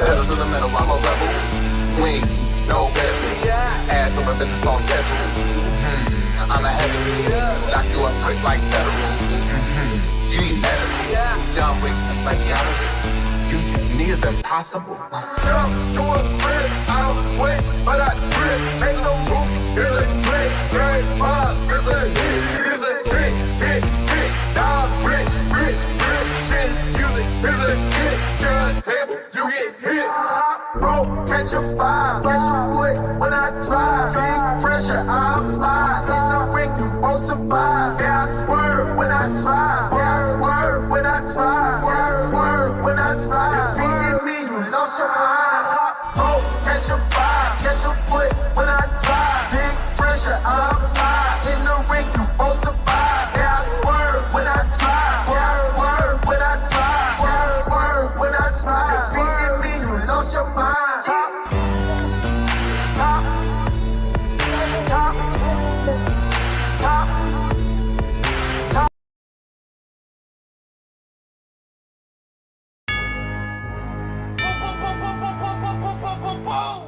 Pedal to the metal, I'm a rebel. Wings, no bezel. Ass over business on schedule. I'm a heavy. Lock you up quick like federal. You need better. John Wick, psychiatry. You niggas impossible. Jump to a grip, I don't sweat, but I grip. Make a movie, here's a clip. Very fast, here's a hit. Here's a hit. Dog, rich. Chin, music, here's a hit. Turn table, you get hit. Hot rope, catch a vibe. Catch a foot when I drive. Big pressure, I'm high. In the ring, you won't survive. Yeah, I swerve when I drive. Defeating me, you lost your mind. Hot rope, catch a vibe. Catch a foot when I drive. Big pressure, I'm high. In the ring, you won't survive. Yeah, I swerve when I drive. Defeating me, you lost your mind. Top. Oh,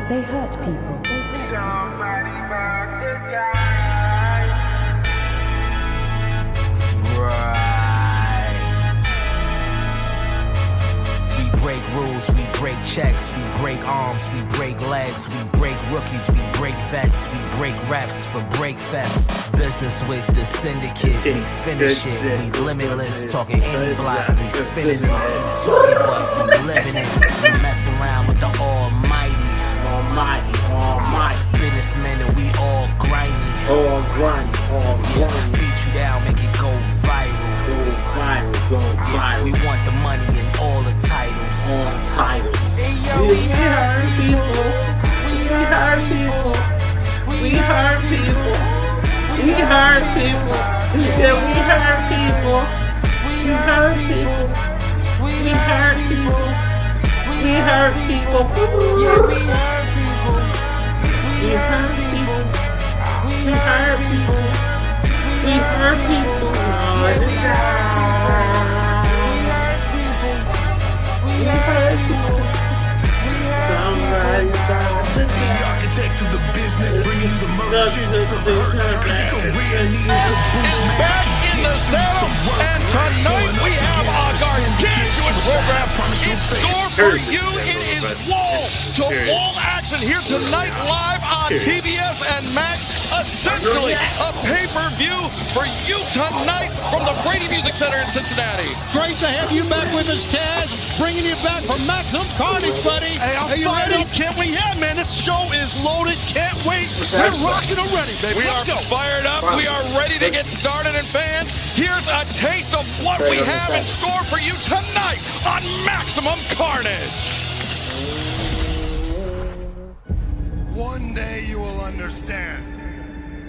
they hurt people. Somebody mark the guy. Right. We break rules, we break checks, we break arms, we break legs, we break rookies, we break vets, we break refs for break fest. Business with the syndicate, we finish it, we limitless, talking any block, we spinning it, talking what we living it, we mess around with the almighty. Businessmen and we all grimy. Yeah, beat you down, make it go viral. Yeah, we want the money and all the titles. We hurt people. Yeah, we hurt people. Somebody got the Architect of the business, bringing you the merchants of the And back in the saddle, and tonight we have a gargantuan program in store for you. It is wall-to-wall action here tonight, live on TBS and Max. Essentially a pay-per-view for you tonight from the Brady Music Center in Cincinnati. Great to have you back with us, Taz. Bringing you back from Maximun, Carnage, buddy. Hey, I'm fired up, can't we? Yeah, man, this show is loaded. Can't wait. We're rocking already, baby. Let's go. Fired up. We are ready to get started. And fans, here's a taste of what we have in store for you tonight on Maximum Carnage. One day you will understand.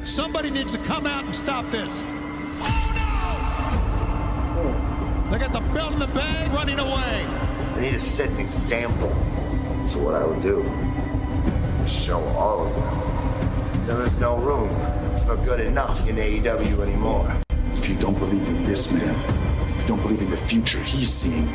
Somebody needs to come out and stop this. They got the belt in the bag, running away. I need to set an example. So what I would do is show all of them there is no room for good enough in AEW anymore. If you don't believe in this man, if you don't believe in the future he's seeing,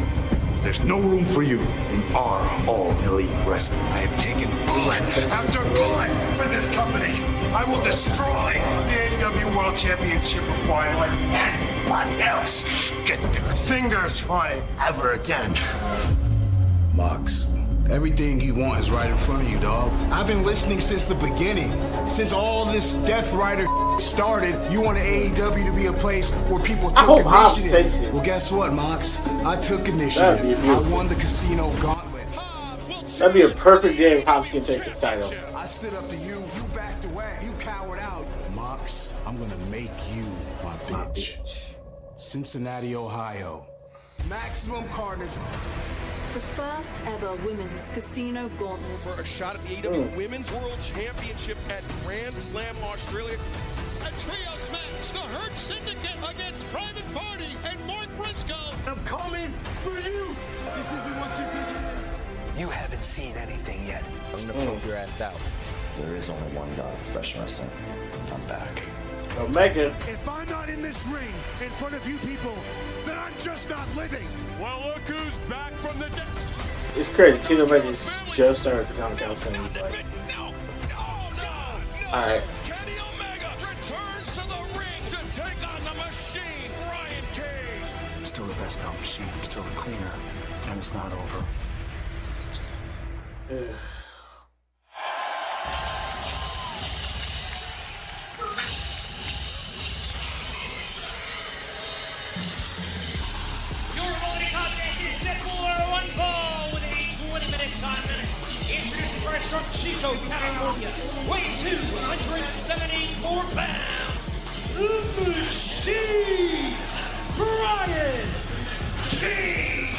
there's no room for you in our All Elite Wrestling. I have taken bullet after bullet for this company. I will destroy the AEW World Championship before I let anybody else get their fingers on it ever again. Mox, everything you want is right in front of you, dog. I've been listening since the beginning. Since all this Death Rider started, you wanted AEW to be a place where people took initiative. Well, guess what, Mox? I took initiative. I won the casino gauntlet. Hobbs will That'd be a perfect game. Hobbs can take this title. I stood up to you. You backed away. You cowered out. Mox, I'm gonna make you my bitch. Cincinnati, Ohio. Maximum Carnage. The first ever women's casino gauntlet. For a shot at the AEW Women's World Championship at Grand Slam Australia. A trios match. The Hurt Syndicate against Private Party and Mark Briscoe. I'm coming for you. This isn't what you think it is. You haven't seen anything yet. I'm gonna poke your ass out. There is only one God of professional wrestling. I'm back. Omega. If I'm not in this ring in front of you people, then I'm just not living. Well, look who's back from the dead. It's crazy. Kenny Omega's just started for Tom Council and he's like, No. alright. Kenny Omega returns to the ring to take on the Machine, Brian Cage. I'm still the best belt machine. I'm still the cleaner. And it's not over. Your ability contest is set for one fall with a 20-minute time limit. Introducing first from Chico, California, weighing 274 pounds, the Machine, Brian Cage.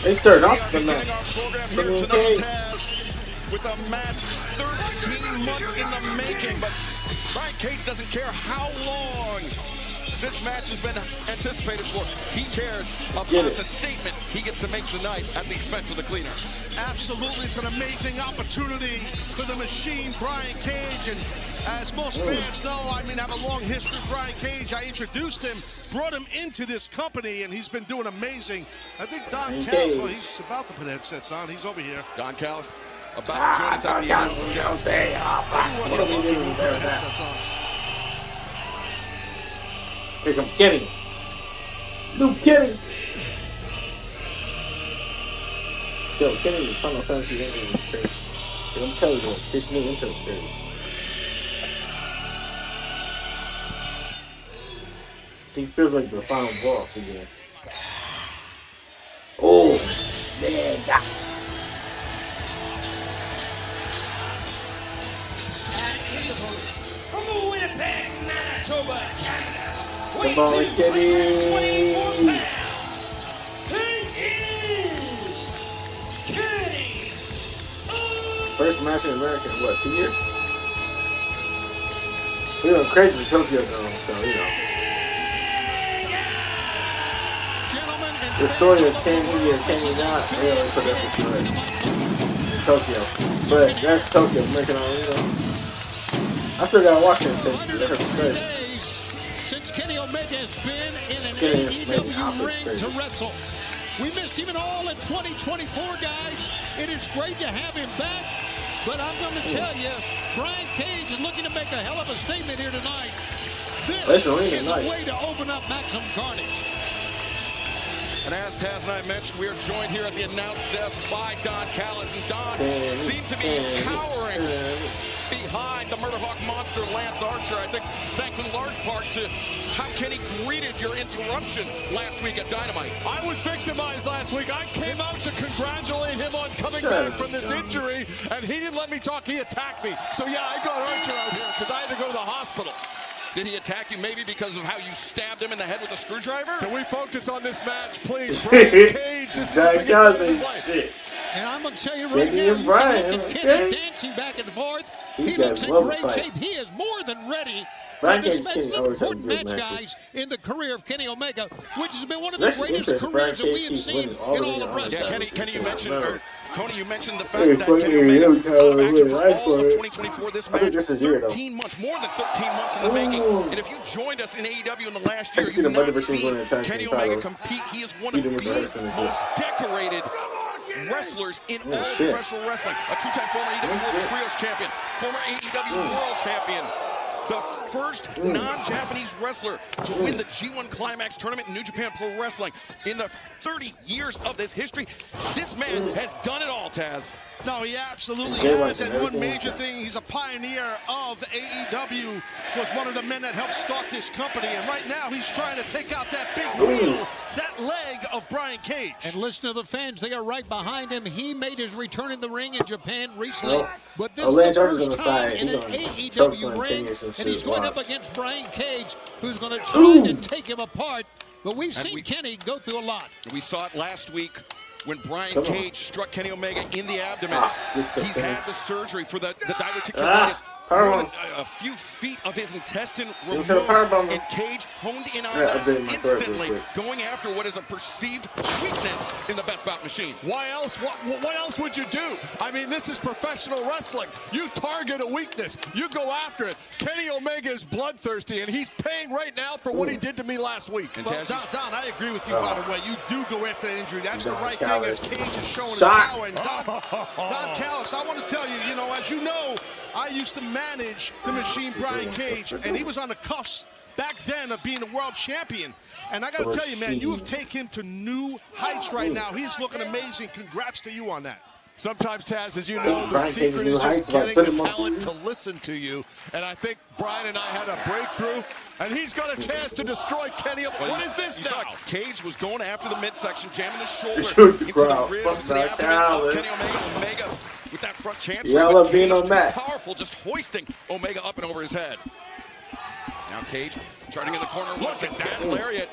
They started off the Beginning match. our program here tonight, Taz, with a match 13 months in the making, but Brian Cage doesn't care how long this match has been anticipated for. He cares about the statement he gets to make tonight at the expense of the cleaner. Absolutely, it's an amazing opportunity for the Machine, Brian Cage, and as most fans know, I have a long history with Brian Cage. I introduced him, brought him into this company, and he's been doing amazing. I think Don Callis, well, he's about to put headsets on. He's over here. Don Callis about to join us at the announce desk. What are we doing there with that? Here comes Kenny. No Kenny. Yo, Kenny, Final Fantasy is crazy. I'm telling you, this new intro is crazy. He feels like the final boss again. Oh, nigga. And his opponent from Winnipeg, Manitoba, Canada. Come on, Kenny. 224 pounds. He is Kenny. First match in America in what, 2 years? We went crazy in Tokyo Dome, so you know. The story of can he or can he not, they already put that in story. In Tokyo. But that's Tokyo, making all, you know. I still gotta watch that thing, that hurts crazy. Since Kenny Omega has been in an Kenny AEW ring to wrestle. We missed even all in 2024, guys. It is great to have him back, but I'm going to tell you, Brian Cage is looking to make a hell of a statement here tonight. This is a way to open up Maximum Carnage. And as Taz and I mentioned, we are joined here at the announce desk by Don Callis. And Don seemed to be cowering behind the Murderhawk monster, Lance Archer. I think thanks in large part to how Kenny greeted your interruption last week at Dynamite. I was victimized last week. I came out to congratulate him on coming back from this injury, and he didn't let me talk. He attacked me. So, yeah, I got Archer out here because I had to go to the hospital. Did he attack you maybe because of how you stabbed him in the head with a screwdriver? Can we focus on this match, please? Brian Cage, this is the biggest night of his life. Shit. And I'm going to tell you right now, you Brian, can look at Kenny dancing back and forth. He looks in great shape. He is more than ready. Brian This Cage match is can an always have important good match, matches. guys, in the career of Kenny Omega, which has been one of the That's greatest interesting. Brian careers that we Cage have keeps seen winning in all the all of way wrestling. Yeah, Kenny, you mentioned, or Tony, you mentioned the fact Hey, that funny, Kenny Omega you out of action for I all of put- 2024. This I think match, just a year, though. 13 months, more than 13 months in the making. And if you joined us in AEW in the last I year, can see the you've not Monday Machine seen winning the tag Kenny team Omega titles. compete. He is one He of the did with the Harrison and most decorated wrestlers in all of shit. professional wrestling. A two-time former AEW World Trios Champion, former AEW World Champion. the first non-Japanese wrestler to win the G1 Climax tournament in New Japan Pro Wrestling. In the 30 years of this history, this man has done it all, Taz. No, he absolutely has. And one major thing, he's a pioneer of AEW, was one of the men that helped start this company. And right now, he's trying to take out that big wheel, that leg of Brian Cage. And listen to the fans, they are right behind him. He made his return in the ring in Japan recently. But this is the first time in an AEW ring, and he's going up against Brian Cage, who's going to try to take him apart. But we've seen Kenny go through a lot. We saw it last week when Brian Cage struck Kenny Omega in the abdomen. He's had the surgery for the diverticulitis. A few feet of his intestine removed, and Cage honed in on that instantly, going after what is a perceived weakness in the Best Bout machine. Why else? What else would you do? I mean, this is professional wrestling. You target a weakness. You go after it. Kenny Omega is bloodthirsty, and he's paying right now for what he did to me last week. Well, Don, I agree with you, by the way. You do go after the injury. That's the right thing, as Cage is showing his power. And Don Callis, I want to tell you, as you know, I used to manage the Machine Brian Cage, and he was on the cusp back then of being the world champion. And I got to tell you, man, you have taken him to new heights right now. He's looking amazing. Congrats to you on that. Sometimes, Taz, as you know, the secret is just getting the talent to listen to you. And I think Brian and I had a breakthrough, and he's got a chance to destroy Kenny. What is this now? Cage was going after the midsection, jamming his shoulder into the ribs, into the abdomen of Kenny Omega. Omega with that front chance. Powerful, just hoisting Omega up and over his head. Now Cage charting in the corner once again, lariat.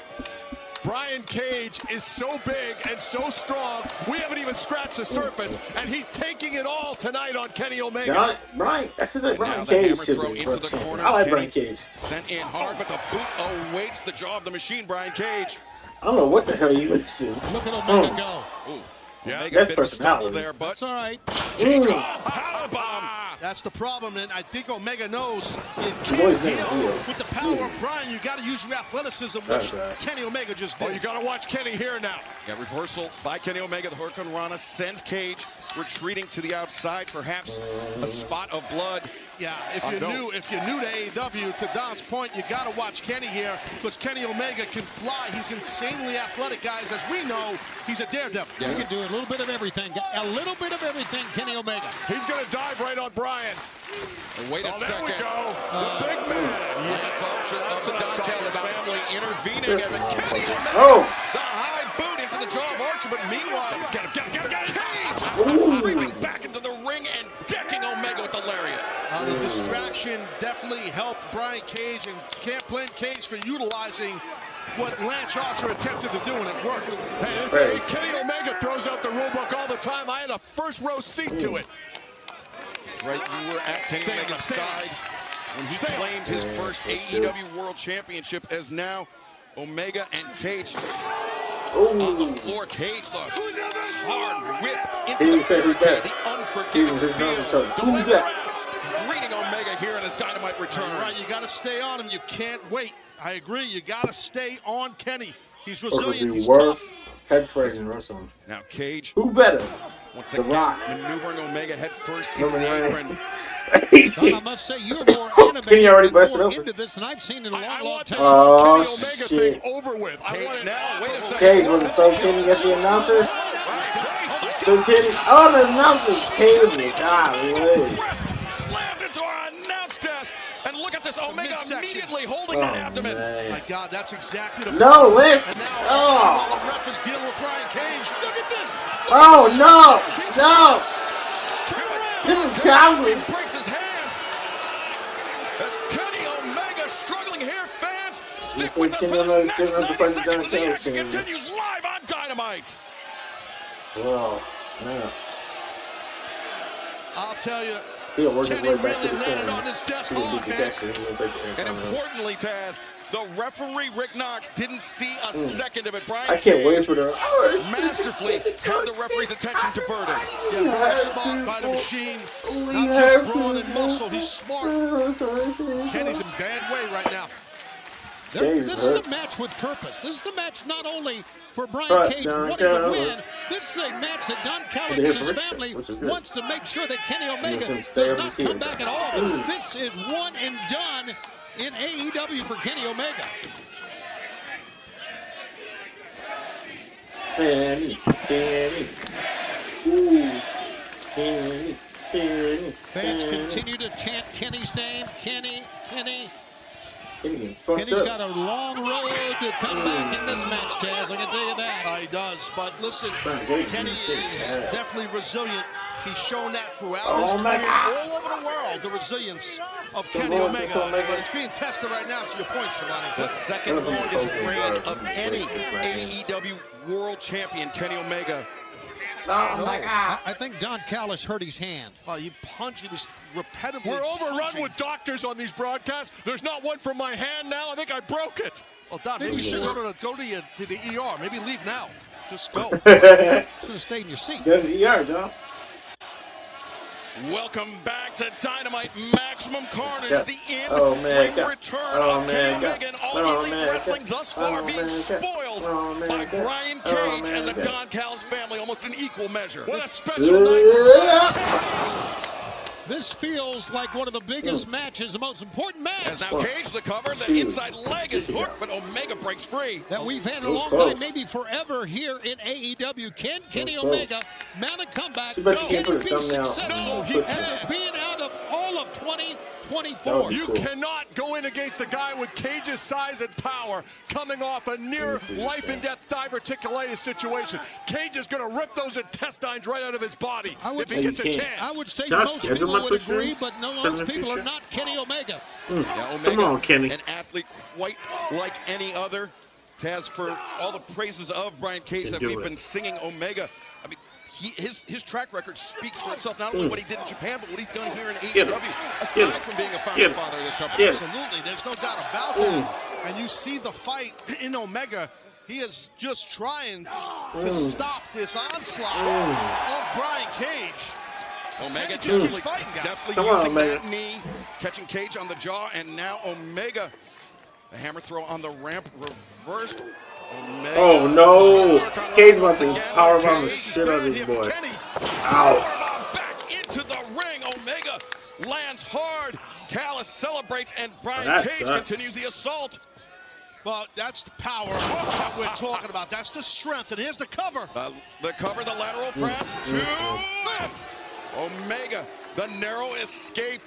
Brian Cage is so big and so strong, we haven't even scratched the surface, and he's taking it all tonight on Kenny Omega. Brian, that's just like Brian Cage should be. I like Brian Cage. Sent in hard, but the boot awaits the jaw of the Machine, Brian Cage. I don't know what the hell you would see. Look at Omega go. Yeah, that's personality. There, but it's all right. Power bomb. That's the problem, and I think Omega knows you can't deal with the power of Brian. You got to use your athleticism, which Kenny Omega just did. Oh, you got to watch Kenny here now. Yeah, reversal by Kenny Omega. The Hurricane Rana sends Cage retreating to the outside, perhaps a spot of blood. Yeah, if you're new to AEW, to Don's point, you got to watch Kenny here, because Kenny Omega can fly. He's insanely athletic, guys. As we know, he's a daredevil. Yeah, he can do a little bit of everything. A little bit of everything, Kenny Omega. He's going to dive right on Brian. Wait a second. There we go. The big man. Lance Archer of the Don Callis family intervening. And Kenny Omega. The high boot into the jaw of Archer, but meanwhile, Cage creeping back into the ring and decking Omega with the lariat. The distraction definitely helped Brian Cage, and can't blame Cage for utilizing what Lance Archer attempted to do, and it worked. Hey, Kenny Omega throws out the rulebook all the time. I had a first row seat to it. Right, you were at Kenny Omega's side when he claimed his first AEW World Championship, as now Omega and Cage on the floor. Cage, the hard whip into the barricade, the unforgiving steel. Reading Omega here in his Dynamite return. Right, you got to stay on him. You can't wait. I agree. You got to stay on Kenny. He's resilient. He's tough. Head first in wrestling. Now Cage. Who better? Once again, maneuvering Omega head first into the apron. I must say, you're more animated into this than I've seen in a long time. Oh, Kenny Omega thing over with. Cage now, wait a second. Cage want to throw Kenny at the announcers. Throw Kenny. Oh, the announcement table. God, slammed into our announce desk. And look at this, Omega immediately holding that abdomen. My God, that's exactly the No, Lance. And now the ref is dealing with Brian Cage. Look at this. Oh, no. No. He breaks his hand. That's Kenny Omega struggling here, fans. Stick with us for the next 90 seconds of the action continues live on Dynamite. Whoa, snap. I'll tell you, Kenny really landed on this desk hard, man. And importantly, Taz, the referee, Rick Knox, didn't see a second of it. Brian I can't wait for the masterfully held the referee's attention diverted. Yeah, very smart by the Machine. Not just brawn and muscle, he's smart. Kenny's in bad way right now. This is a match with purpose. This is a match not only for Brian Cage wanting to win. This is a match that Don Callis and his family wants to make sure that Kenny Omega does not come back at all. This is one and done in AEW for Kenny Omega. Kenny. Ooh. Kenny. Fans continue to chant Kenny's name. Kenny's got a long road to come back in this match, Taz. I can tell you that. He does, but listen, Kenny is definitely resilient. He's shown that throughout his career, all over the world, the resilience of Kenny Omega. But it's being tested right now, to your point, Shivani. The second longest reign of any AEW World Champion, Kenny Omega. I think Don Callis hurt his hand. Well, he was repetitively. We're overrun with doctors on these broadcasts. There's not one for my hand now. I think I broke it. Well, Don, maybe you should go to the ER. Maybe leave now. Just go. Should have stayed in your seat. Go to the ER, Don. Welcome back to Dynamite Maximum Carnage, the in-ring return of Kenny Omega and All Elite Wrestling thus far being spoiled by Brian Cage and the Don Callis family, almost in equal measure. What a special night for This feels like one of the biggest matches, the most important match. As now Cage the cover, the inside leg is hooked, but Omega breaks free. That we've had a long time, maybe forever here in AEW. Can Kenny Omega mount a comeback? Can he be successful after being out of all of 2024? You cannot go in against a guy with Cage's size and power coming off a near life-and-death diverticulitis situation. Cage is going to rip those intestines right out of his body if he gets a chance. I would say most people would agree, but most people are not Kenny Omega. Yeah, Omega, come on, Kenny. An athlete quite like any other. Taz, for all the praises of Brian Cage that we've been singing, Omega, I mean, his track record speaks for itself, not only what he did in Japan, but what he's done here in AEW, aside from being a founding father of this company. Absolutely, there's no doubt about that. And you see the fight in Omega, he is just trying to stop this onslaught of Brian Cage. Omega definitely using that knee, catching Cage on the jaw, and now Omega, the hammer throw on the ramp, reversed. Omega, oh no! Cage wants to powerbomb the shit out of this boy. Ouch! Back into the ring, Omega lands hard. Callis celebrates, and Brian Cage continues the assault. Well, that's the power that we're talking about. That's the strength, and here's the cover. The cover, the lateral press, Omega, the narrow escape.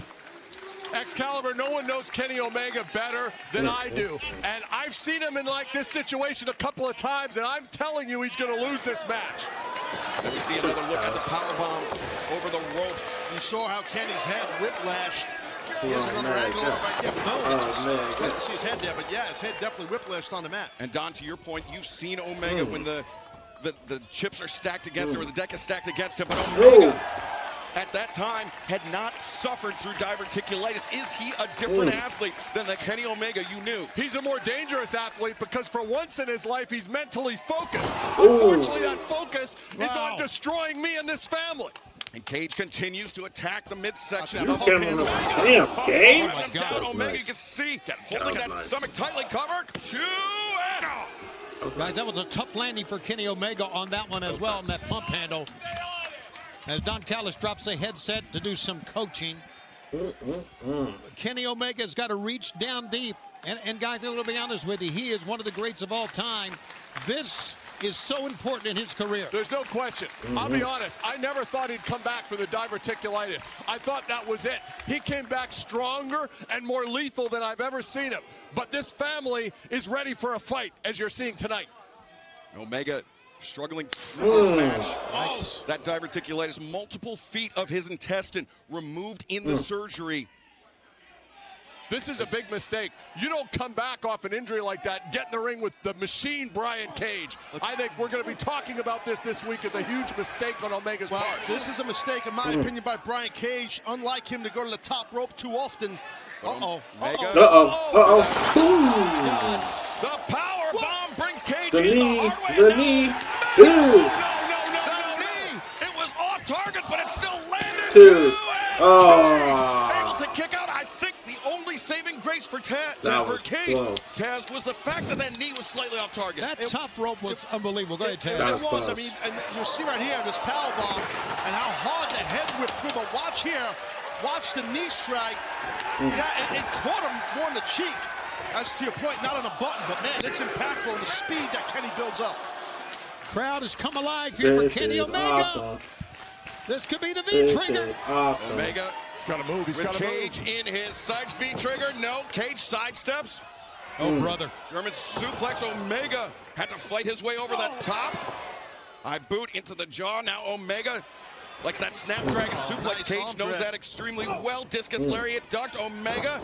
Excalibur, no one knows Kenny Omega better than I do. And I've seen him in like this situation a couple of times, and I'm telling you he's going to lose this match. Then we see another look at the powerbomb over the ropes. You saw how Kenny's head whiplashed. Here's another angle right there. It's tough to see his head there, but yeah, his head definitely whiplashed on the mat. And Don, to your point, you've seen Omega when the chips are stacked against him, or the deck is stacked against him, but Omega at that time had not suffered through diverticulitis. Is he a different athlete than the Kenny Omega you knew? He's a more dangerous athlete because for once in his life, he's mentally focused. Unfortunately, that focus is on destroying me and this family. And Cage continues to attack the midsection. Damn, Cage! Oh my God, Omega, you can see holding that stomach tightly covered. Guys, that was a tough landing for Kenny Omega on that one as well, on that pump handle. As Don Callis drops a headset to do some coaching. Kenny Omega's got to reach down deep. And guys, I'm going to be honest with you, he is one of the greats of all time. This is so important in his career. There's no question. I'll be honest, I never thought he'd come back for the diverticulitis. I thought that was it. He came back stronger and more lethal than I've ever seen him. But this family is ready for a fight, as you're seeing tonight. Omega struggling through this match. That diverticulitis, multiple feet of his intestine removed in the surgery. This is a big mistake. You don't come back off an injury like that, get in the ring with the machine Brian Cage. I think we're going to be talking about this week as a huge mistake on Omega's part. This is a mistake, in my opinion, by Brian Cage. Unlike him to go to the top rope too often. The power bomb brings Cage the in knee, the knee. No. It was off target, but it still landed. Two. Able to kick out. I think the only saving grace worries for Cage, Taz, was the fact that knee was slightly off target. That top rope was unbelievable. Go ahead, Taz. It was. I mean, and you'll see right here this powerbomb and how hard the head whipped through. But watch here. Watch the knee strike. Yeah, it caught him more in the cheek. That's to your point, not on a button, but man, it's impactful in the speed that Kenny builds up. Crowd has come alive here for Kenny Omega. Awesome. This could be the V-trigger. This is awesome. Omega got to move. He's got to move. Cage in his sights. V-trigger. No. Cage sidesteps. Oh, brother. German suplex. Omega had to fight his way over the top. I boot into the jaw. Now Omega likes that snapdragon suplex. Cage knows that extremely well. Discus lariat ducked. Omega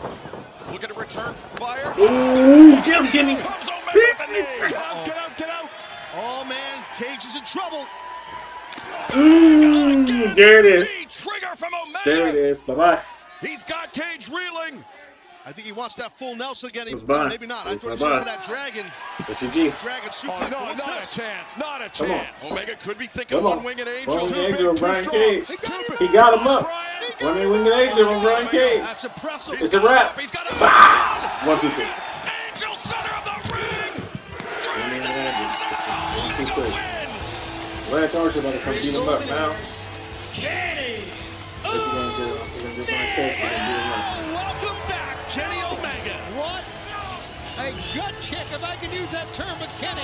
looking to return fire. Ooh, get him, Kenny. Comes Omega with the knee. Get out, get out, get out. Oh, man, Cage is in trouble. Ooh, there it is. Trigger from Omega. There it is. Bye-bye. He's got Cage reeling. I think he wants that full Nelson again. Maybe not. I thought he was going for that dragon. Dragon suplex. No, not a chance. Not a Come on. chance. Omega could be thinking one-winged angel. One-winged angel on Brian Cage. He got him up. One-winged angel on Brian Cage. That's impressive. It's a wrap. He's got a 1, 2, 3. Angel center of the ring. Too quick. Lance Archer about to come beat him up now. Kenny Welcome back, Kenny Omega. What? A gut check, if I can use that term with Kenny.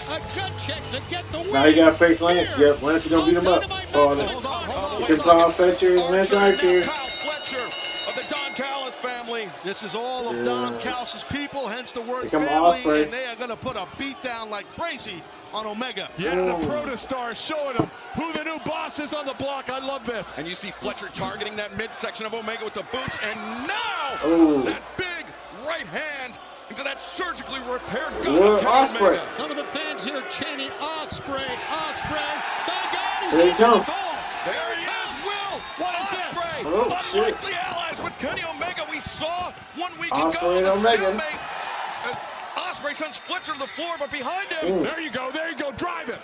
A gut check to get the win. Now he got to face Lance. Yep, Lance is going to beat him up. Hold on. He can Paul Fletcher and Lance Archer. Kyle Fletcher of the Don Callis family. This is all of Don Callis' people, hence the word Here come family, Ospreay. and they are going to put a beat down like crazy on Omega. Yeah, the Protostar showing him who the new boss is on the block. I love this. And you see Fletcher targeting that midsection of Omega with the boots, and now that big right hand into that surgically repaired gut of Kenny Omega. Some of the fans here chanting Ospreay, Ospreay. By God, There he comes. There he is, Will. What is this? Ospreay, Oh, shit. unlikely allies with Kenny Omega. We saw 1 week Ospreay ago and the Omega. stalemate as Ospreay sends Fletcher to the floor, but behind him, There you go, drive it.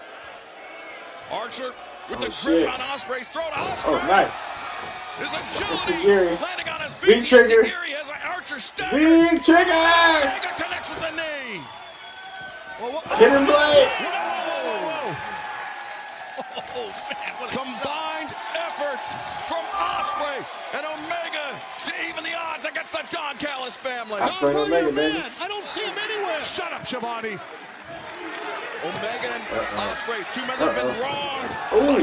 Archer with the shit. grip on Ospreay's throat. Ospreay Oh, nice. his It's agility Gary. landing on his feet. V-trigger. Gary has an Archer stagger. Big trigger! Omega connects with the knee. Hit him, Blade! Oh, man, what combined efforts from Ospreay and Omega to even the odds against the Don Callis family. Ospreay and Omega, baby. I don't see him anywhere. Shut up, Shivani. Omega and Ospreay, two men that have been wronged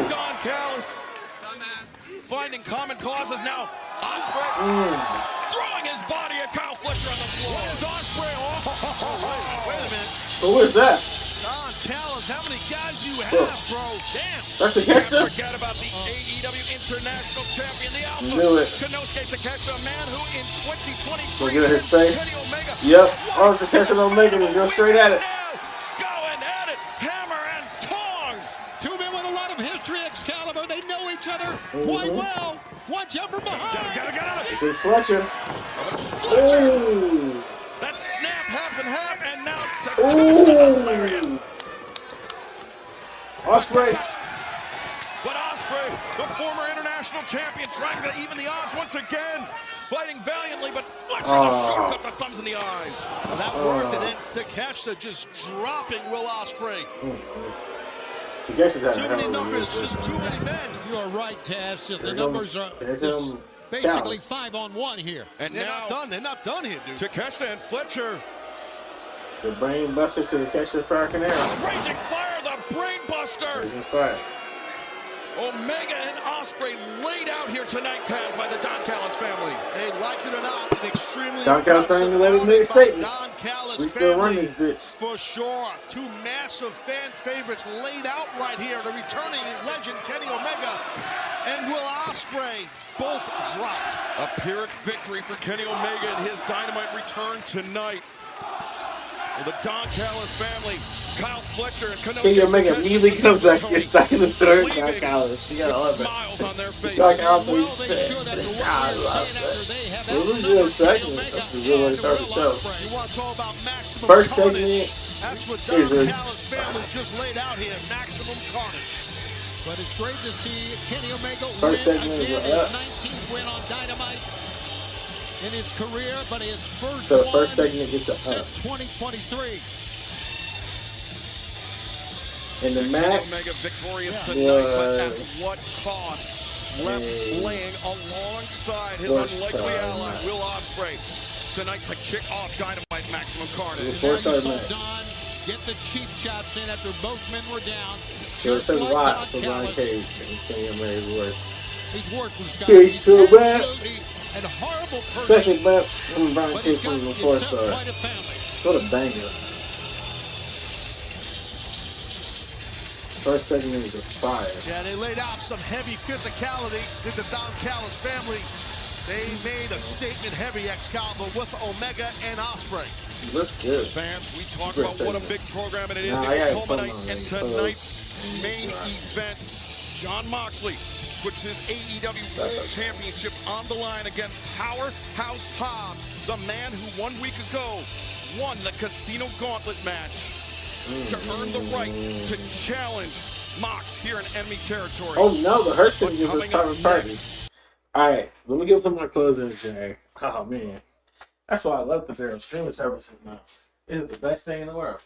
by Don Callis. Finding common causes now. Ospreay throwing his body at Kyle Fletcher on the floor. What is Ospreay? Wait a minute. Who is that? Don Callis, how many guys do you have, bro? Damn. That's Takeshita? Forget about the AEW International Champion, the Alpha. Knew it. Konosuke Takeshita, a man who in 2023 Go get his face. Kenny Omega. Yep. Oh, Takeshita Omega and go straight at it. Going at it, hammer and tongs. Two men with a lot of history, Excalibur. They know each other quite well. Watch out from behind. Gotta get out of it. Big Fletcher. Fletcher. Ooh. That snap half and half, and now Takeshita lariat. Ospreay. But Ospreay, the former international champion, trying to even the odds once again. Fighting valiantly, but Fletcher the shortcut, the thumbs in the eyes. Well, that worked, and then Takeshita just dropping Will Ospreay. Takeshita's having Too a hell many of a numbers, year. just too many men. You are right, Taz. Just the Here numbers are comes basically Callis. 5-on-1 here. And They're now not done. They're not done here, dude. Takeshita and Fletcher. The brain buster to the Takeshita Falcon Arrow. Raging fire, the brain buster. Raging fire. Omega and Ospreay laid out here tonight, Taz, by the Don Callis family. Hey, like it or not, an extremely Don Callis impressive family, let it make a statement. Don Callis We still run family, this bitch. for sure. Two massive fan favorites laid out right here. The returning legend Kenny Omega and Will Ospreay both dropped. A Pyrrhic victory for Kenny Omega and his Dynamite return tonight. Well, the Don Callis family, Kyle Fletcher and Konosuke Kenny Omega Takeshita immediately comes back, Tony gets back in the third. Don leaving Callis. You gotta love with it. smiles on their faces. Don Callis, Well, he's they sick. should after what I they're love saying after that. they have Well, this is a outnumbered good segment. Kenny Omega That's a good way to start the and show. Will Ospreay. You want to talk about Maximum First Carnage? segment That's what is Don a- Callis family just laid out here. Maximum Carnage. But it's great to see Kenny Omega First win segment is again, a- his 19th win on Dynamite. in his career, but his first So the one first segment gets a since 2023. And the match Omega victorious tonight, but at what cost? Left laying alongside his unlikely ally, Will Ospreay, tonight to kick off Dynamite Maximum Carnage. Now you saw Don get the cheap shots in after both men were down. So it says a lot for Brian Cage and Kenny Omega's work. His work was got Cage to a rap. and horrible person. Second match from Brian Cage from the 4-star. What a banger. First segment is a fire. Yeah, they laid out some heavy physicality with the Don Callis family. They made a statement heavy, Excalibur, with Omega and Ospreay. Looks good. Fans, we talk about what a big program it is. Nah, It will culminate in tonight's main event. John Moxley puts his AEW World Championship on the line against Powerhouse Hobbs, the man who 1 week ago won the Casino Gauntlet match to earn the right to challenge Mox here in enemy territory. Oh no, the Hurt Syndicate was private party. Alright, let me get my closing, Jay. Oh man. That's why I love the Barrel streaming services now. It's the best thing in the world.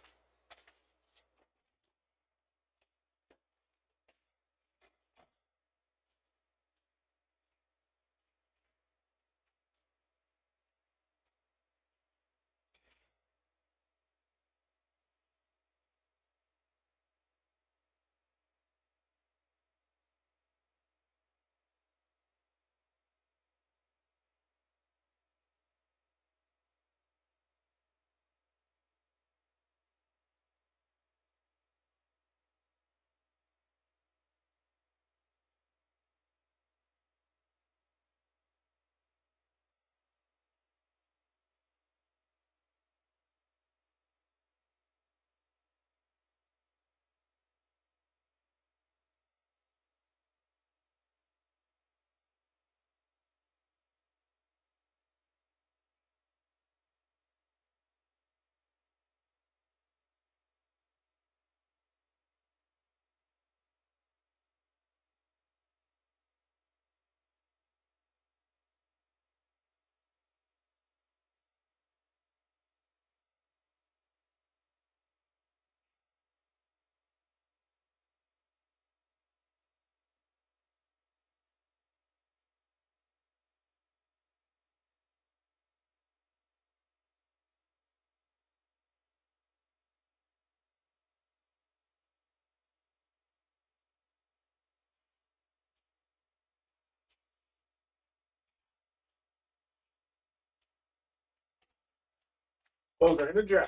Over in the dry.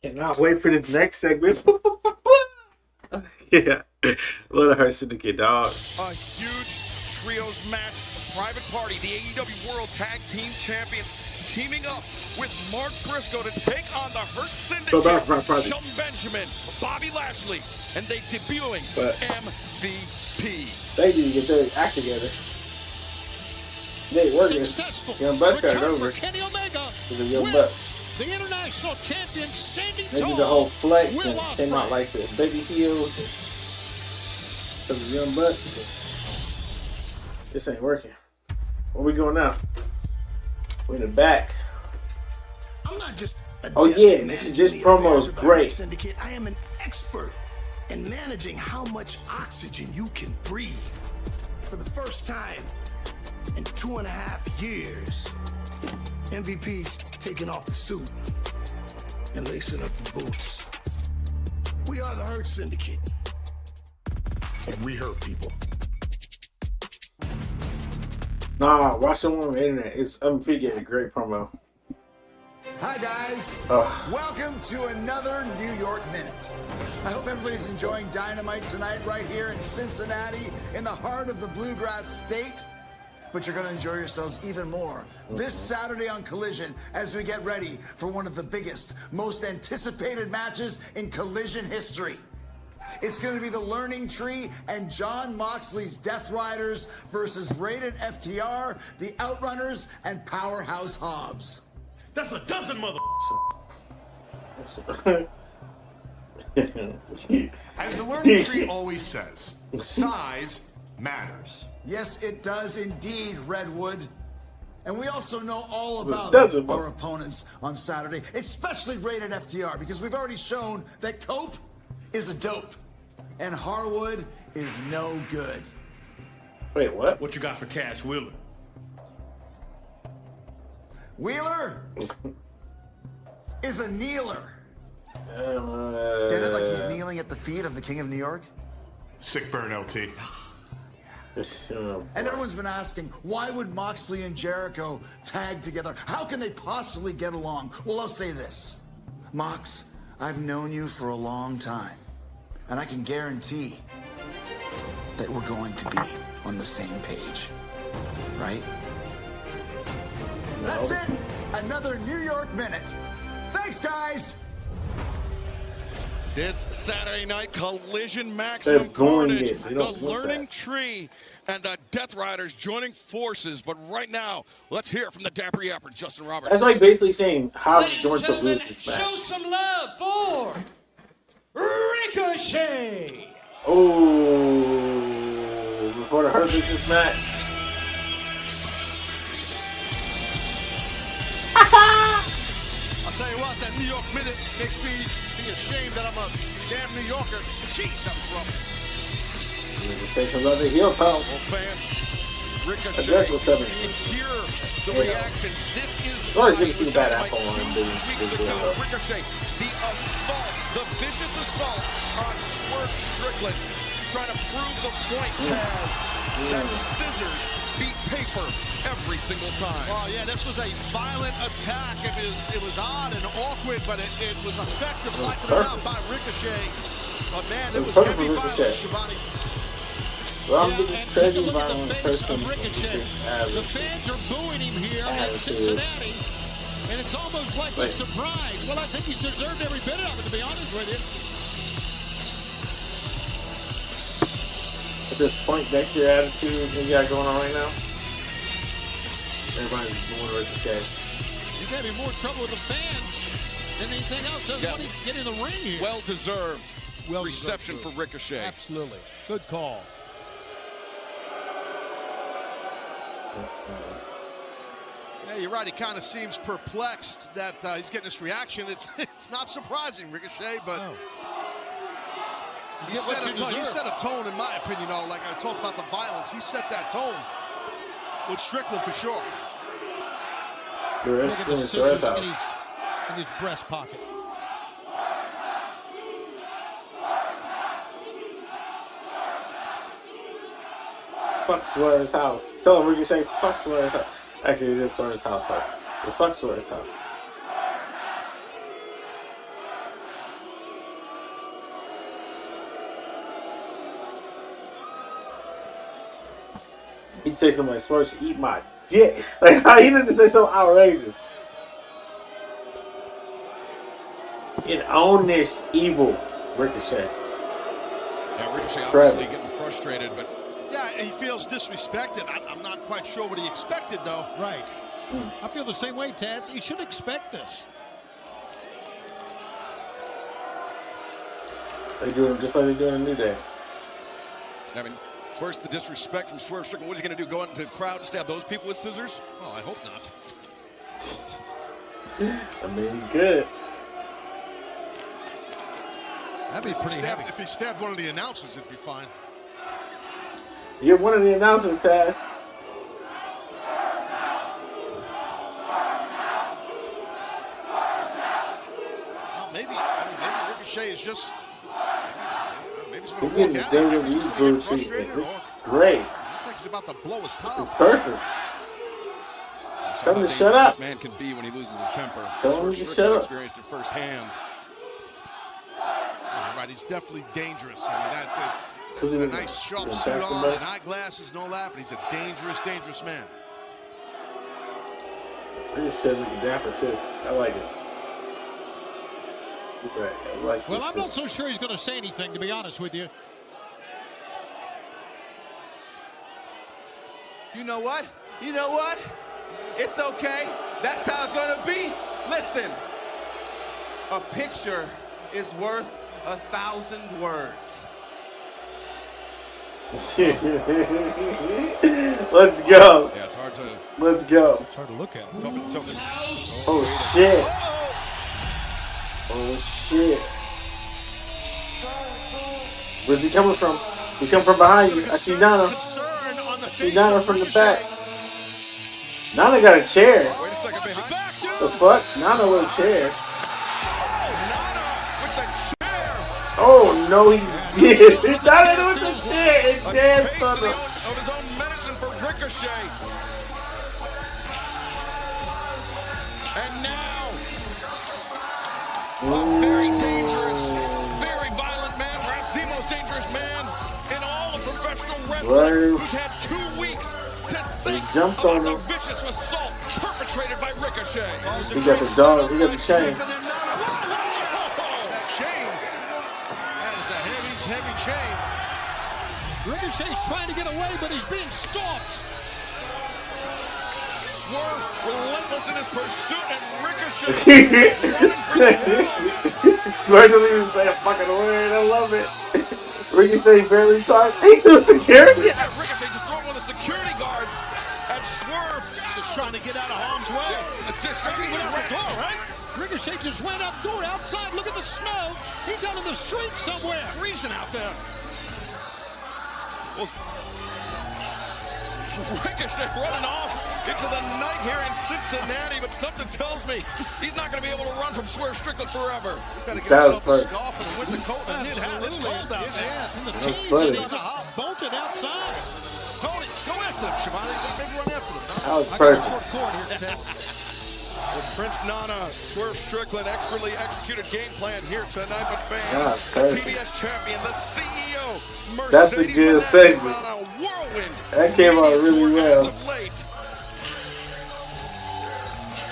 Cannot wait for the next segment. Yeah. What a Hurt Syndicate, dog. A huge trios match. Private Party, the AEW World Tag Team Champions, teaming up with Mark Briscoe to take on the Hurt Syndicate. Shelton Benjamin, Bobby Lashley, and they debuting MVP. They need to get their act together. They ain't working. Young Bucks got it over. Kenny Omega To the Young Bucks. the international champion standing They tall. did the whole flex Will and came out like the baby heels. Because of the Young Bucks. This ain't working. Where we going now? We're in the back. I'm not just Oh yeah, this is just promos. Great. Syndicate. I am an expert in managing how much oxygen you can breathe. For the first time in 2.5 years, MVP's taking off the suit and lacing up the boots. We are the Hurt Syndicate, and we hurt people. Nah, watch them on the internet. It's MVP getting a great promo. Hi guys, welcome to another New York Minute. I hope everybody's enjoying Dynamite tonight right here in Cincinnati, in the heart of the Bluegrass State. But you're going to enjoy yourselves even more this Saturday on Collision as we get ready for one of the biggest, most anticipated matches in Collision history. It's going to be the Learning Tree and John Moxley's Death Riders versus Rated FTR, the Outrunners, and Powerhouse Hobbs. That's a dozen mother. As the Learning Tree always says, size matters. Yes, it does indeed, Redwood. And we also know all about our opponents on Saturday, especially rated FTR, because we've already shown that Cope is a dope and Harwood is no good. Wait, what? What you got for Cash Wheeler? Wheeler is a kneeler. Get it like he's kneeling at the feet of the King of New York? Sick burn, LT. And everyone's been asking, why would Moxley and Jericho tag together? How can they possibly get along? Well, I'll say this. Mox, I've known you for a long time, and I can guarantee that we're going to be on the same page, right? No. That's it. Another New York Minute. Thanks, guys. This Saturday night collision, Maximum Carnage, the Learning Tree, and the Death Riders joining forces. But right now, let's hear from the Dapper Yapper, Justin Roberts. That's like basically saying, how's George to lose this match? Show some love for Ricochet. Oh, before the Hurt Business match. I'll tell you what, that New York Minute makes me be ashamed that I'm a damn New Yorker. Jeez, that was rough. Ricochet comes out the heel toe. Well, fans, Ricochet, hear the reaction. This is good to see Bad Apple on him. Ricochet, the assault, the vicious assault on Swerve Strickland, trying to prove the point, Taz, that scissors beat paper every single time. Oh yeah, this was a violent attack. It was odd and awkward, but it was effective, like it or not, by Ricochet. But man, it was heavy violence, Shivani. Well, I'm this crazy violent person. The fans are booing him here in Cincinnati, and it's almost like he's surprised. Well, I think he's deserved every bit of it, to be honest with you. At this point, next year attitude you got going on right now. Everybody's going to Ricochet. He's having more trouble with the fans than anything else. Doesn't want to get in the ring here. Well-deserved reception for Ricochet. Absolutely. Good call. Yeah, you're right. He kind of seems perplexed that he's getting this reaction. It's not surprising, Ricochet, but he set a tone, in my opinion. Like I talked about the violence, he set that tone with Strickland for sure. Look at the scissors in his breast pocket. Fuck Swerve's house. Tell him Ricochet, fuck Swerve's house. Actually, it is Swerve's house, but fuck Swerve's house. He'd say something like, Swerve should eat my dick. Like, how he didn't say something outrageous. And own this evil Ricochet. Yeah, Ricochet obviously getting frustrated, but yeah, he feels disrespected. I'm not quite sure what he expected, though. Right. I feel the same way, Taz. He should expect this. They do him just like they do in a New Day. I mean, first the disrespect from Swerve Strickland. What is he going to do? Go out into the crowd and stab those people with scissors? Oh, I hope not. I mean, good. That'd be pretty heavy. If he stabbed one of the announcers, it'd be fine. You're one of the announcers, Taz. Well, maybe Ricochet is just. Maybe he's getting the WWE blue treatment. This is great. Looks like he's about to blow his top. This is perfect. Tell him to shut up. This man can be when he loses his temper. Tell him to shut up. Experienced it firsthand. Right, he's definitely dangerous. I mean, that with a nice sharp suit on and eyeglasses and all that, but he's a dangerous, dangerous man. I just said look at Dapper too. I like it. Right, I like well, I'm not so sure he's going to say anything, to be honest with you. You know what? You know what? It's okay. That's how it's going to be. Listen, a picture is worth 1,000 words. Let's go. Yeah, it's hard to. Let's go. It's hard to look at. Oh shit. Oh shit. Where's he coming from? He's coming from behind you. I see Nana. I see Nana from the back. Nana got a chair. Wait a second, baby. The fuck? Nana with a chair. Oh no, he did. Nana with the chair and danced on the. Of his own medicine for Ricochet. And now, a very dangerous, very violent man, perhaps the most dangerous man in all of professional wrestling, who's had 2 weeks to think about the vicious assault perpetrated by Ricochet. He got the dog. He got the chain. Heavy chain. Ricochet's trying to get away, but he's being stalked. Swerve relentless in his pursuit, and Ricochet. Swerve doesn't even say a fucking word. I love it. Ricochet barely talks. He do security. Ricochet just throwing one of the security guards at Swerve. Just trying to get out of harm's way. Distracting He went out the door, right? Ricochet just went out door outside. Look at the snow. He's out in the street somewhere. Freezing out there. Well, Ricochet running off into the night here in Cincinnati, but something tells me he's not going to be able to run from Swerve Strickland forever. Got to get himself a scarf and a winter coat and knit hat. It's cold out there. Yeah, and the That's team's funny. on the hop, bolted outside. Tony, go after him, Shivani. Maybe run after him. That was I got a perfect. short cord here, Ted. With Prince Nana, Swerve Strickland, expertly executed game plan here tonight, but fans, Yeah, the TBS champion, the CEO, Mercedes That's a good segment. on a whirlwind That came out really well. as of late.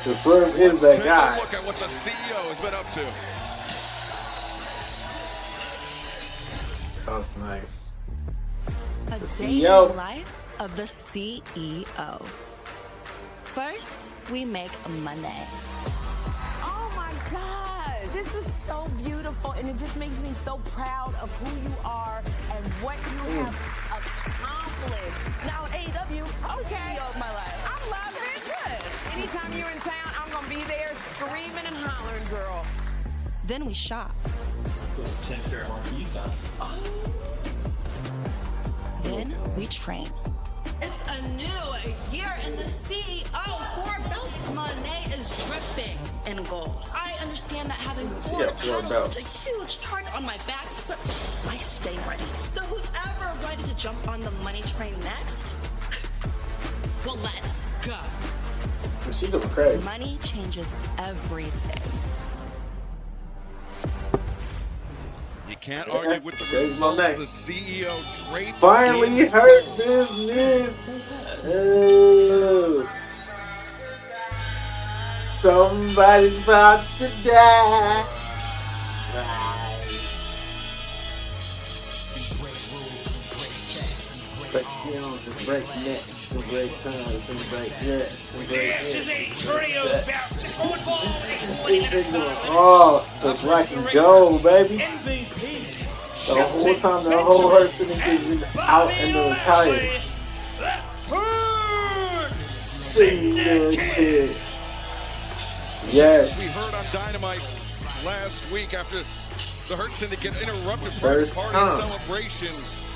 The Swerve is that Take guy. a look at what the CEO has been up to. That was nice. A The day in the CEO. life of the CEO. First, we make money. Oh my God, this is so beautiful, and it just makes me so proud of who you are and what you have accomplished. Now, AEW, okay, CEO of my life. I'm loving it. Good. Anytime you're in town, I'm gonna be there screaming and hollering, girl. Then we shop. Then we train. It's a new year in the CEO. 4 belts. Monet is dripping in gold. I understand that having 4 titles is a huge target on my back, but I stay ready. So who's ever ready to jump on the money train next? Well, let's go. She doing crazy. Money changes everything. You can't argue with the Saves my results. neck. The CEO draped Finally in hurt business. Oh. Somebody's about to die. Break heels and break necks and break thumbs and break necks and break This is a trio bout. Oh, the black and gold, baby. MVP. The whole time the whole person is out in the retire. Single kid. Yes. We heard on Dynamite last week after the Hurt Syndicate interrupted First party time. celebration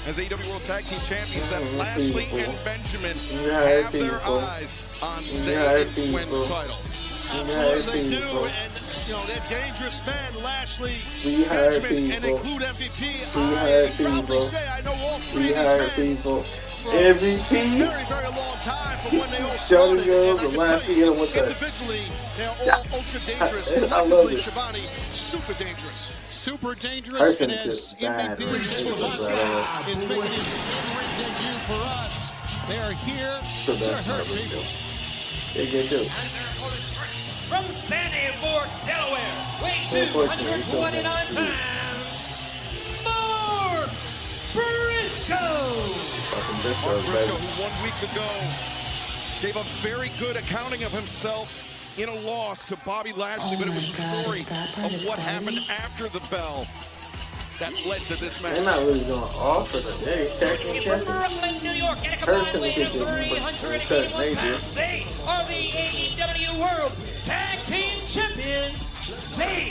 as AEW World Tag Team Champions that Lashley people. and Benjamin Yeah, have their people. eyes on Yeah, Zayn and Quinn's people. titles. Absolutely they do, people. and you know that dangerous man, Lashley, We heard Benjamin, and people. include MVP. We I heard proudly people. say I know all 3 We of these heard men people. for a MVP. very, very long time from when they all Showing started. girls And I the can last tell year you, with the. individually, they're all ultra dangerous. I love Collectively, it. Shivani, super dangerous. Super dangerous. Person And as is bad. MVP is making his in-ring debut for us. They are here So to that's hurt not people. They can do. From Sandy Fork, Delaware, weighing Unfortunately, 229 pounds, Mark Briscoe. Fucking Mark Briscoe, Briscoe, baby. who 1 week ago gave a very good accounting of himself in a loss to Bobby Lashley, but it was the story of what happened after the bell that's led to this match. They're not really going off for them. They're tag team champions. Brooklyn, New York, and a Hurts combined weight of 381 pounds. They are the AEW World Tag Team Champions.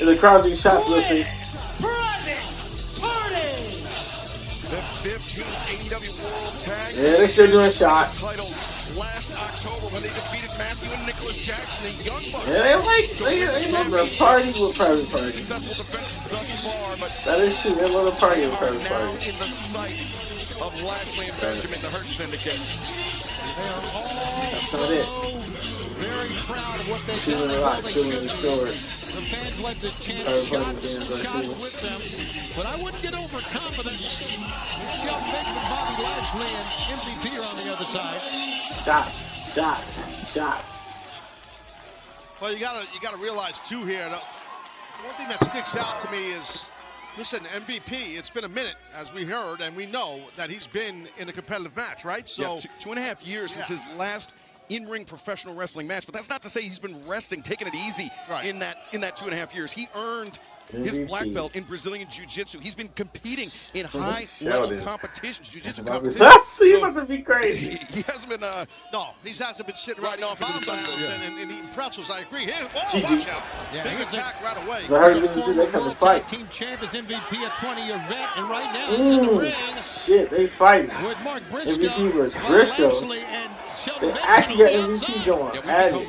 The crowd doing shots with me. The 15th AEW World Tag Yeah, they still doing shots. Title last October when they defeated Matthew and Nicholas Jackson and Young Bucks. Yeah, they love the party with private party. Successful defense thus far, but that is true. They love the party with private party. In the sights of Lashley and Benjamin, the Hurt Syndicate. They are all that's not it. Very proud of what they've done. The fans like to chant shots with them, but I wouldn't get overconfident. Young Benjamin, Bobby Lashley, and MVP are on the other side. Shots. Well, you gotta realize too here. One thing that sticks out to me is, listen, MVP. It's been a minute, as we heard, and we know that he's been in a competitive match, right? So yeah, 2.5 years since his last in-ring professional wrestling match, but that's not to say he's been resting, taking it easy in that 2.5 years. He earned his black belt in Brazilian Jiu-Jitsu. He's been competing in high-level competitions, Jiu-Jitsu competitions. So you're about to be crazy. He hasn't been. No, he hasn't been sitting right off into the sunset and eating pretzels. I agree. Here, GG. watch out. Big attack right away. So how do they come to fight? Team champ is MVP, a 20-year vet, and right now he's in the ring. Shit, they fighting. With Mark Briscoe. MVP was Briscoe. They actually got MVP going. Yeah,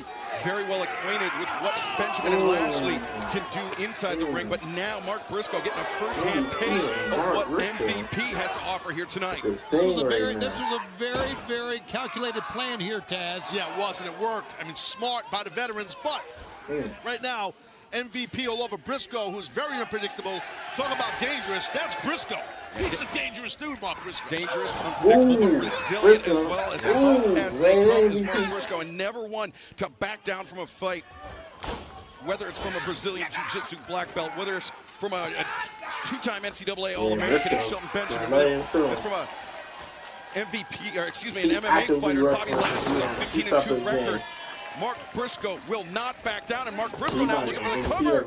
very well acquainted with what Benjamin and Lashley can do inside the ring, but now Mark Briscoe getting a first-hand taste of what MVP has to offer here tonight. This was a very, very calculated plan here, Taz. Yeah, it was, and it worked. I mean, smart by the veterans, but right now, MVP all over Briscoe, who's very unpredictable. Talk about dangerous. That's Briscoe. He's a dangerous dude, Mark Briscoe. Dangerous, unpredictable, but resilient as well, as tough as they come is Mark Briscoe, and never one to back down from a fight. Whether it's from a Brazilian Jiu-Jitsu black belt, whether it's from a two-time NCAA All-American and Shelton Benjamin, whether it's from a MVP, or excuse me, an MMA fighter, Bobby Lashley with a 15-2 record. Mark Briscoe will not back down, and Mark Briscoe now looking for the cover.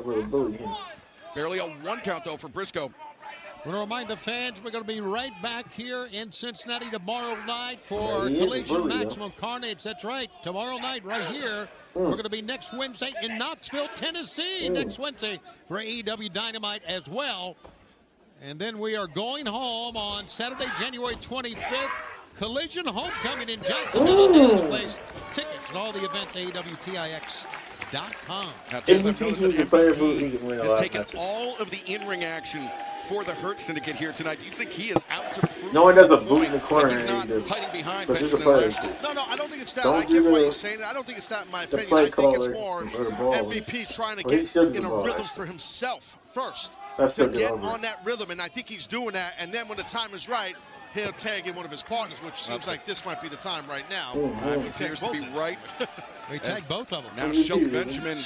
Barely a one count, though, for Briscoe. I want to remind the fans we're going to be right back here in Cincinnati tomorrow night for Collision Maximum Carnage. That's right. Tomorrow night right here. We're going to be next Wednesday in Knoxville, Tennessee. Next Wednesday for AEW Dynamite as well. And then we are going home on Saturday, January 25th. Collision Homecoming in Jacksonville. Davis Place. Tickets and all the events, AEWTIX.com. Now, MVP has taken all of the in-ring action for the Hurt Syndicate here tonight. Do you think he is out to prove? No one does a boot in the corner. He's not hiding behind Benjamin Lashley. No, I don't think it's that. I get what he's saying. I don't think it's that, in my opinion. I think it's more MVP trying to get in a rhythm for himself first. To get on that rhythm, and I think he's doing that. And then when the time is right, he'll tag in one of his partners, which seems like this might be the time right now. Time appears to be right. They tag both of them. Now Shelton Benjamin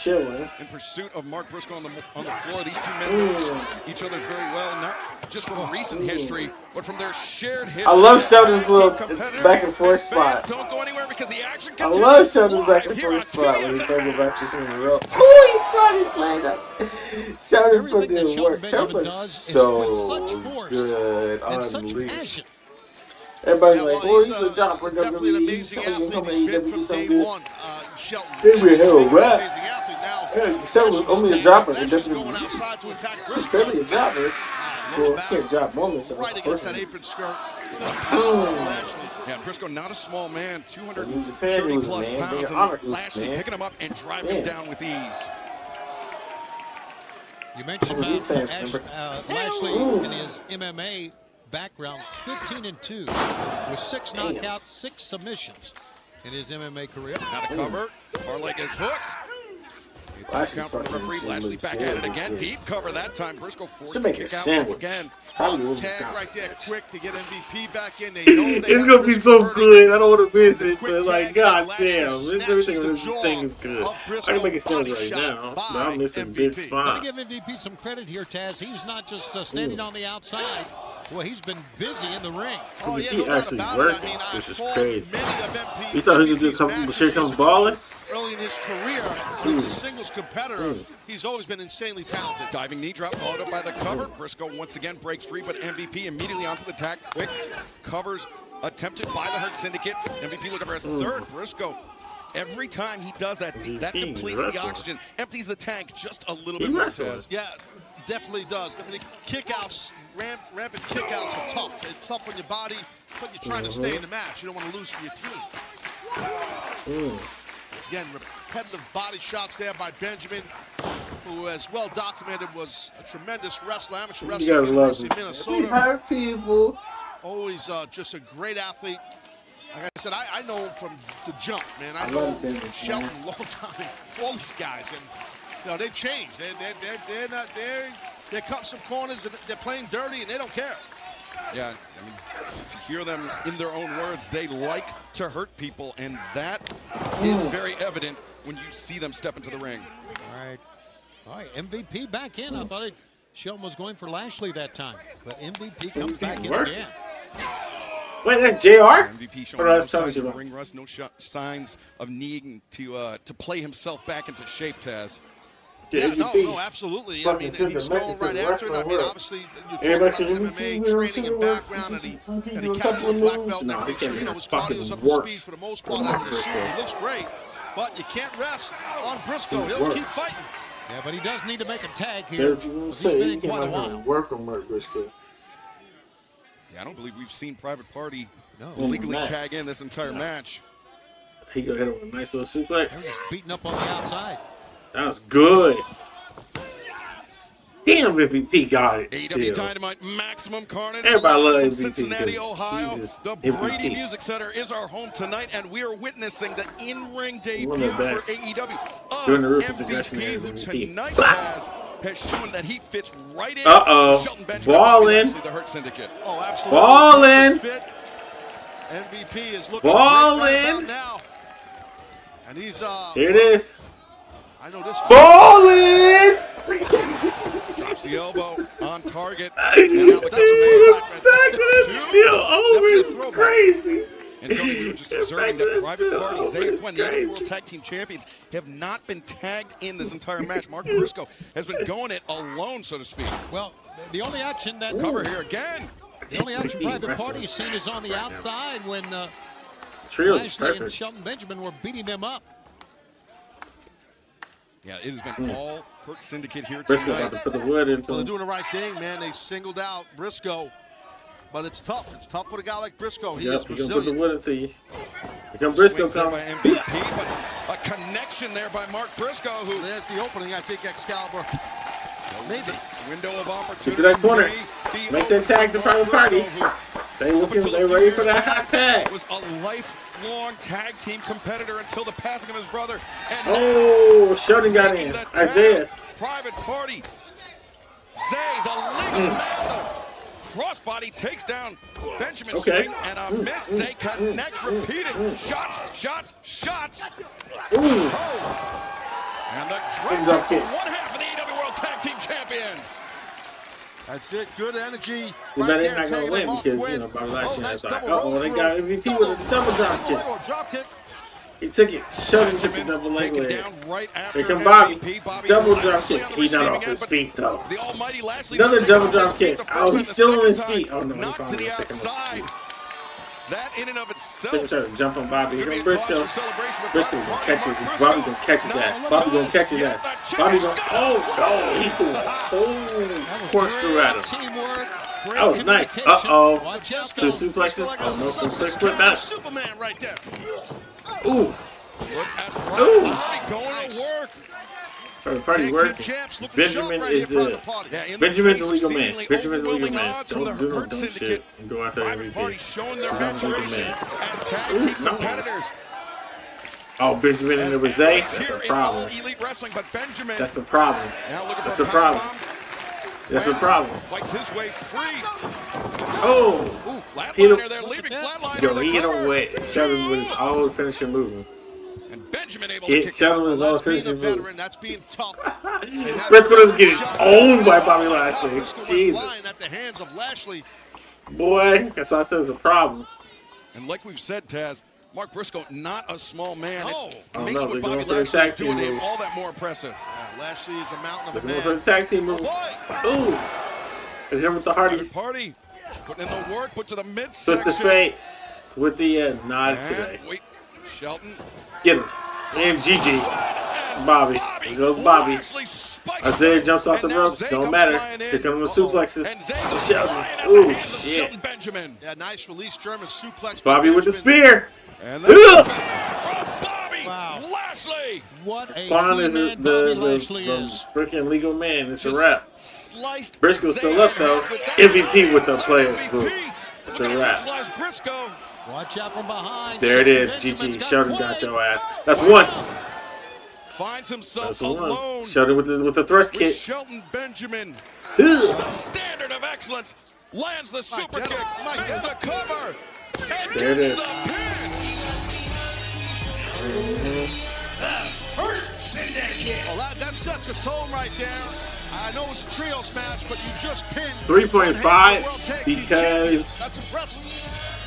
in pursuit of Mark Briscoe on the floor. These two men know each other very well, not just from recent history, but from their shared history. I love Shelton's little back and forth spot. Don't go anywhere because the action continues. I love Shelton's back and forth spot when he does go back to swing the rope. Oh, he thought he played up. Shelton put in work. Shelton is so good on Unleashed. Everybody's like, oh, he's a job for definitely an amazing athlete. He's been from day one. Shelton. He's a rat. Yeah, Shelton was only a dropper. He's going outside to attack Briscoe. barely a dropper. Well, he can't drop moments. Right against that apron skirt. Yeah, Briscoe, not a small man, 230 plus pounds, and Lashley picking him up and driving him down with ease. You mentioned Lashley in his MMA background, 15-2 with 6 knockouts, 6 submissions in his MMA career. Now the cover, far leg is hooked. Count from the referee. Lashley back at it again. Deep cover that time. Briscoe forced to kick out once again. Tag right there, quick to get MVP back in. They know it's gonna be so good. I don't want to miss it, but like, god damn, everything on this thing is good. I can make it sound right now, but I'm missing big spot. Let me give MVP some credit here, Taz. He's not just standing on the outside. Well, he's been busy in the ring. Oh, yeah, he actually working, which is crazy. You thought he was going to do a couple of shit comes balling? Early in his career, as a singles competitor, he's always been insanely talented. Diving knee drop followed up by the cover. Briscoe once again breaks free, but MVP immediately onto the attack. Quick covers attempted by the Hurt Syndicate. MVP looking for a third. Briscoe, every time he does that, that depletes the oxygen, empties the tank just a little bit more. Yeah, definitely does. I mean, kickouts, rampant kickouts are tough. It's tough on your body, but you're trying to stay in the match. You don't want to lose for your team. Again, repetitive body shots there by Benjamin, who, as well documented, was a tremendous wrestler, amateur wrestler in the University of Minnesota. Hurt people. Always just a great athlete. Like I said, I know him from the jump, man. I know Shelton a long time. All these guys, and you know they've changed. They're cutting some corners, and they're playing dirty, and they don't care. Yeah, I mean, to hear them in their own words, they like to hurt people, and that is very evident when you see them step into the ring. All right, MVP back in. I thought Shelton was going for Lashley that time, but MVP comes back in again. Wait, that's JR? MVP showing no signs of ring rust, no signs of needing to play himself back into shape, Taz. Yeah, no, absolutely. I mean, he's going right after it. I mean, obviously, you talk about his MMA training and background, and he captured a black belt. Now, make sure you know his cardio's up to speed for the most part. After the suit, he looks great, but you can't rest on Briscoe. He'll keep fighting. Yeah, but he does need to make a tag here. He's been in quite a while. Work on Briscoe. Yeah, I don't believe we've seen Private Party legally tag in this entire match. He gonna hit him with a nice little suplex. He's beating up on the outside. That was good. Damn, MVP got it. AEW Dynamite Maximum Carnage. Everybody loves from MVP. Cincinnati, Ohio. The MVP. Brady Music Center is our home tonight, and we are witnessing the in-ring debut for AEW of MVP, who tonight has shown that he fits right in. Shelton Benjamin, Ballin'. The Hurt Syndicate. Oh, absolutely. Ballin'. MVP is looking Ballin'. now. And he's here it is. I know this. Ballin'. Drops the elbow on target. And now the over. It's crazy. And Tony, we were just observing that Private Party, Zay and Quinn, the AEW World Tag Team Champions, have not been tagged in this entire match. Mark Briscoe has been going it alone, so to speak. Well, the only action that cover here again. The only action Private Party has seen is on the outside when Lashley and Shelton Benjamin were beating them up. Yeah, it has been all Hurt Syndicate here Briscoe tonight. about to put the wood into Well, they're doing the right thing, man. They singled out Briscoe, but it's tough. It's tough with a guy like Briscoe. He is resilient. Put the wood into you. Here comes Briscoe by MVP, but a connection there by Mark Briscoe. Who there's the opening, I think, Excalibur. Maybe. Window of opportunity. Get to that corner. Make that tag to Private Party. They ready for that hot tag. Was a lifelong tag team competitor until the passing of his brother. And Sheldon got in. Isaiah. Private Party. Zay, the legal man. Crossbody takes down Benjamin Swing, and a miss. Zay connects, repeated. Shots. Ooh. Oh. And the drop kick for one half of the AEW World Tag Team Champions. That's it. Good energy. But they're not going to win because, you know, Bobby Lashley is like, they got MVP with a double drop kick. He took it, shoved into the double leg leg. Here come Bobby. Double drop kick. He's not off his feet, though. The almighty Lashley. Another double drop kick. Oh, he's still on his feet. Oh, no, not to the outside. That in and of itself. They're trying to jump on Bobby. Here comes Briscoe. Briscoe gonna catch it. Bobby gonna catch his ass. Bobby gonna catch his ass. Bobby gonna. Oh no! He threw a whole corkscrew at him. That was nice. Two suplexes. Oh no! Quick back. Superman right there. Ooh. Look at Private going to work. Private Party working. Benjamin is Benjamin's a legal man. Benjamin's a legal man. Don't do no dumb shit and go out there every day. Showing their maturation as tag team competitors. Oh, Benjamin and it was Zay? That's a problem. That's a problem. That's a problem. That's a problem. Fights his way free. Oh! He hit him with Sheldon with his old finishing move. And Benjamin able to kick Sheldon with his old finishing move. That's being tough. Briscoe doesn't get owned by Bobby Lashley. Jesus. At the hands of Lashley. Boy, that's why I said it's a problem. And like we've said, Taz, Mark Briscoe, not a small man. Oh, it makes no, what they're Bobby going for the Lashley tag is doing team him move. all that more impressive. Lashley is a mountain of a They're going for man. the tag team move. Ooh. And him with the Hardys. Party. Putting in the work, put to the midsection. Twist the fate with the nod today. Wait, Shelton. Get him. And GG. Bobby. There goes Bobby. Isaiah jumps off the ropes. Don't matter. Here come the suplexes. Shelton. Ooh, shit. Yeah, nice release, German suplex. Bobby with the spear. And then Bobby Lashley. What a Bobby Lashley the is. freaking legal man. It's a wrap. Sliced Briscoe's still up though. MVP with the players boot. It's a wrap. Briscoe. Watch out from behind. There it is. GG. Sheldon got your ass. That's one. Finds himself That's alone. one. Sheldon with the thrust With kick. Shelton Benjamin. The standard of excellence. Lands the super kick. Makes the cover. And There it is. the pin. Well, that sets a tone right there. I know it's a trios match, but you just pinned 3.5 because that's impressive.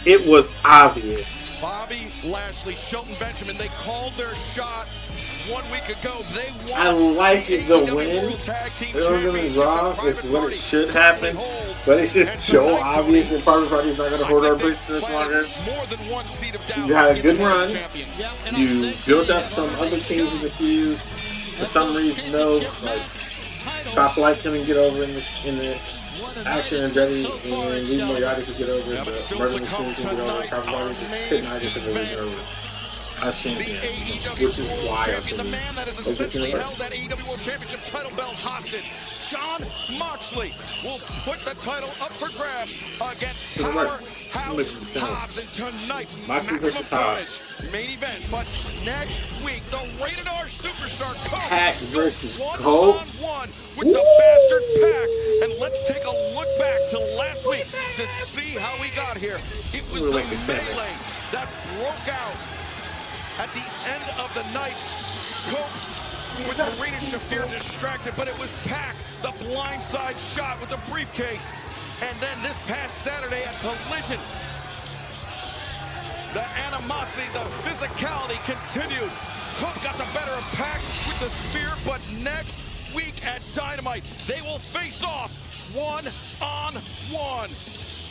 it was obvious. Bobby Lashley, Shelton Benjamin, they called their shot 1 week ago. They won. I like it the win. It don't really wrong. It's when it should happen. But it's just so obvious that Private Party's not going to hold our breaks this longer. You had a good run. You built up some other teams in the feud. For some reason, though, like Top Flight couldn't get over in the Action and Jetty, and Lee Moriarty could get over. The Murder Machine could get over. Private Party just could not get the division over. Us champions, which is why I The man that has essentially held that AEW World Championship title belt hostage, Jon Moxley, will put the title up for grabs against Powerhouse Hobbs in tonight's Moxley versus Carnage main event. But next week, the Rated R Superstar Pac versus Cole. one with the Bastard Pac. And let's take a look back to last week to see how we got here. It was the melee that broke out at the end of the night. Cope with Marina Shafir distracted, but it was Pac, the blindside shot with the briefcase. And then this past Saturday at Collision, the animosity, the physicality continued. Cope got the better of Pac with the spear, but next week at Dynamite, they will face off one-on-one.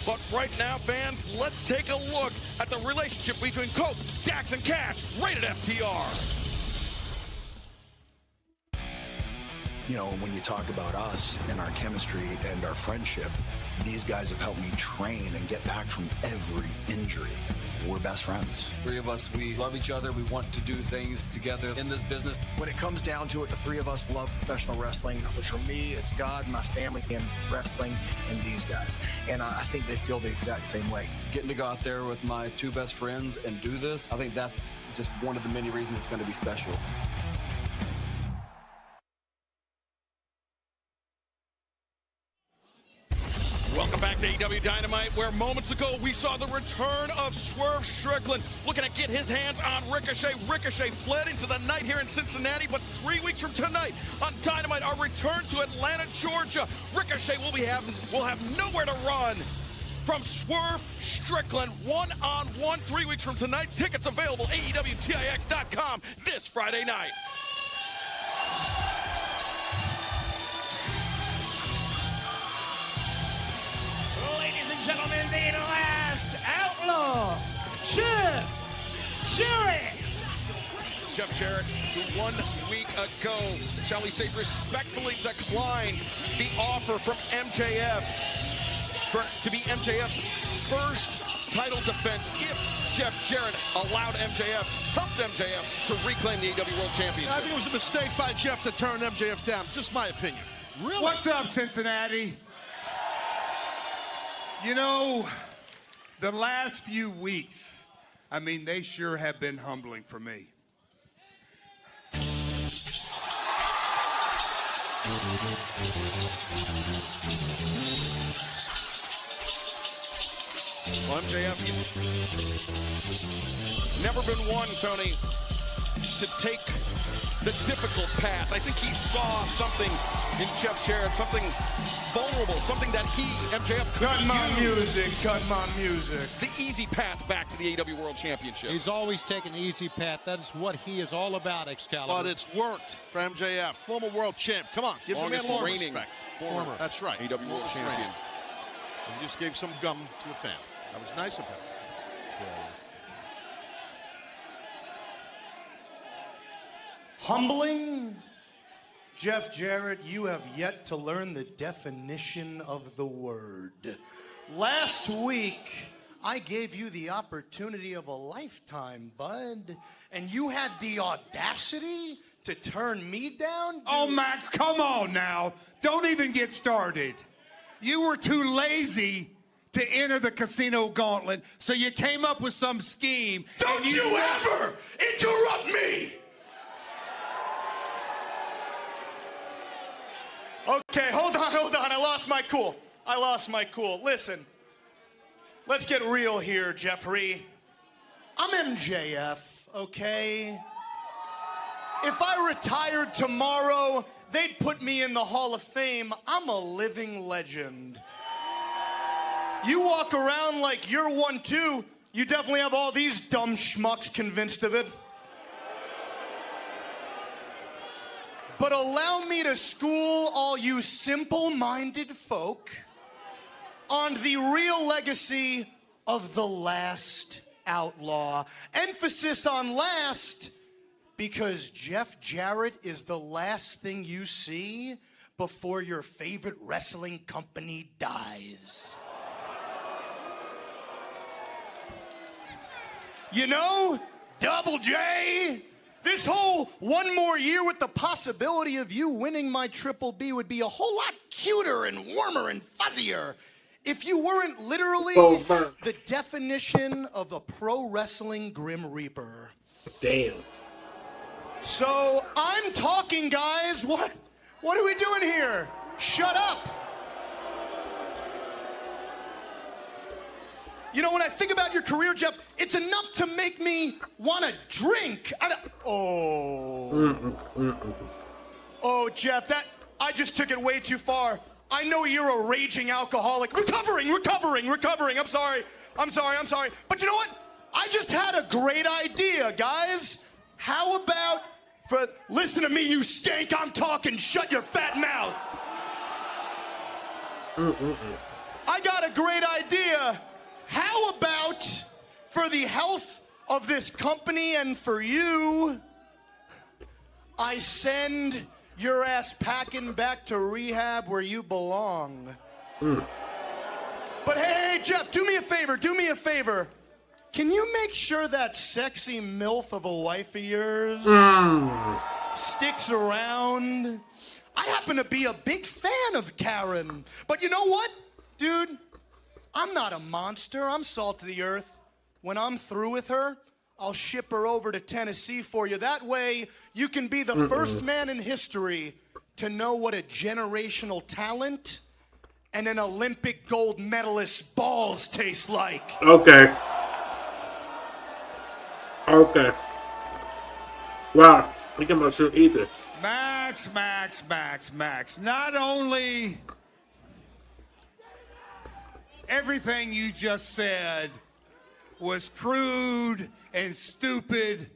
But right now, fans, let's take a look at the relationship between Cope, Dax, and Cash, rated FTR. You know, when you talk about us and our chemistry and our friendship, these guys have helped me train and get back from every injury. We're best friends. Three of us, we love each other. We want to do things together in this business. When it comes down to it, the three of us love professional wrestling. But for me, it's God, my family, and wrestling, and these guys. And I think they feel the exact same way. Getting to go out there with my two best friends and do this, I think that's just one of the many reasons it's going to be special. Welcome back to AEW Dynamite, where moments ago we saw the return of Swerve Strickland, looking to get his hands on Ricochet. Ricochet fled into the night here in Cincinnati, but 3 weeks from tonight on Dynamite, our return to Atlanta, Georgia. Ricochet will have nowhere to run from Swerve Strickland, one-on-one 3 weeks from tonight. Tickets available AEWTIX.com this Friday night. Ladies and gentlemen, the last outlaw, Jeff Jarrett. Jeff Jarrett, who 1 week ago, shall we say, respectfully declined the offer from MJF to be MJF's first title defense if Jeff Jarrett allowed helped MJF to reclaim the AEW World Championship. I think it was a mistake by Jeff to turn MJF down. Just my opinion. Really? What's up, Cincinnati? You know, the last few weeks, I mean, they sure have been humbling for me. Well, MJF, never been one, Tony, to take the difficult path. I think he saw something in Jeff Jarrett, something vulnerable, something that he, MJF, could cut my use. music, cut my music. The easy path back to the AEW World Championship. He's always taken the easy path. That is what he is all about, Excalibur. But it's worked for MJF, former world champ. Come on, give the man more respect. Former That's right. AEW World Champion. He just gave some gum to a fan. That was nice of him. Humbling? Jeff Jarrett, you have yet to learn the definition of the word. Last week, I gave you the opportunity of a lifetime, bud, and you had the audacity to turn me down? Oh, Max, come on now. Don't even get started. You were too lazy to enter the casino gauntlet, so you came up with some scheme. Don't you ever interrupt me! Okay, hold on. I lost my cool. Listen, let's get real here, Jeffrey. I'm MJF, okay? If I retired tomorrow, they'd put me in the Hall of Fame. I'm a living legend. You walk around like you're 1-2, you definitely have all these dumb schmucks convinced of it. But allow me to school all you simple-minded folk on the real legacy of the last outlaw. Emphasis on last, because Jeff Jarrett is the last thing you see before your favorite wrestling company dies. You know, Double J, this whole one more year with the possibility of you winning my Triple B would be a whole lot cuter and warmer and fuzzier if you weren't literally the definition of a pro wrestling Grim Reaper. Damn. So I'm talking, guys. What are we doing here? Shut up. You know, when I think about your career, Jeff, it's enough to make me want to drink. Oh, Jeff, I just took it way too far. I know you're a raging alcoholic. Recovering. I'm sorry. But you know what? I just had a great idea, guys. How about listen to me, you stank, I'm talking, shut your fat mouth. I got a great idea. How about, for the health of this company and for you, I send your ass packing back to rehab where you belong. But hey, Jeff, do me a favor. Can you make sure that sexy MILF of a wife of yours sticks around? I happen to be a big fan of Karen. But you know what, dude? I'm not a monster. I'm salt of the earth. When I'm through with her, I'll ship her over to Tennessee for you. That way, you can be the first man in history to know what a generational talent and an Olympic gold medalist's balls taste like. Okay. Wow. We can shoot either. Max. Not only everything you just said was crude and stupid,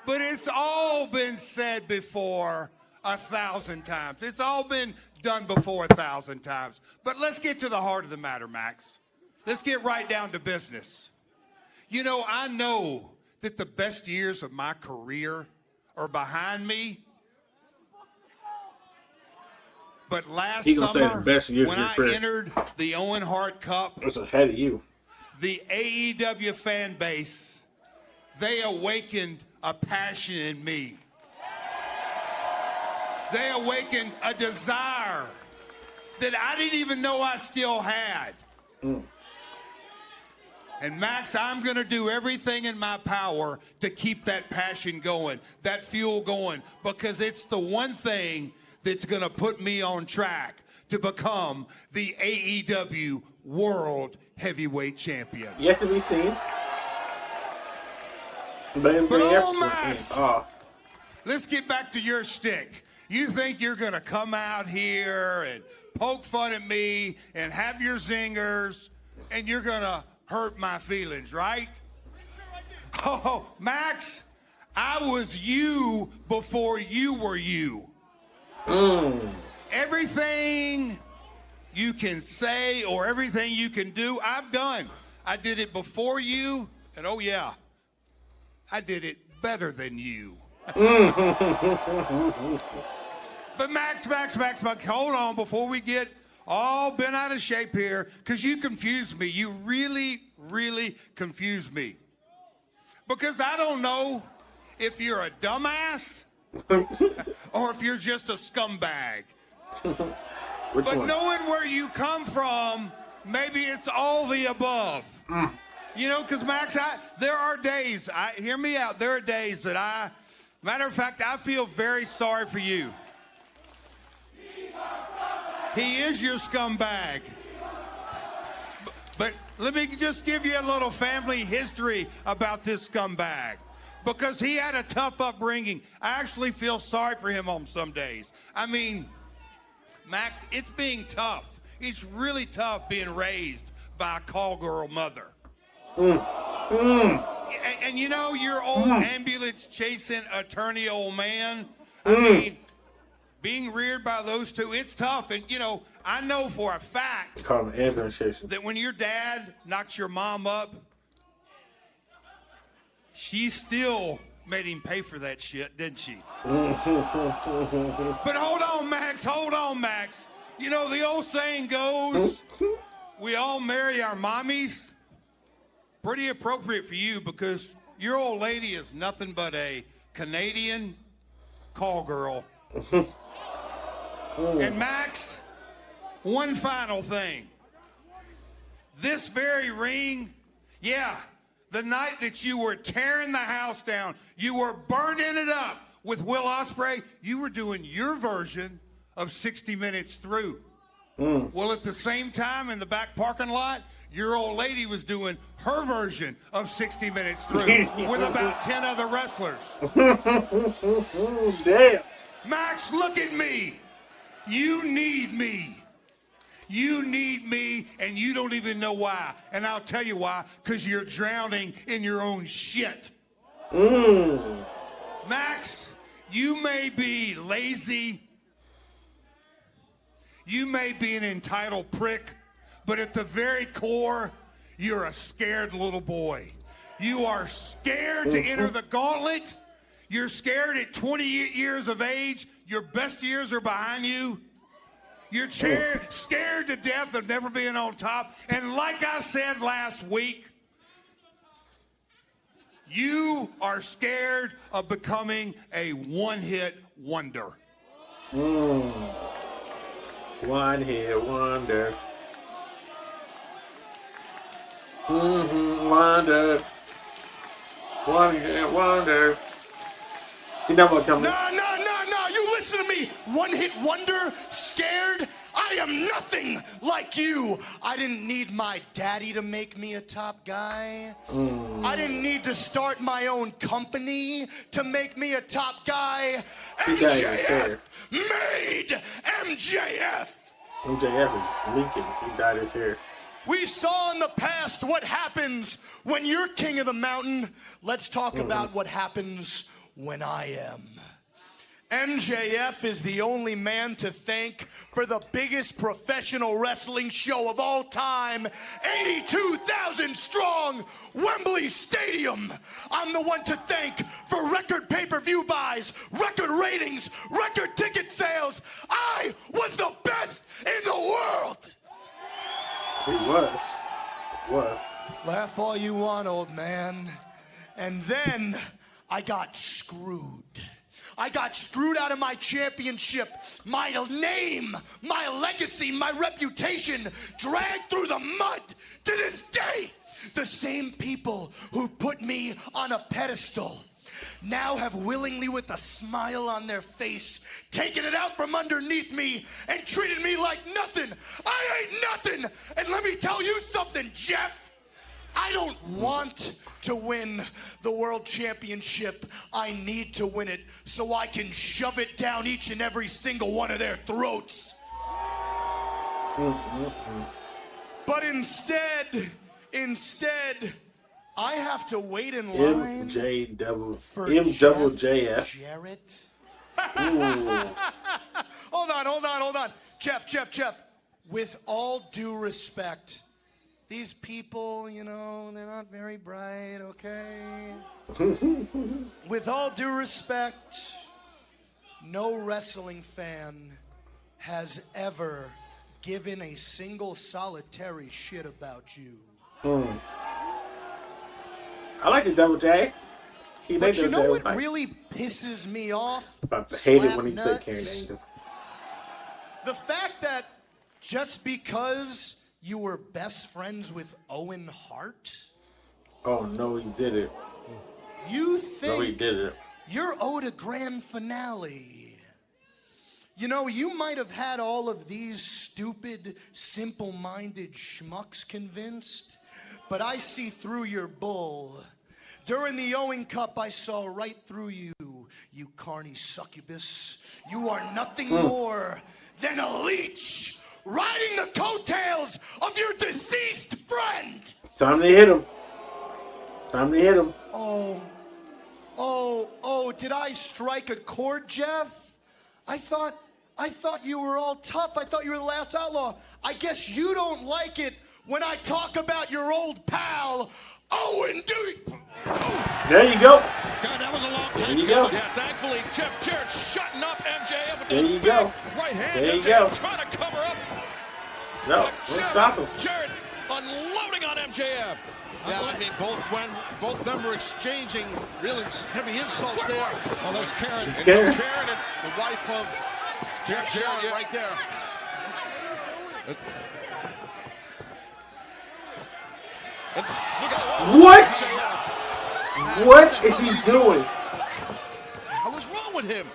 but it's all been said before 1,000 times. It's all been done before 1,000 times. But let's get to the heart of the matter, Max. Let's get right down to business. You know, I know that the best years of my career are behind me. But last summer, when I entered the Owen Hart Cup, it was ahead of you. The AEW fan base, they awakened a passion in me. They awakened a desire that I didn't even know I still had. And Max, I'm going to do everything in my power to keep that passion going, that fuel going, because it's the one thing that's going to put me on track to become the AEW World Heavyweight Champion. Yet to be seen. But oh, Max, let's get back to your shtick. You think you're going to come out here and poke fun at me and have your zingers, and you're going to hurt my feelings, right? Oh, Max, I was you before you were you. Everything you can say or everything you can do, I've done. I did it before you, and oh yeah, I did it better than you. But Max, hold on before we get all bent out of shape here, because you confuse me. You really, really confuse me. Because I don't know if you're a dumbass or if you're just a scumbag. But knowing where you come from, maybe it's all the above. You know, because Max, there are days, hear me out, there are days that matter of fact, I feel very sorry for you. He is your scumbag. But let me just give you a little family history about this scumbag. Because he had a tough upbringing. I actually feel sorry for him on some days. I mean, Max, it's being tough. It's really tough being raised by a call girl mother. And you know, your old ambulance chasing attorney old man, I mean, being reared by those two, it's tough. And, you know, I know for a fact that when your dad knocks your mom up, she still made him pay for that shit, didn't she? But hold on, Max. You know, the old saying goes, we all marry our mommies. Pretty appropriate for you because your old lady is nothing but a Canadian call girl. And Max, one final thing. This very ring, yeah, the night that you were tearing the house down, you were burning it up with Will Ospreay, you were doing your version of 60 Minutes Through. Well, at the same time in the back parking lot, your old lady was doing her version of 60 Minutes Through with about 10 other wrestlers. Damn. Max, look at me. You need me. You need me, and you don't even know why. And I'll tell you why, because you're drowning in your own shit. Max, you may be lazy. You may be an entitled prick, but at the very core, you're a scared little boy. You are scared to enter the gauntlet. You're scared at 20 years of age. Your best years are behind you. You're scared to death of never being on top. And like I said last week, you are scared of becoming a one-hit wonder. One-hit wonder. Wonder. One-hit wonder. You know what coming? No. You listen to me. One-hit wonder, scared. I am nothing like you. I didn't need my daddy to make me a top guy. I didn't need to start my own company to make me a top guy. MJF made MJF. MJF is leaking. He dyed his hair. We saw in the past what happens when you're king of the mountain. Let's talk about what happens when I am. MJF is the only man to thank for the biggest professional wrestling show of all time, 82,000 strong Wembley Stadium. I'm the one to thank for record pay-per-view buys, record ratings, record ticket sales. I was the best in the world. He was. Laugh all you want, old man. And then I got screwed. I got screwed out of my championship, my name, my legacy, my reputation, dragged through the mud to this day. The same people who put me on a pedestal now have willingly, with a smile on their face, taken it out from underneath me and treated me like nothing. I ain't nothing. And let me tell you something, Jeff. I don't want to win the world championship. I need to win it so I can shove it down each and every single one of their throats. But instead, I have to wait in line for MJF. Jarrett. Hold on. Jeff. With all due respect, these people, you know, they're not very bright, okay? With all due respect, no wrestling fan has ever given a single solitary shit about you. I like the Double J. But you know what really pisses me off? I hate it when he took Carnage. The fact that just because you were best friends with Owen Hart? Oh, no, he did it. You think no, he did it. You're owed a grand finale. You know, you might have had all of these stupid, simple-minded schmucks convinced, but I see through your bull. During the Owen Cup, I saw right through you, you carny succubus. You are nothing more than a leech riding the coattails of your deceased friend. Time to hit him. Oh, did I strike a chord, Jeff? I thought you were all tough. I thought you were the last outlaw. I guess you don't like it when I talk about your old pal, Owen Dewey. There you go. God, that was a long time. There you go. Yeah, thankfully, Jeff Jarrett shutting up MJF with there those you big go. right hands. There you MJF go. trying to cover up. No, let's stop him. Jarrett unloading on MJF. Yeah, I mean, both of them were exchanging really heavy insults there. Oh, there's Karen. And there's Karen and the wife of Jeff Jarrett right there. What? What is he doing? What was wrong with him?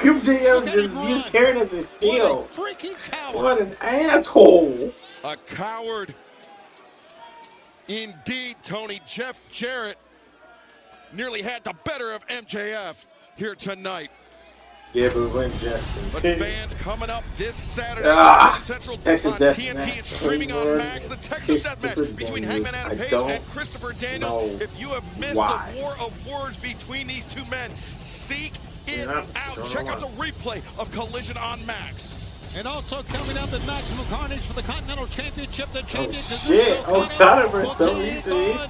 MJF just used Karen as a shield. What a freaking coward. What an asshole. A coward. Indeed, Tony. Jeff Jarrett nearly had the better of MJF here tonight. Yeah, but when Jeff. But fans coming up this Saturday on Central on TNT. It's streaming on Max. The Texas Death Match between Hangman Adam Page and Christopher Daniels. If you have missed the war of words between these two men, seek it out. Check out the replay of Collision on Max. And also coming up at Maximum Carnage for the Continental Championship, the champion shit! Okada versus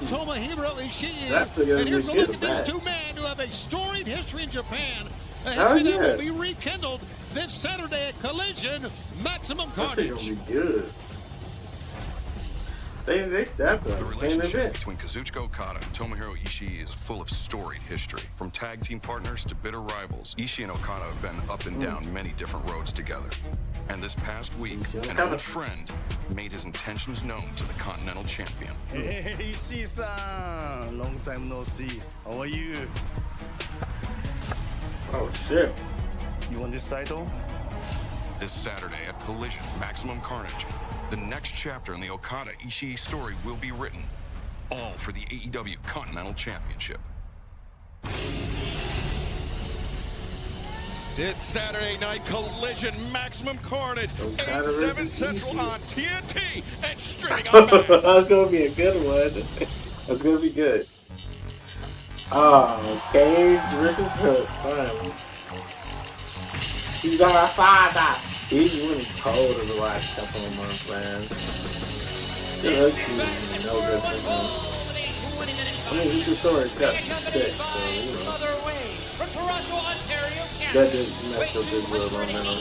Tomohiro Ishii. That's a good And here's a look at match. these two men who have a storied history in Japan. A Oh, history that yeah. will be rekindled this Saturday at Collision, Maximum That shit Carnage. gonna be good. They staffed The up. relationship between Kazuchika Okada and Tomohiro Ishii is full of storied history. From tag team partners to bitter rivals, Ishii and Okada have been up and down many different roads together. And this past week, an old friend made his intentions known to the Continental Champion. Hey, Ishii-san, long time no see. How are you? Oh shit! You want this title? This Saturday at Collision, Maximum Carnage, the next chapter in the Okada-Ishii story will be written, all for the AEW Continental Championship. This Saturday night Collision, Maximum Carnage, 8, 7 Central on TNT and streaming on Max. That's gonna be a good one. That's gonna be good. Oh, Cage versus Hook. Fine. He's our father. He's really cold in the last couple of months, man. The Hook is no good for him. I mean, he's just sort of got sick, so you know. That didn't mess with his real momentum.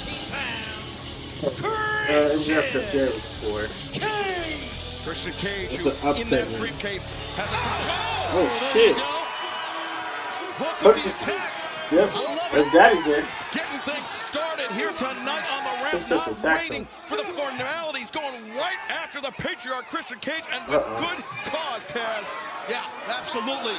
MJF got Jarrett was poor. Christian Cage, It's who an upset in that win. briefcase has a Oh shit! Hook just, yep, there's Daddy's there. getting things started here tonight on the ramp, Hook just not attacks waiting him. for the formalities, going right after the patriarch Christian Cage, and with good cause, Taz. Yeah, absolutely.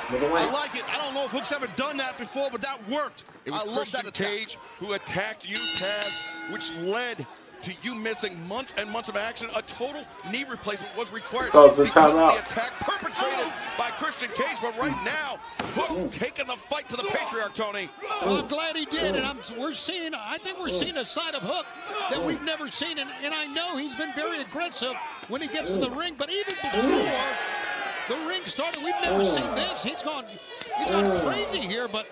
I like it. I don't know if Hook's ever done that before, but that worked. It was I love Christian that attack. Cage who attacked you, Taz, which led to you missing months and months of action. A total knee replacement was required Calls a because of timeout. the attack perpetrated by Christian Cage. But right now, Hook taking the fight to the Patriarch, Tony. Well, I'm glad he did, and I think we're seeing a side of Hook that we've never seen, and I know he's been very aggressive when he gets in the ring, but even before the ring started, we've never seen this. He's gone crazy here, but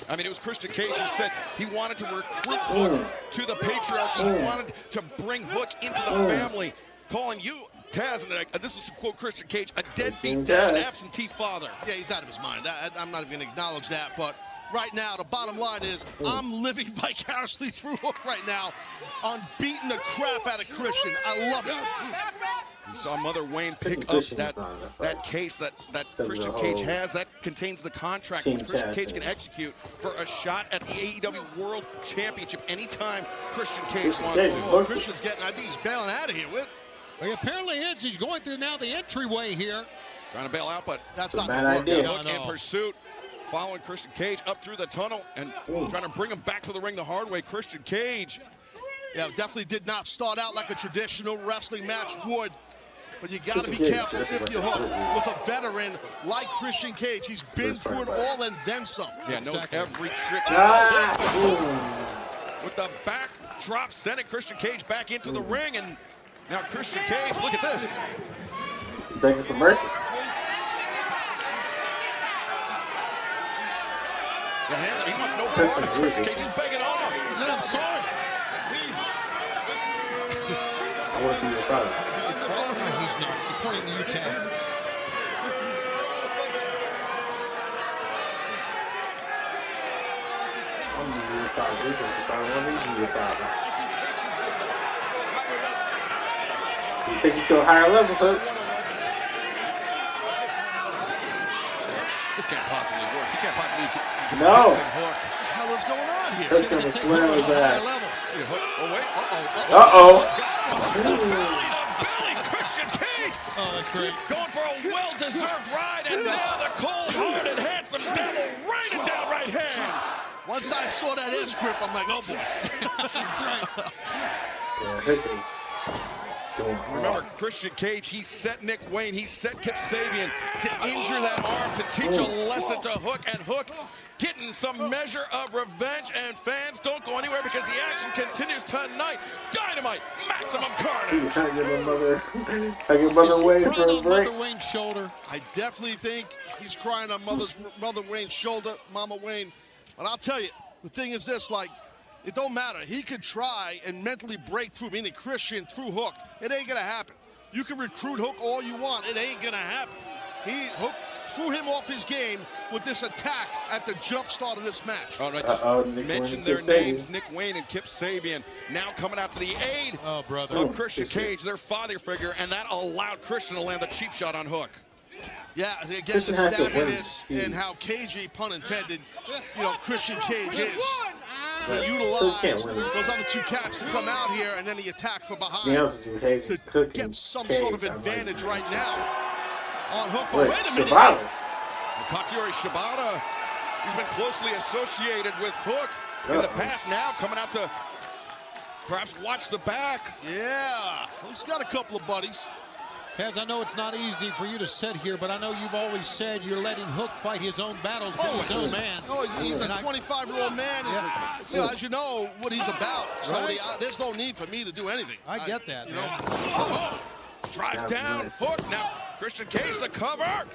I mean, it was Christian Cage who said he wanted to recruit Hook to the Patriarchy. He wanted to bring Hook into the family, calling you, Taz, and this is to quote Christian Cage, a deadbeat dad, an absentee father. Yeah, he's out of his mind. I'm not even going to acknowledge that, but right now, the bottom line is I'm living vicariously through Hook right now on beating the crap out of Christian. I love it. You saw Mother Wayne pick up that case that Christian Cage has that contains the contract which Christian Cage can execute for a shot at the AEW World Championship anytime Christian Cage wants to. Christian's getting, I think he's bailing out of here. Well, he apparently is. He's going through now the entryway here. Trying to bail out, but that's not bad idea. Hook in pursuit, following Christian Cage up through the tunnel and trying to bring him back to the ring the hard way. Christian Cage. Yeah, definitely did not start out like a traditional wrestling match would. But you got to be careful if you hook with a veteran like Christian Cage. He's been through it all and then some. Yeah, knows every trick. With the back drop, sending Christian Cage back into the ring. And now Christian Cage, look at this. Begging for mercy. The hands up. He wants no part of Christian Cage. He's begging off. He said, I'm sorry. I want to be your father. He's not. He's pointing to you, Taz. I'm going to be your father. If I want to be your father. You take you to a higher level, Hook. This can't possibly work. He can't possibly No. What the hell is going on here? That's going to slam his ass. Oh, wait. Uh-oh. Christian Cage. Oh, that's great. Going for a well-deserved ride, and now the cold-hearted, handsome devil raining down right hands. Once I saw that ass grip, I'm like, oh boy. That's right. Yeah, Hook is going Remember, Christian Cage, he set Nick Wayne, he set Kip Sabian to injure that arm, to teach a lesson to Hook, and Hook getting some measure of revenge. And fans, don't go anywhere because the action continues tonight. Dynamite, Maximum Carnage. I give Mother Wayne for a break. Mother Wayne's shoulder. I definitely think he's crying on Mother Wayne's shoulder, Mama Wayne. But I'll tell you, the thing is this, like, it don't matter. He could try and mentally break through, meaning Christian through Hook. It ain't gonna happen. You can recruit Hook all you want. It ain't gonna happen. Hook threw him off his game with this attack at the jump start of this match. Oh, no, I just mentioned their names, Nick Wayne and Kip Sabian, now coming out to the aid of Christian Cage, their father figure, and that allowed Christian to land the cheap shot on Hook. Yeah, again, the savviness and how cagey, pun intended, Christian Cage is. To utilize those other two cats to come out here and then the attack from behind to get some sort of advantage right now on Hook. But wait a minute. Katsuyori Shibata, he's been closely associated with Hook in the past, now coming out to perhaps watch the back. Yeah, he's got a couple of buddies. Taz, I know it's not easy for you to sit here, but I know you've always said you're letting Hook fight his own battles, his own man. Oh, he's a 25-year-old man. As you know what he's about. So there's no need for me to do anything. I get that. Drives down, Hook. Now Christian Cage the cover. And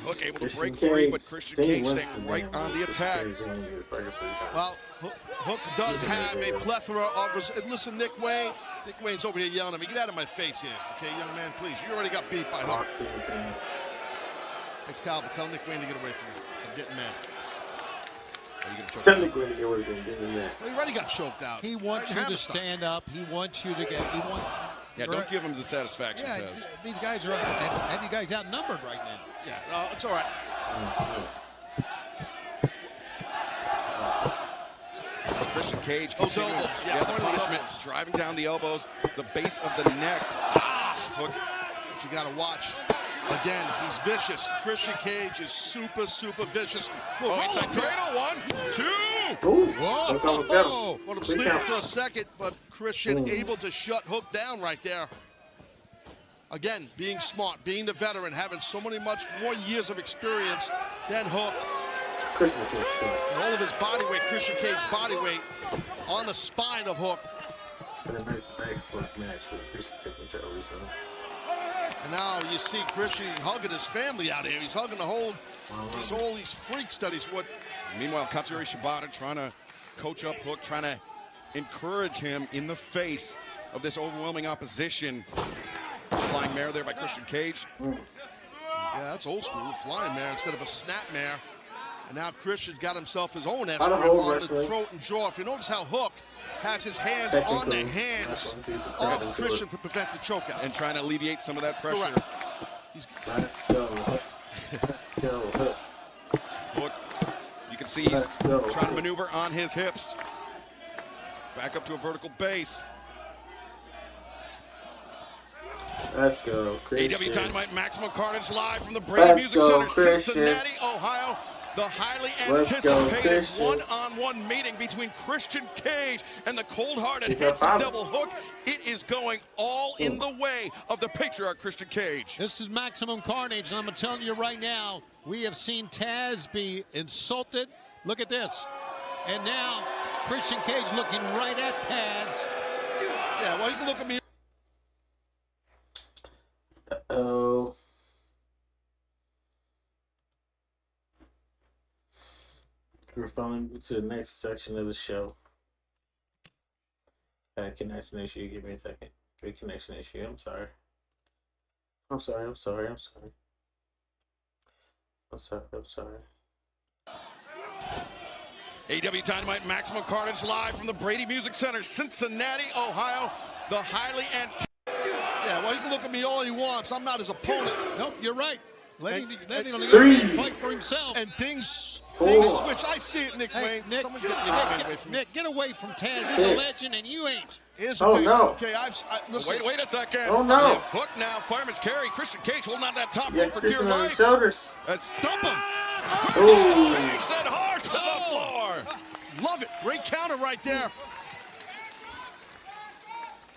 Hook able to break free, but Christian Cage staying right on the attack. Well, Hook does have a plethora of... Listen, Nick Wayne. Nick Wayne's over here yelling at me. Get out of my face here, okay, young man, please. You already got beat by Hook. Thanks, Calvin. Tell Nick Wayne to get away from me. I'm getting mad. Tell Nick Wayne to get away from me. Well, he already got choked out. He wants you to stand up. He wants you to get... Yeah, don't give him the satisfaction, yeah, Taz. These guys are... Have you guys outnumbered right now? Yeah, no, it's all right. Christian Cage continuing, the punishment, driving down the elbows, the base of the neck. Hook. But you got to watch. Again, he's vicious. Christian Cage is super, super vicious. Oh, it's a cradle. 1, 2. Ooh. Whoa. Let him sleep for a second, but Christian able to shut Hook down right there. Again, being smart, being the veteran, having so many much more years of experience than Hook. And all of his body weight, Christian Cage's body weight, on the spine of Hook. And a nice back foot match with Christian taking care of recently. And now you see Christian, he's hugging his family out here. He's hugging all these freaks that he's with. Meanwhile, Katsuyori Shibata trying to coach up Hook, trying to encourage him in the face of this overwhelming opposition. Flying mare there by Christian Cage. Yeah, that's old school, flying mare instead of a snap mare. And now Christian's got himself his own S-grip on the throat and jaw. If you notice how Hook has his hands on the hands of Christian to prevent the chokeout. And trying to alleviate some of that pressure. Let's go. Let's go. Hook, you can see he's trying to maneuver on his hips. Back up to a vertical base. Let's go, Christian. AEW Dynamite Maximum Carnage live from the Brady Music Center, Cincinnati, Ohio. The highly anticipated one-on-one meeting between Christian Cage and the cold-hearted handsome devil Hook. It is going all in the way of the patriarch Christian Cage. This is Maximum Carnage, and I'm telling you right now, we have seen Taz be insulted. Look at this. And now Christian Cage looking right at Taz. Yeah, well, you can look at me. Uh-oh. We're following to the next section of the show. Connection issue. Give me a second. Big connection issue. I'm sorry. I'm sorry. AEW Dynamite Maximum Carnage live from the Brady Music Center, Cincinnati, Ohio. The highly anticipated. Yeah, well, you can look at me all he wants. I'm not his opponent. Nope, you're right. Letting him fight for himself. And things switch. I see it, Nick Wayne. Nick, get away from Taz. He's a legend, and you ain't. Here's the thing. No. Okay, listen. Wait a second. Oh, no. Hook now, fireman's carry. Christian Cage holding on that top rope for Christian dear on life. his shoulders. Let's dump him. Oh. Sent hard to the floor. Love it. Great counter right there.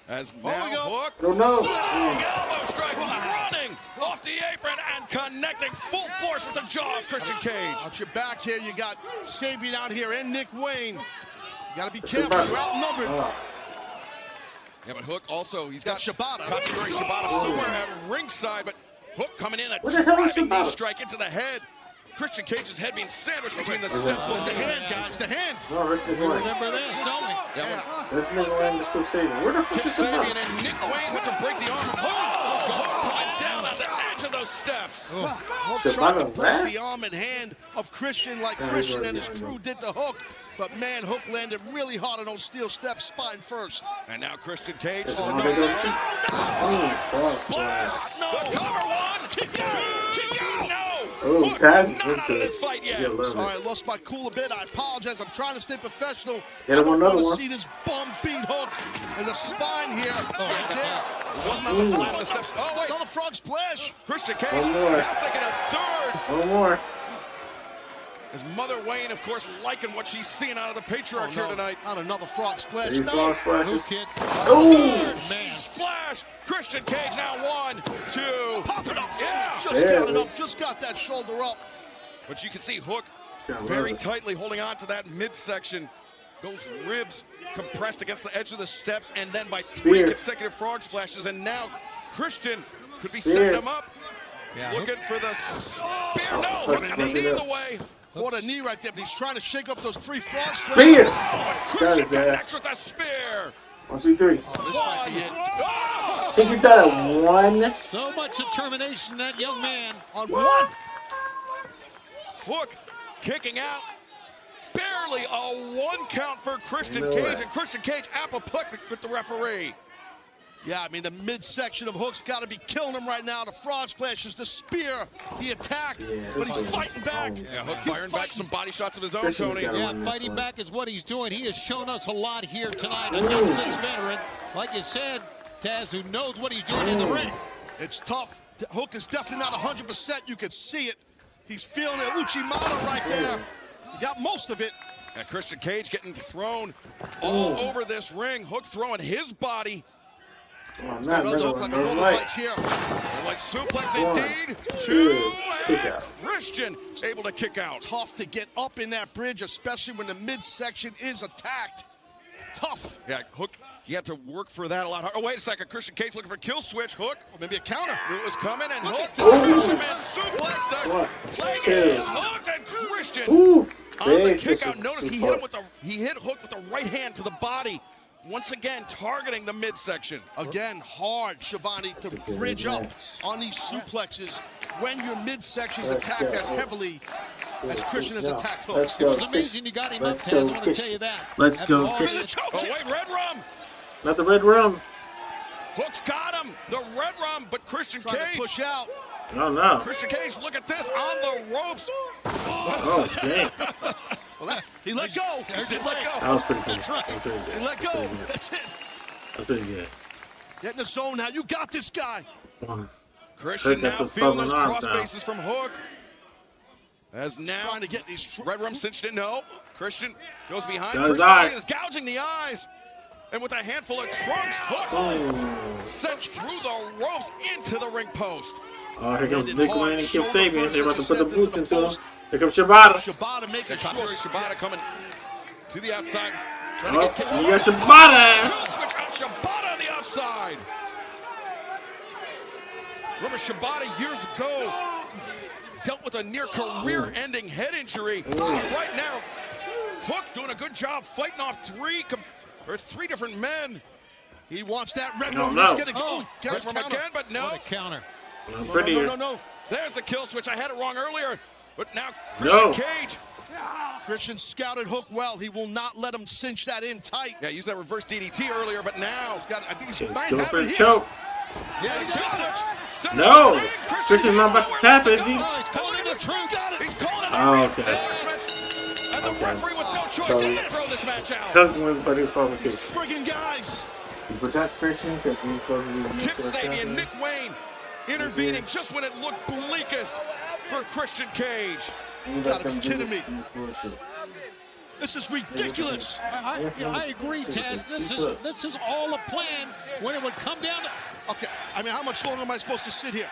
As now Hook. Oh, no. Elbow strike, running off the apron and connecting full force with the jaw of Christian Cage. Out your back here, you got Sabian out here and Nick Wayne. You got to be careful. You're outnumbered. Yeah, but Hook also, he's got Shibata. Katsuyori Shibata somewhere at ringside, but Hook coming in, a What the hell is driving knee Shibata? strike into the head. Christian Cage's head being sandwiched between the steps with the hand, guys, the hand. No, let's We remember this, don't we? Yeah, Let's Nick Wayne, let's go Sabian. Where the fuck Kip is Sabian Shibata? and Nick Wayne went to break the arm of Hook. Hook coming down at the edge of those steps. Hook tried to break the arm and hand of Christian like Christian and his crew did to Hook. But man, Hook landed really hard on those steel steps, spine first. And now Christian Cage. The cover one. Kick out. No. Oh, Hook Taz not went out to of this fight yet. Sorry, I lost my cool a bit. I apologize. I'm trying to stay professional. Hit I him don't another want to one. see this bum beat Hook in the spine here. Right there. It wasn't on the flat of the steps. Oh, wait. Another frog splash. Christian Cage One more. now thinking a third. One more. His mother Wayne, of course, liking what she's seeing out of the patriarch here tonight. Not another frog splash. Three frog splashes. Kid. Oh, Man. Splash. Christian Cage now 1, 2. Pop it up. Yeah. Just got it up. Just got that shoulder up. But you can see Hook very tightly holding on to that midsection. Those ribs compressed against the edge of the steps, and then by 3 consecutive frog splashes. And now Christian could be setting him up. Yeah, Looking for the spear. No, Hook got the knee in the way. What a knee right there, but he's trying to shake up those 3 frog splashes. Spear. Christian connects with the spear. 1, 2, 3. Oh, this might be it. Oh! Think you got a 1? So much determination, that young man. On 1. Hook kicking out. Barely a 1 count for Christian Cage, and Christian Cage apoplectic with the referee. Yeah, I mean, the midsection of Hook's got to be killing him right now. The frog splashes, the spear, the attack, but he's fighting back. Yeah, Hook firing back some body shots of his own, Tony. Yeah, fighting back is what he's doing. He has shown us a lot here tonight against this veteran. Like you said, Taz, who knows what he's doing in the ring. It's tough. Hook is definitely not 100%. You can see it. He's feeling it. Uchimata right there. He got most of it. And Christian Cage getting thrown all over this ring. Hook throwing his body. Oh, Like here. Like suplex indeed. Two, and Christian able to kick out. Tough to get up in that bridge, especially when the midsection is attacked. Tough. Yeah, Hook, he had to work for that a lot. Oh, wait a second. Christian Cage looking for a kill switch. Hook. Maybe a counter. It was coming, and Hook, the fisherman suplex. The leg is hooked, and Christian on the kick out. Notice he hit Hook with the right hand to the body. Once again, targeting the midsection. Again, hard, Shivani, to bridge up on these suplexes when your midsection is attacked as heavily as Christian has attacked Hook. Let's go. It was amazing you got him up, Taz. I want to tell you that. Let's go, Christian. Oh, wait, red rum. Not the red rum. Hook's got him. The red rum, but Christian Cage. Trying to push out. Oh, no. Christian Cage, look at this, on the ropes. Oh, dang. Well, he let go. He did let go. That was pretty good. That's right. He let go. That's it. That's pretty good. Get in the zone now. You got this guy. Christian now feeling those cross faces from Hook. As now trying to get these red rum cinched in. No. Christian goes behind. Christian is gouging the eyes. And with a handful of trunks, Hook sent through the ropes into the ring post. Oh, here comes Nick Wayne and Kip Sabian. They're about to put the boots into him. Here comes Shibata. Shibata making sure. Shibata coming to the outside. Oh, you got Shibata ass. Switch out Shibata on the outside. Remember Shibata years ago dealt with a near career-ending head injury. Right now, Hook doing a good job fighting off three different men. He wants that red rum. No. He's gonna go. Red rum again, but no. What a counter. No. There's the kill switch. I had it wrong earlier, but now Christian Cage. Christian scouted Hook well. He will not let him cinch that in tight. Yeah, used that reverse DDT earlier, but now I think he's still for the choke. Yeah, he's got it. No, Christian's not about to tap, is he? He's calling the truth. He's calling it. Oh, okay. And the referee with no choice didn't throw this match out. Hook wins, but he's probably kicked. Friggin' guys. You protect Christian because he's supposed to be the Kip Sabian, Nick Wayne intervening just when it looked bleakest for Christian Cage. You gotta be kidding me. This is ridiculous. I agree, Taz. This is all a plan when it would come down to. Okay, I mean, how much longer am I supposed to sit here?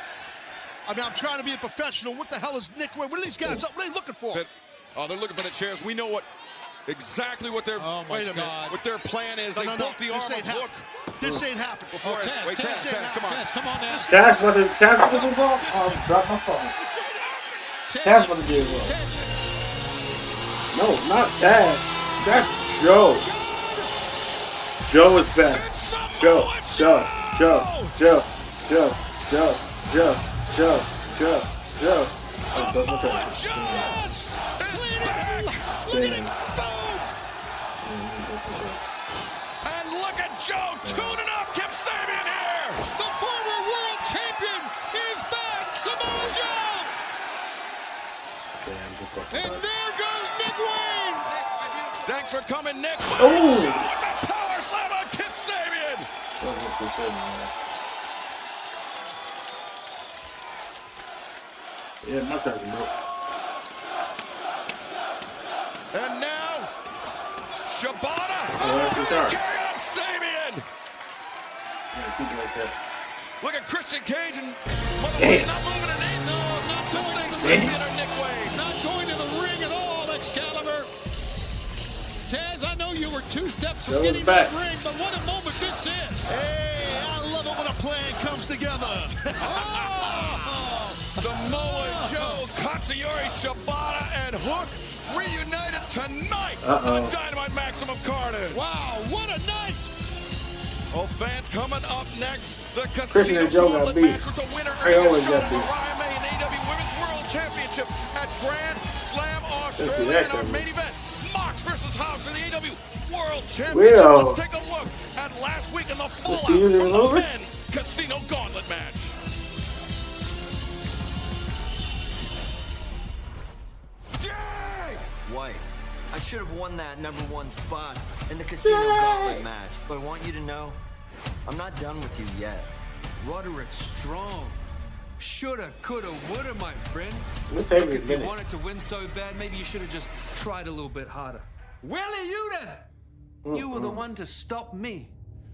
I mean, I'm trying to be a professional. What the hell is Nick Wayne? What are these guys? What are they looking for? They're looking for the chairs. We know exactly what their what their plan is. They broke the arm of Hook. This ain't happening. Taz, come on. Taz, come on now. Taz about to do ball. Oh, drop my phone. Taz about to do it well. No, not Taz. That's Joe. Joe is back. Joe. And look at Joe tuning up Kip Sabian here. The former world champion is back, Samoa Joe. And there goes Nick Wayne. Thanks for coming, Nick. Oh. With the power slam on Kip Sabian. Yeah, not that remote. And now, Shibata. Carry on Sabian. Look at Christian Cage and not moving an inch. No, not to say Sabian or Nick Wayne. Not going to the ring at all, Excalibur. Taz, I know you were 2 steps from getting to the ring, but what a moment this is. Hey, I love it when a plan comes together. Samoa Joe, Katsuyori Shibata, and Hook reunited tonight on Dynamite Maximum Carnage. Wow, what a night! Oh, fans, coming up next, the Christian Casino and Joe Gauntlet got beat. match with the winner They always Shota got beat. Mariah May and AEW Women's World Championship at Grand Slam Australia. And our main event, Mox versus Hobbs for the AEW World Championship. Let's take a look at last week in the fallout from the men's Casino Gauntlet match. White, I should have won that #1 spot in the Casino Gauntlet match, but I want you to know, I'm not done with you yet. Roderick's strong. Shoulda, coulda, woulda, my friend. Let's Look, if you wanted to win so bad, maybe you should have just tried a little bit harder. Willie, you were the one to stop me.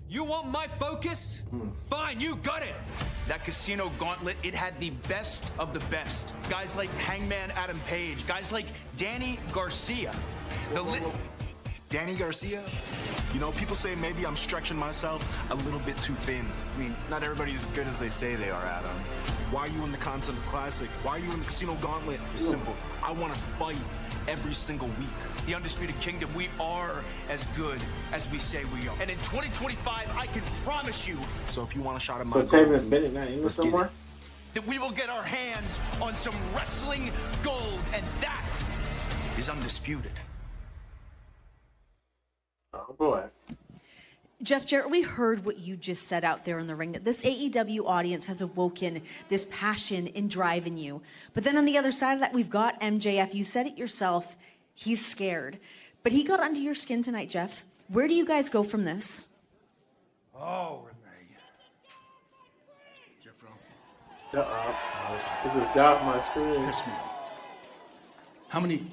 You want my focus? Fine, you got it. That casino gauntlet, it had the best of the best. Guys like Hangman Adam Page, guys like Danny Garcia. Danny Garcia? You know, people say maybe I'm stretching myself a little bit too thin. I mean, not everybody's as good as they say they are, Adam. Why are you in the Continental Classic? Why are you in the Casino Gauntlet? It's simple. I want to fight every single week. The Undisputed Kingdom, we are as good as we say we are. And in 2025, I can promise you. So if you want a shot at my So Taven Bennett not English somewhere? That we will get our hands on some wrestling gold, and that is undisputed. Oh boy. Jeff Jarrett, we heard what you just said out there in the ring, that this AEW audience has awoken this passion and drive in you. But then on the other side of that, we've got MJF. You said it yourself. He's scared. But he got under your skin tonight, Jeff. Where do you guys go from this? Oh, Renee. Jeff Rowe. Uh-oh. Listen. This just got off my screen. Piss me off. How many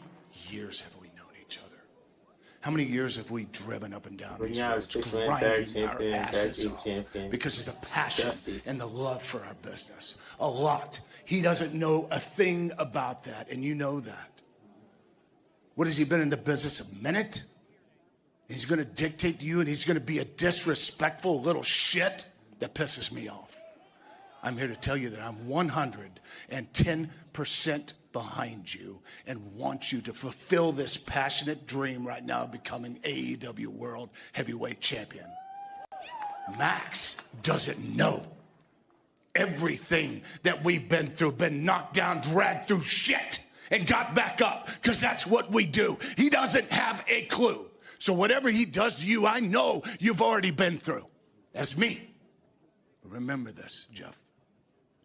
years have we known each other? How many years have we driven up and down these roads, grinding our asses off because of the passion and the love for our business? A lot. He doesn't know a thing about that, and you know that. What has he been in the business a minute? He's going to dictate to you, and he's going to be a disrespectful little shit that pisses me off. I'm here to tell you that I'm 110% behind you and want you to fulfill this passionate dream right now of becoming AEW World Heavyweight Champion. Max doesn't know everything that we've been through, been knocked down, dragged through shit, and got back up, because that's what we do. He doesn't have a clue. So whatever he does to you, I know you've already been through. That's me. Remember this, Jeff.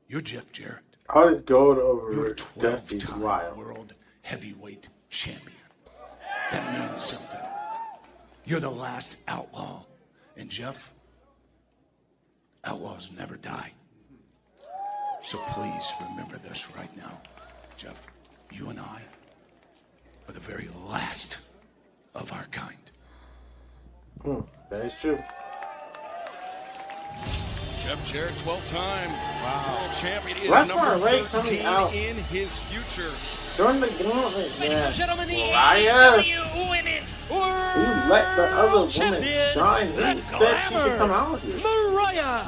You're Jeff Jarrett. All this gold over You're a Dusty's 12-time wild. World Heavyweight Champion. That means something. You're the last outlaw. And Jeff, outlaws never die. So please remember this right now, Jeff. You and I are the very last of our kind. That is true. Jeff Jarrett, 12-time world champion, is That's number Ray 13 coming out in his future. during the gauntlet, Ladies and gentlemen, the Mariah. AEW Women's World You let the other woman Champion, shine. the He said she should come out here. Mariah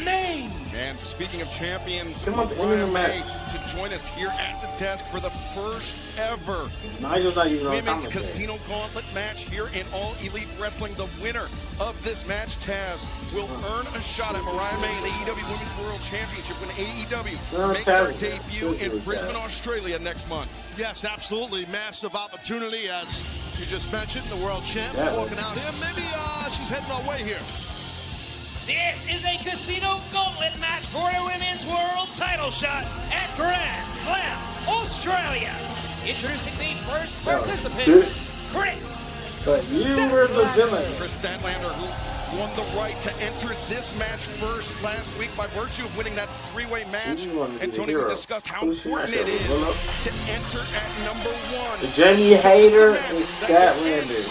May. And speaking of champions, Come on, the end of the Mariah May match. to join us here at the desk for the first ever Nigel's not even on Women's commentary. Casino Gauntlet match here in All Elite Wrestling. The winner of this match, Taz, will earn a shot at Mariah May in the AEW Women's World Championship when AEW makes their debut in Brisbane, Australia next month. Yes, absolutely. Massive opportunity, as you just mentioned, the world champ walking out here. Maybe she's heading our way here. This is a Casino Gauntlet match for a Women's World title shot at Grand Slam, Australia. Introducing the first participant, Chris. But you were the villain. Chris Statlander, who won the right to enter this match first last week by virtue of winning that three-way match. And Tony, we discussed how important it is to enter at number one. Jamie Hayter and Statlander.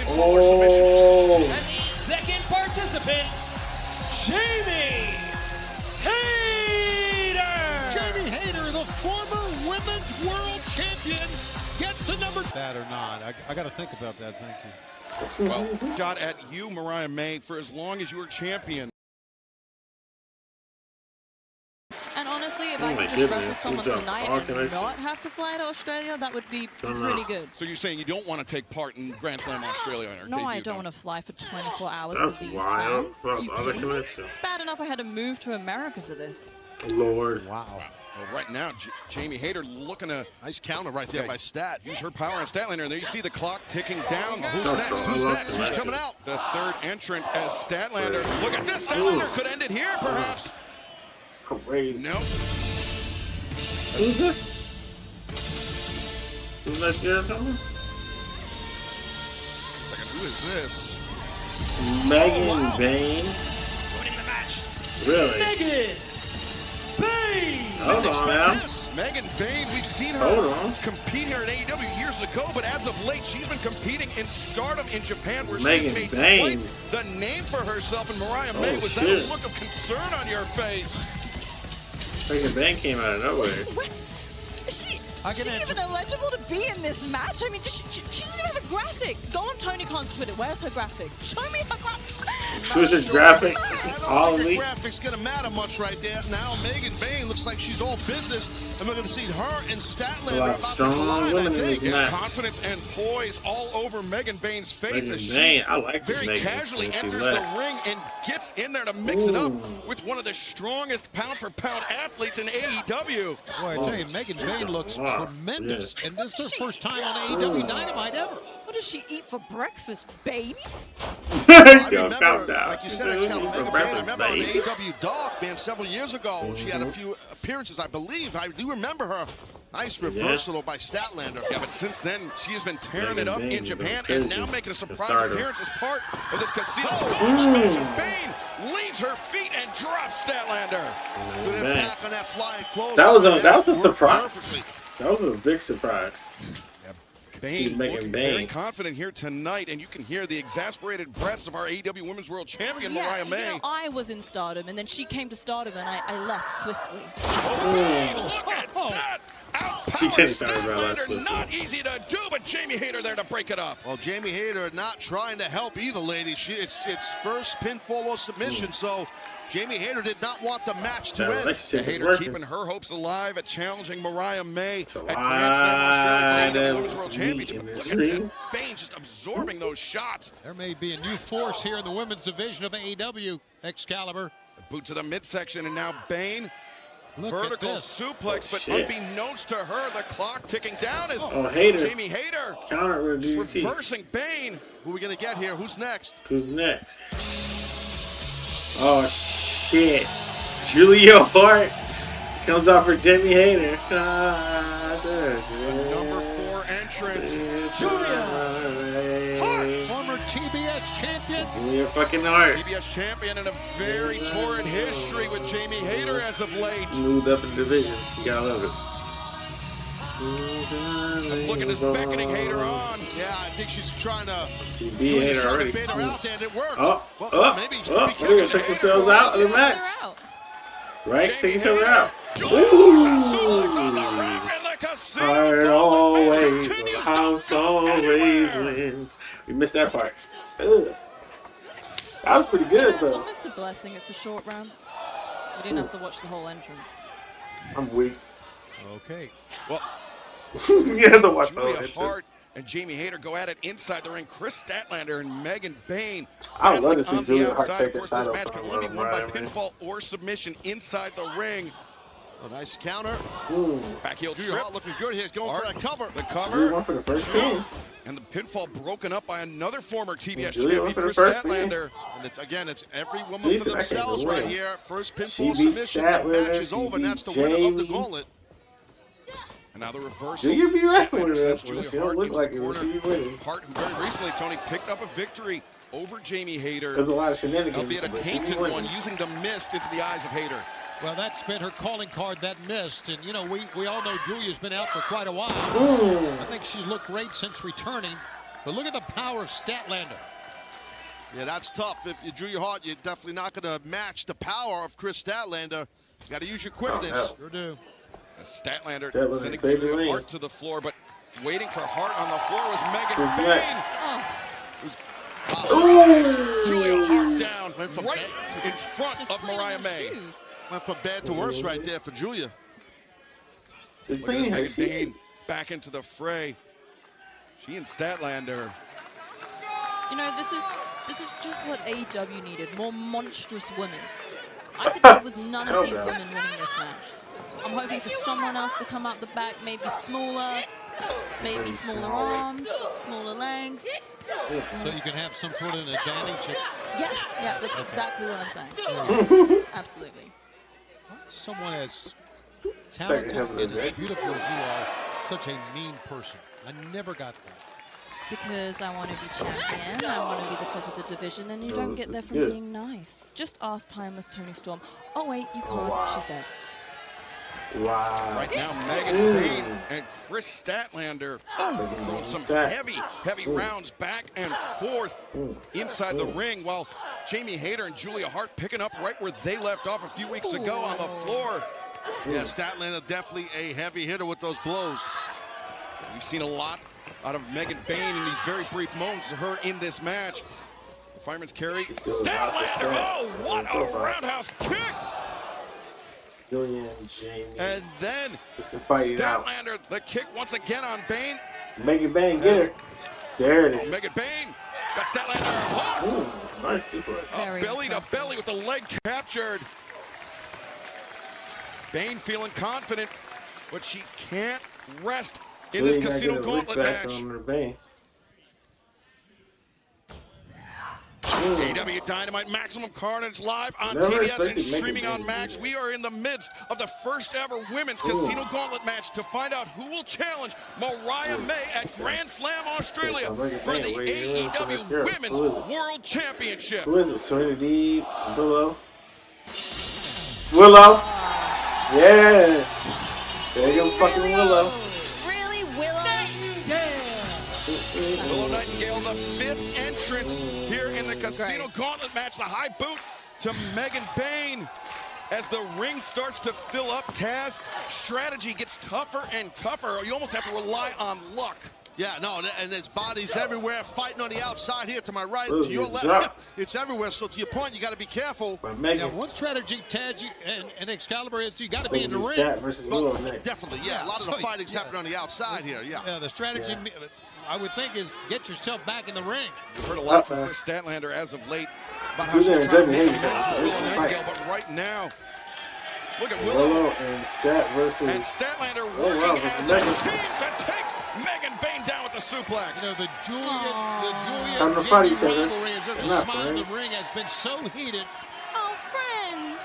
Oh. And the second participant, Jamie Hayter. Jamie Hayter, the former Women's World Champion, gets the number. That or not. I got to think about that. Thank you. Well, shot at you, Mariah May, for as long as you were champion. And honestly, if I could just wrestle someone tonight and not have to fly to Australia, that would be pretty good. So you're saying you don't want to take part in Grand Slam Australia on our No, debut? I don't want to fly for 24 hours That's for these wild. fans. That's You other kidding me? connection. It's bad enough I had to move to America for this. Lord. Wow. Well, right now, Jamie Hayter looking to... Nice counter right there by Stat. Use her power on Statlander, and there you see the clock ticking down. Who's next? Who's next? Who's coming out? The third entrant as Statlander. Look at this. Statlander could end it here, perhaps. Crazy. Nope. Who's this? Who's that here coming? Who is this? Megan Bain. Winning the match, Really? Megan Bain. didn't expect this. Megan Bayne, we've seen her compete here at AEW years ago, but as of late, she's been competing in Stardom in Japan, where she's made quite the name for herself. And Mariah May, was that a look of concern on your face? Megan Bayne came out of nowhere. Is she even eligible to be in this match? I mean, she doesn't even have a graphic. Go on Tony Khan's Twitter. Where's her graphic? Show me her graphic. Switch's graphic. I don't think the graphic's going to matter much right there. Now Megan Bayne looks like she's all business, and we're going to see her and Statlander about to collide, I think. Confidence and poise all over Megan Bayne's face as she very Megan casually enters the ring and gets in there to mix it up with one of the strongest pound-for-pound athletes in AEW. Boy, I tell you, Megan Bayne looks tremendous, and this is her first time on AEW Dynamite ever. What does she eat for breakfast, babies? I remember, like you said, Megan Bayne, I remember on AEW Dark, man, several years ago, she had a few appearances, I believe. I do remember her. Nice reversal by Statlander. Yeah, but since then, she has been tearing it up in Japan and now making a surprise appearance as part of this casino. Bayne leaves her feet and drops Statlander. Good impact on that flying close. That was a surprise. That was a big surprise. Bayne looking very confident here tonight, and you can hear the exasperated breaths of our AEW Women's World Champion, Mariah May. You know, I was in Stardom, and then she came to Stardom, and I left swiftly. Look at that! Outpowered Statlander, not easy to do, but Jamie Hayter there to break it up. Well, Jamie Hayter not trying to help either, ladies. It's first pinfall or submission, so Jamie Hayter did not want the match to end. Hayter keeping her hopes alive at challenging Mariah May at Grand Slam Australia for the AEW Women's World Championship. Look at that. Bayne just absorbing those shots. There may be a new force here in the women's division of AEW, Excalibur. Boot to the midsection, and now Bayne. Vertical suplex, but unbeknownst to her, the clock ticking down as Jamie Hayter reversing Bayne. Who are we going to get here? Who's next? Who's next? Oh, shit. Julia Hart comes out for Jamie Hayter. Number 4 entrant, Julia Hart, former TBS champion. Julia fucking Hart. TBS champion in a very torrid history with Jamie Hayter as of late. Moved up in the division. You gotta love it. Look at this beckoning Hayter on. Yeah, I think she's trying to. She beat Hayter already. Bait her out there, and it worked. Maybe they're gonna take themselves out of the match. Right? Take each other out. Heart always, house always wins. We missed that part. Ugh. That was pretty good, though. It's almost a blessing. It's a short round. We didn't have to watch the whole entrance. I'm weak. Okay. Well, you have to watch the whole Julia entrance. Hart and Jamie Hayter go at it inside the ring. Chris Statlander and Megan Bayne. I would love to see on Julia the Hart outside. take Of the course, this title match can only be won by pinfall or submission inside the ring. A nice counter. Back heel Julia trip. Hart looking good here. Going for that cover. The cover. Julia for the first pin. And the pinfall broken up by another former TBS Julia champion, for the Chris first Statlander. And it's every woman for themselves right here. First pinfall She beat submission. The match Statlander. is over, and that's the Jamie. winner of the gauntlet. And now the reversal. Julia be wrestling with us. Julia She don't look like it, but she be winning. Hart, who very recently, Tony, picked up a victory over Jamie Hayter. There's a lot of shenanigans. Albeit a but she be tainted winning. one, using the mist into the eyes of Hayter. Well, that's been her calling card, that mist. And, you know, we all know Julia's been out for quite a while. I think she's looked great since returning. But look at the power of Statlander. Yeah, that's tough. If you're Julia Hart, you're definitely not going to match the power of Chris Statlander. You got to use your quickness. Sure do. Statlander sending Julia Hart to the floor, but waiting for Hart on the floor was Megan Bayne. Julia Hart down right in front of Mariah May. Went from bad to worse right there for Julia. Look at Megan Bayne back into the fray. She and Statlander. You know, this is just what AEW needed. More monstrous women. I could live with none of these women winning this match. I'm hoping for someone else to come out the back, maybe smaller arms, smaller legs. So you can have some sort of an advantage. Yes, yeah, that's exactly what I'm saying. Yes, absolutely. Someone as talented and as beautiful as you are, such a mean person. I never got that. Because I want to be champion, I want to be the top of the division, and you don't get there from being nice. Just ask Timeless Tony Storm. Oh wait, you can't. She's dead. Wow. Right now, Megan Bayne and Chris Statlander throwing some heavy rounds back and forth inside the ring, while Jamie Hayter and Julia Hart picking up right where they left off a few weeks ago on the floor. Yeah, Statlander definitely a heavy hitter with those blows. We've seen a lot out of Megan Bayne in these very brief moments of her in this match. The fireman's carry. Statlander, oh, what a roundhouse kick! Julia and Jamie. And then Statlander, the kick once again on Bayne. Megan Bayne, get it. There it is. Megan Bayne got Statlander hooked. Ooh, nice suplex. Belly to belly with the leg captured. Bayne feeling confident, but she can't rest in this Casino Gauntlet match. AEW Dynamite Maximum Carnage live on TBS and streaming on Max. We are in the midst of the first ever women's Casino Gauntlet match to find out who will challenge Mariah May at Grand Slam Australia for the AEW Women's World Championship. Who is it? Serenity Willow? Willow? Yes! There goes fucking Willow. Really, Willow? Willow Nightingale, the fifth entrant here in the Casino Gauntlet match. The high boot to Megan Bayne. As the ring starts to fill up, Taz, strategy gets tougher and tougher. You almost have to rely on luck. Yeah, no, and there's bodies everywhere fighting on the outside here to my right, to your left. Yeah, it's everywhere. So to your point, you got to be careful. Yeah, one strategy, Ted, and Excalibur is you got to be in the ring. Definitely, yeah. A lot of the fighting's happening on the outside here. Yeah. Yeah, the strategy, I would think, is get yourself back in the ring. We've heard a lot from Chris Statlander as of late about how she's trying to make amends for Willow Nightingale, but right now, look at Willow and Stat versus. And Statlander working as a team to take Megan Bayne down with the suplex. You know, the Julia rivalry as there's a smile in the ring has been so heated. Oh, friends.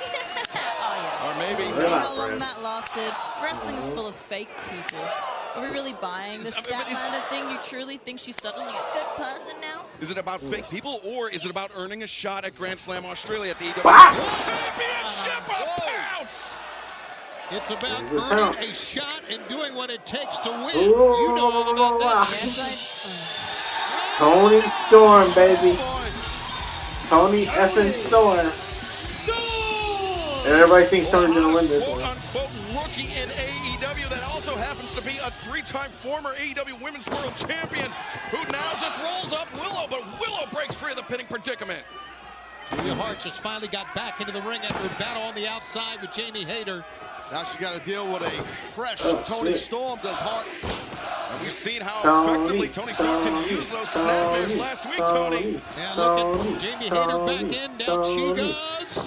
Or maybe see how long that lasted. Wrestling is full of fake people. Are we really buying this Statlander thing? You truly think she's suddenly a good person now? Is it about fake people, or is it about earning a shot at Grand Slam Australia at the AEW Championship of Bounce? It's about earning a shot and doing what it takes to win. You know all about that. Yes, Tony Storm, baby. Tony effing Storm. Everybody thinks Tony's going to win this one. Quote-unquote rookie in AEW that also happens to be a three-time former AEW Women's World Champion who now just rolls up Willow, but Willow breaks free of the pinning predicament. Julia Hart just finally got back into the ring after a battle on the outside with Jamie Hayter. Now she's got to deal with a fresh Tony Storm. Does Hart. And we've seen how effectively Tony Storm can use those snapmares last week, Tony. Yeah, look at Jamie Hayter back in. Down she goes.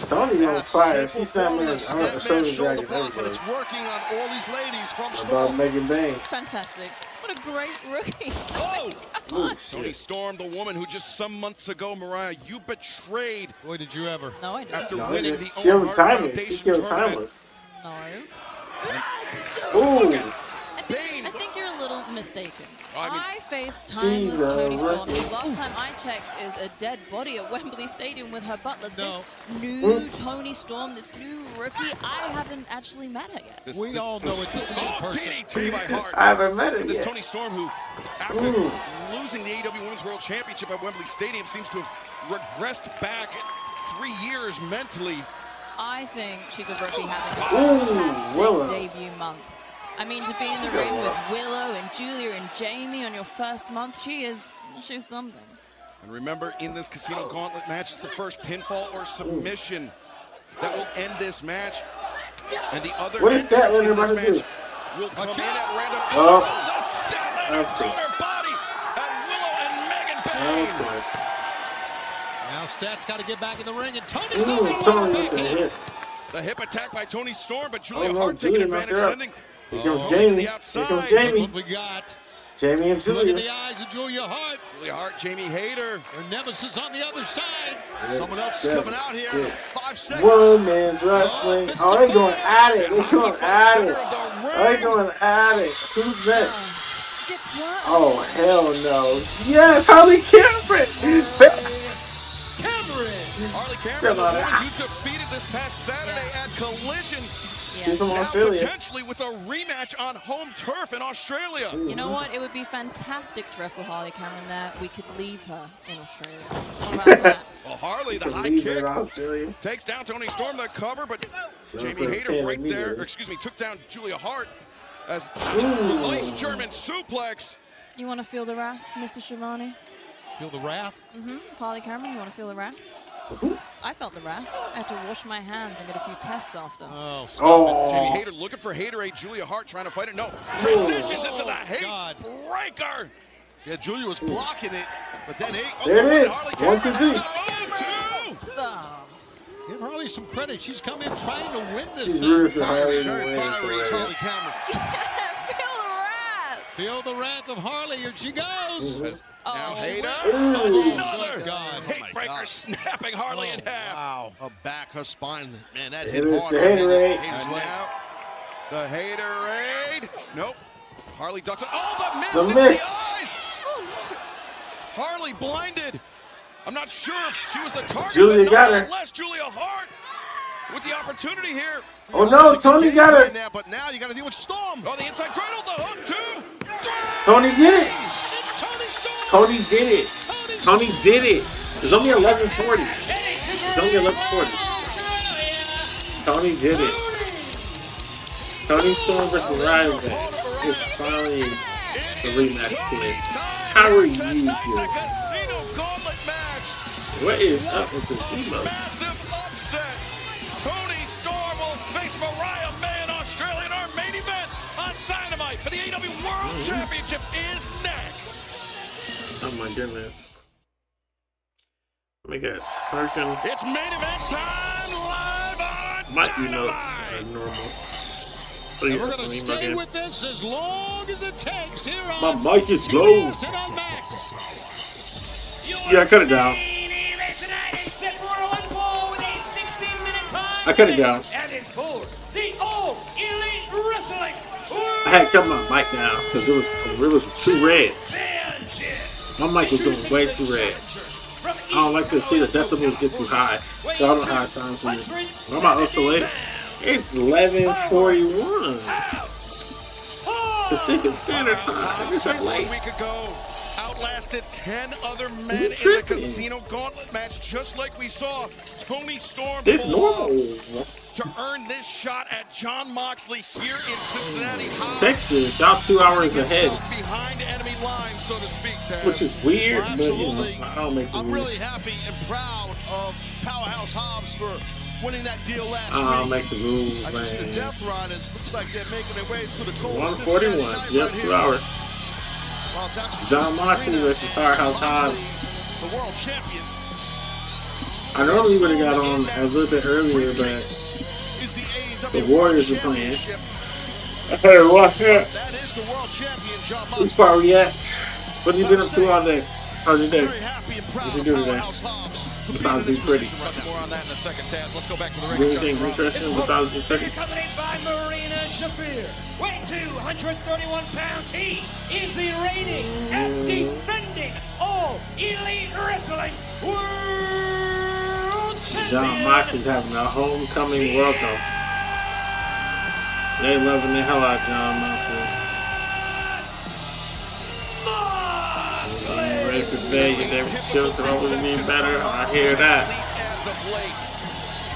Tony's on fire. She's snapping shoulder block, but it's working on all these ladies from Storm. About Megan Bayne. Fantastic. What a great rookie. Oh! Tony Storm, the woman who just some months ago, Mariah, you betrayed. Boy, did you ever. No, I didn't. After winning the She Owen Hart timeless. She killed tournament. timeless. No. Ooh. I think you're a little mistaken. I faced she's timeless Tony Storm. rookie. The last time I checked is a dead body at Wembley Stadium with her butler. This new Tony Storm, this new rookie, I haven't actually met her yet. We all know it's the same person. DDT by Hart. I haven't met her This yet. Tony Storm, who, after losing the AEW Women's World Championship at Wembley Stadium, seems to have regressed back 3 years mentally. I think she's a rookie having a fantastic debut month. I mean, to be in the ring with Willow and Julia and Jamie on your first month, she's something. And remember, in this Casino Gauntlet match, it's the first pinfall or submission that will end this match. And the other entrants in this match will come in at random. A Statlander from her body at Willow and Megan Bayne. Now Stat's got to get back in the ring, and Tony Storm. The hip attack by Tony Storm, but Julia Hart taking advantage, sending Here comes Tony Jamie. to the Here outside. comes Jamie. Look what we got. Jamie and Look Julia. at the eyes of Julia Hart. Julia Hart, Jamie Hayter. Her nemesis on the other side. Someone else is coming out here. 5 seconds. Women's wrestling. Oh, they going at it. They going at it. They going at it. Who's next? Oh, hell no. Yes, Harley Cameron. Harley Cameron, the woman you defeated this past Saturday at Collision. She's from Now Australia. potentially with a rematch on home turf in Australia. You know what? It would be fantastic to wrestle Harley Cameron there. We could leave her in Australia. What about that? Well, Harley, the high Leave her kick, in Australia. takes down Tony Storm, the cover, but So Jamie for Hayter right Pam there, either. or excuse me, took down Julia Hart as Ooh. nice German suplex. You want to feel the wrath, Mr. Shivani? Feel the wrath? Mm-hmm. Harley Cameron, you want to feel the wrath? I felt the wrath. I had to wash my hands and get a few tests after. Oh, Jamie Hayter looking for Haterade. Julia Hart trying to fight it. No. Transitions into the hate breaker. Yeah, Julia was blocking it, but then There it is. 1, 2, 3. Give Harley some credit. She's come in trying to win this She's thing. rooting for Harley to Very win. fiery, so Harley Cameron. Feel the wrath of Harley. Here she goes. Now Hayter. Another God. Hate breaker snapping Harley in half. Wow. Her back, her spine. Man, that It hit is hard. the Haterade. And now the Haterade. Nope. Harley ducks it. Oh, the miss. The into miss. The eyes. Harley blinded. I'm not sure if she was the target, Julia but got her. nonetheless, Julia Hart with the opportunity here. Oh no, Tony got her. Now, but now you got to deal with Storm. Oh, the inside cradle, the hook too. Tony did it. Tony Storm. Tony did it. Tony did it. It's only 11:40. It's only 11:40. Tony did it. Tony Storm versus Ryan is finally the rematch today. How are you doing? Casino gauntlet match. What is up with Casino? Massive upset. Tony Storm will face Mariah May in Australia in our main event on Dynamite for the AEW World Championship is next. Oh my goodness. Let me get Tarkin. It's main event time live on Might be notes normal. And we're going to stay with this as long as it takes here on My mic is low. TBS and on Max. Yeah, cut it down. I cut it down. And it's for the All Elite Wrestling. I had to cut my mic down because it was too red. My mic was going way too red. I don't like to see the decibels get too high. I don't know how it sounds to me. Why am I up so late? It's 11:41. Pacific Standard Time. It's like late. A week ago, outlasted 10 other men in the Casino Gauntlet match, just like we saw Tony Storm This pull off normal. to earn this shot at John Moxley here in Cincinnati. Texas, y'all 2 hours ahead, Behind enemy lines, so to speak, Taz. which is weird, Well, but you know, absolutely. I don't make the I'm rules. really happy and proud of Powerhouse Hobbs for winning that deal last I don't week. make the rules, I can see the man. Death Riders. Looks like they're making their way through the cold 141. Cincinnati night Yep, right 2 here. hours. Well, it's actually John just Moxley Arena versus and Powerhouse Hobbs. Moxley, the world champion. I normally would have got on a little bit earlier, but Is the AEW the Warriors are World playing. Championship. Hey, what? That is the world champion, John Who's Moxley. far we at? What have you been up to all day? How's your day? Very happy and proud What you of do today? Powerhouse Hobbs for Besides being in be this pretty. position right now. More on that in a second, Taz. Let's go back to the ring. Do anything interesting besides be pretty? Accompanied by Marina Shafir. Weighing 231 pounds, he is the reigning and defending All Elite Wrestling World Champion. John Moxley's having a homecoming welcome. They loving the hell out of John Moxley. Ready for Vegas, every show could always be better. I hear that.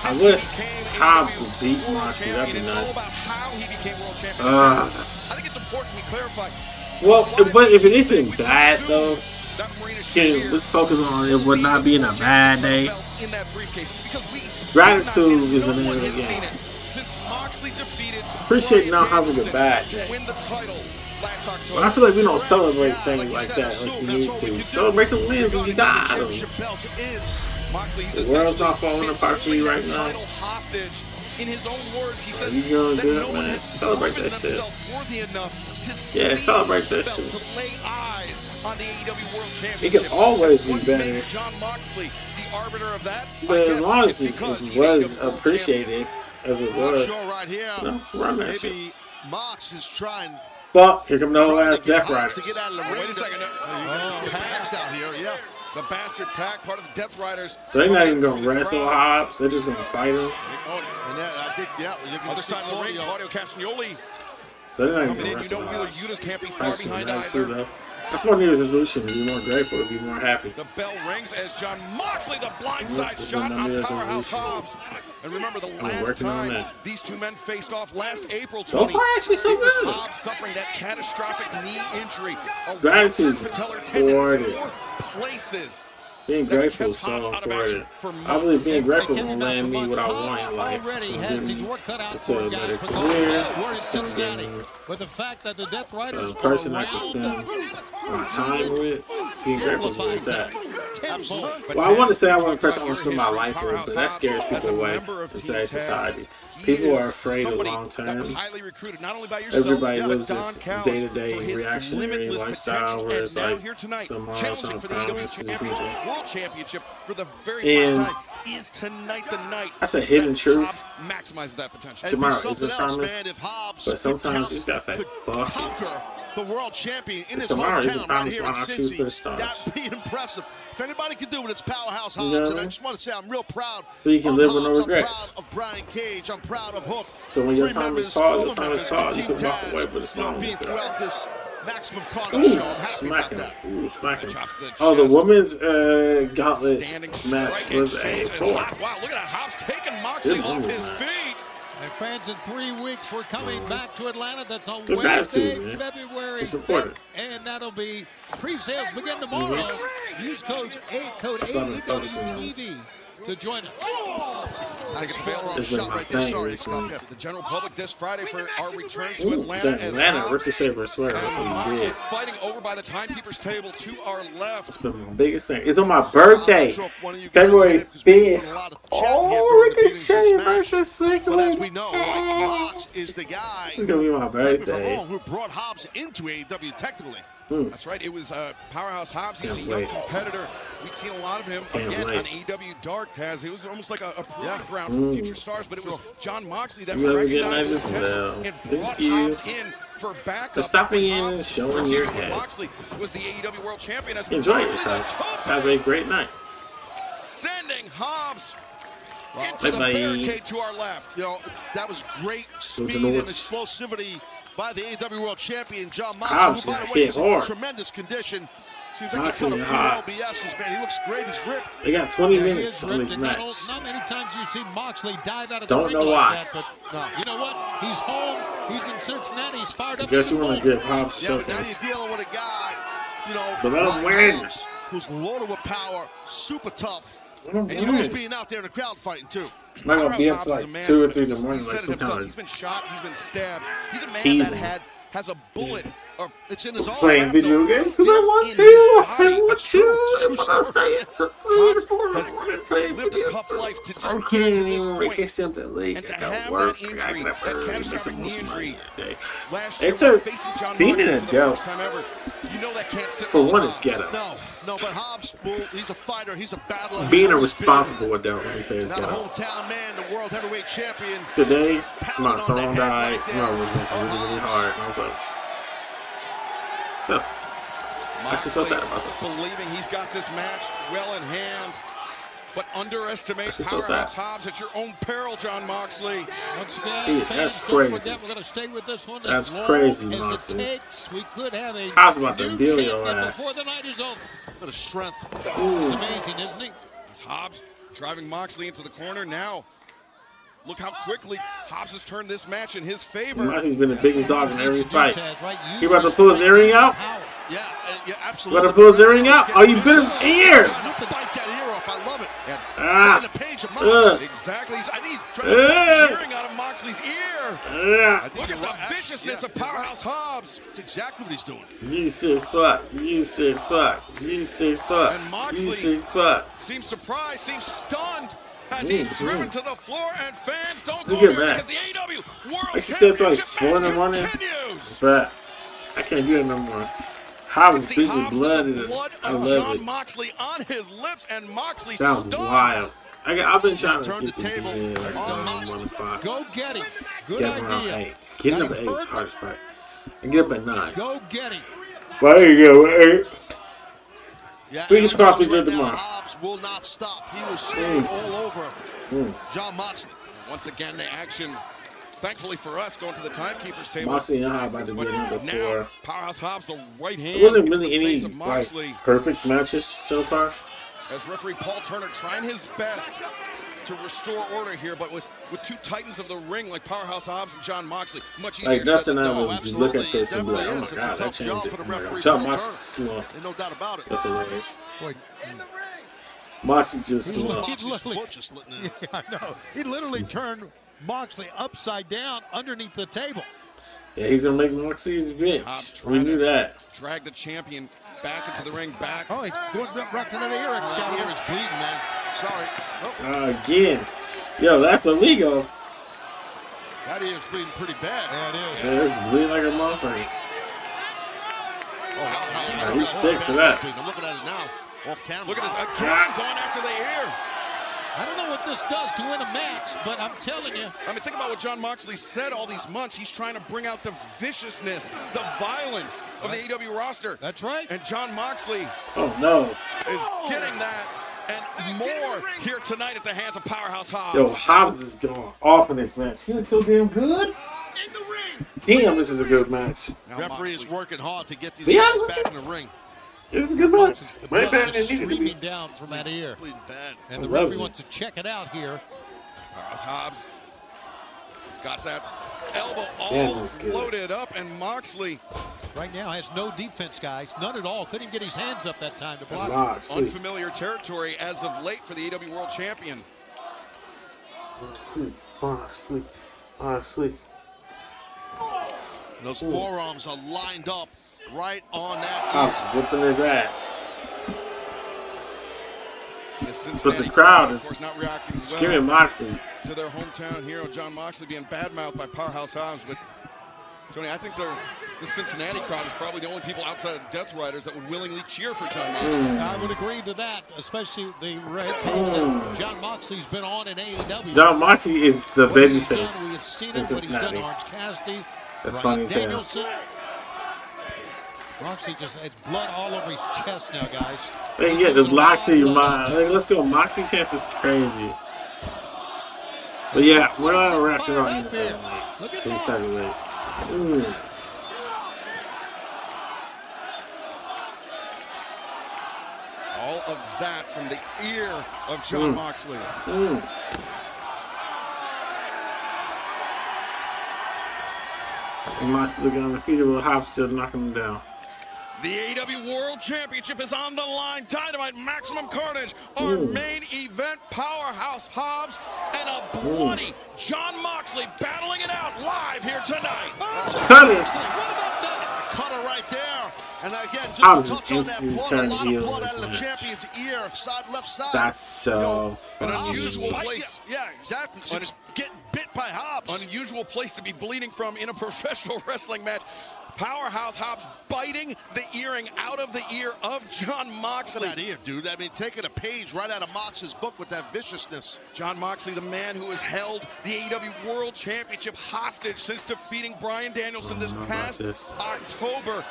I wish Hobbs would beat Moxley. That'd be nice. I think it's important we clarify. Well, but if it isn't bad though, okay, let's focus on it would not being a bad day. Gratitude is the name of the game. Appreciate not having a bad day. But I feel like we don't celebrate things like that like we need to. Celebrate the wins when you got them. The world's not falling apart for you right now. In his own words, he says You doing that good, no one man. has Celebrate proven that shit. themselves worthy enough to Yeah, seize celebrate the that belt, shit. to lay eyes on the AEW World It Championship. can always be What better. makes John Moxley the arbiter of that? But as long as it because was he's AEW World appreciated as it was, Sure, right here. no, run that shit. Maybe Mox is trying But here come the whole ass to get Death Hobbs Riders. to get out of the ring. Wait a second. Get the X out here, yeah. The Bastard Pack, part of the Death Riders. So they're not even going to wrestle Hobbs. They're just going to fight him. And then I think, other side of the ring, Claudio Castagnoli. So they're not even going to wrestle Hobbs. Can't be far behind either. That's my New Year's resolution, to be more grateful, to be more happy. The bell rings as John Moxley, the blindside shot on Powerhouse Hobbs. And remember, the last time these two men faced off last April 20, so far, actually, so it was good. Hobbs suffering that catastrophic knee injury. Gratitude for it. Places. Being grateful is so important. I believe being grateful will land me what I want in life. It's a better career. But the fact that the Death Riders a person I can spend my time with, being grateful is where it's at. Well, I want to say I want a person I want to spend my life with, but that scares people away in today's society. People are afraid of long term. Everybody lives this day-to-day reactionary lifestyle where it's like tomorrow's not promised to people. Championship for the very first time is tonight the night. That's a hidden truth. Maximize that potential. Tomorrow is a promise, but sometimes you just gotta say fuck it. The world champion in his Tomorrow hometown right here in Cincy. That'd be impressive. If anybody can do it, it's Powerhouse Hobbs. And I just want to say I'm real proud so you can of live with no Hobbs. regrets. I'm proud of Brian Cage. I'm proud of Hook. So when your time is called, you can walk away with a smile. Being throughout this Maximun Carnage show. I'm happy about that. Ooh, smacking. Oh, the women's gauntlet match was a 4. Wow, look at that. Hobbs taking Moxley off his feet. And fans, in 3 weeks, we're coming back to Atlanta. That's on Good Wednesday, attitude, February it's important. 5th, and that'll be pre-sales begin tomorrow. Use code AEWTV to join us. I think it's a fail shot right there. Sorry, the general public this Friday for our return to Atlanta. Atlanta, Ricochet versus Swear. That's what he did. Fighting over by the timekeeper's table to our left. It's been my biggest thing. It's on my birthday, February 5th. Oh, Ricochet versus Swear. But as we know, Mox is the guy it's gonna be my birthday. who brought Hobbs into AEW technically. That's right. It was Powerhouse Hobbs. He's a young competitor. We've seen a lot of him again on AEW Dark. Taz. It was almost like a proving ground for future stars. But it was John Moxley that recognized the potential and brought Hobbs in for backup. Stopping in and showing your head. Moxley was the AEW World Champion. Enjoy yourself. Have a great night. Sending Hobbs into the barricade to our left. You know, that was great speed and explosivity by the AEW World Champion, John Moxley, who, by the way, is in tremendous condition. Seems like he's got a few LBSs, man. He looks great. He's ripped. They got 20 minutes on this match. Not many times you see Moxley dive out of the Don't ring know like why. that, but you know what? He's home. He's in Cincinnati. He's fired up. I guess you want to give Hobbs yeah, but now you're dealing with a guy, you know, but let him win. Hobbs, who's loaded with power, super tough. And you know he's being out there in the crowd fighting, too. I'm not going to be up to like 2 or 3 in the morning like some kind of... He's been shot. He's been stabbed. He's a man that has a bullet. Or it's in his arm. Playing video games because I want to. I want to. I'll stay at the 3 or 4 in the morning playing video games. I can't even make it something late. I got work. I got up early. Make the most of my day. It's a being an adult. For one, it's ghetto. No, but Hobbs, he's a fighter. He's a battler. Being a responsible adult, let me say, is not ghetto. a hometown man, the world heavyweight champion. Today, my phone died. I was working really, really hard. And I was like, so, Moxley so sad about that. Believing he's got this match well in hand, but underestimate Powerhouse Hobbs at your own peril, John Moxley. That's crazy. We're going to stay with this one. That's crazy, Moxley. We could have a I was about to deal your ass. Before the night is over. What a strength. It's amazing, isn't he? It's Hobbs driving Moxley into the corner now. Look how quickly Hobbs has turned this match in his favor. Moxley's been the biggest dog in every fight. He about to pull his earring out? Yeah, absolutely. About to pull his earring out? Oh, you bit his ear! Bite that ear off. I love it. Ah. Exactly. I think he's trying to bite the earring out of Moxley's ear. Look at the viciousness of Powerhouse Hobbs. That's exactly what he's doing. You said fuck. You said fuck. You said fuck. And Moxley you said fuck. Seems surprised, seems stunned. As he's driven to the floor and fans don't go here because the AEW World I should say like 4 in the morning, but I can't do it no more. Hobbs beat with blood in it. I love it. Moxley on his lips and Moxley sounds wild. I've been trying to get the table like around 1 o'clock. Go get him. Good get around idea. 8. Getting up at 8 is hard as part. I get up at 9. Go get him. Why you go at 8? Fingers crossed we good tomorrow. Hobbs will not stop. He was staying all over John Moxley. Once again, the action, thankfully for us, going to the timekeeper's table. Moxley and Hobbs about to get in before. Now, Powerhouse Hobbs, the right hand. There wasn't really any like, perfect matches so far. As referee Paul Turner trying his best to restore order here, but with two titans of the ring like Powerhouse Hobbs and John Moxley, much easier Like said Dustin than and I done. would just look at this and be like, oh my god, that changed it. John Moxley's slow. No doubt about it. That's hilarious. Boy, Moxley just slow. Yeah, I know. He literally turned Moxley upside down underneath the table. Yeah, he's gonna make Moxley's bitch. We knew that. Drag the champion back into the ring, back. Oh, he's going right to that ear. That ear is bleeding, man. Sorry. Nope. Again. Yo, that's illegal. That ear is bleeding pretty bad. Yeah, it is. Yeah, it's bleeding like a motherfucker. Oh, he's sick for that. I'm looking at it now. Off camera. Look at this. Again, going after the ear. I don't know what this does to win a match, but I'm telling you. I mean, think about what John Moxley said all these months. He's trying to bring out the viciousness, the violence of the AEW roster. That's right. And John Moxley is getting that and more here tonight at the hands of Powerhouse Hobbs. Yo, Hobbs is going off in this match. He looks so damn good. Damn, this is a good match. Referee is working hard to get these guys back in the ring. It's a good match. Right back and streaming down from that ear. Bad. And the referee wants to check it out here. Powerhouse Hobbs. He's got that elbow all loaded up, and Moxley right now has no defense, guys. None at all. Couldn't even get his hands up that time to block. Unfamiliar territory as of late for the AEW World Champion. Sleep. Those forearms are lined up right on that Hobbs whipping his ass. But the crowd is not reacting screaming Moxley to their hometown hero John Moxley being badmouthed by Powerhouse Hobbs. But Tony, I think the Cincinnati crowd is probably the only people outside of the Death Riders that would willingly cheer for John Moxley. I would agree to that, especially the red page that John Moxley's been on in AEW. John Moxley is the babyface. We have seen it, what he's done to Orange Cassidy. That's funny as hell. Danielson. Moxley just has blood all over his chest now, guys. Hey, yeah, the Moxley, like, let's go. Moxley chance is crazy. But yeah, we're not wrapping up here. He started late. All of that from the ear of John Moxley. And Moxley looking undefeated with Hobbs still knocking him down. The AEW World Championship is on the line. Dynamite, Maximum Carnage, our main event. Powerhouse Hobbs and a bloody John Moxley battling it out live here tonight. Cut it. What about that? Cutter right there. And again, just to touch on that blood, a lot of blood out of the champion's ear, left side. That's so an unusual place. Yeah, exactly. She was getting bit by Hobbs. An unusual place to be bleeding from in a professional wrestling match. Powerhouse Hobbs biting the earring out of the ear of John Moxley. Look at that ear, dude. I mean, taking a page right out of Mox's book with that viciousness. John Moxley, the man who has held the AEW World Championship hostage since defeating Bryan Danielson this past October.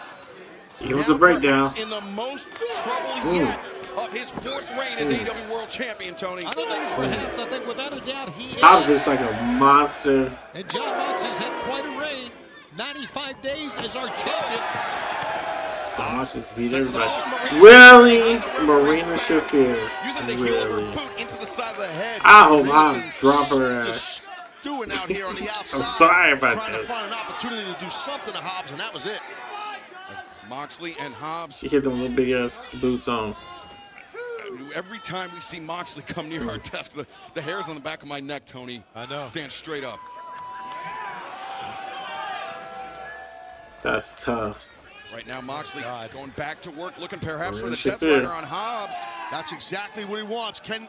It was a breakdown. In the most trouble yet of his fourth reign as AEW World Champion, Tony. I don't think it's perhaps. I think without a doubt he is. Hobbs is like a monster. And John Moxley's had quite a reign. 95 days as our champion. Moxley's beat everybody. Really? Marina Shafir. Using the heel of her boot into the side of the head. I hope I drop her ass. Doing out here on the outside. I'm sorry about trying that. To find an opportunity to do something to Hobbs, and that was it. Moxley and Hobbs. She hit them little big ass boots on. Every time we see Moxley come near our desk, the hairs on the back of my neck, Tony, stand straight up. That's tough. Right now, Moxley going back to work, looking perhaps for the Death Rider on Hobbs. That's exactly what he wants. Look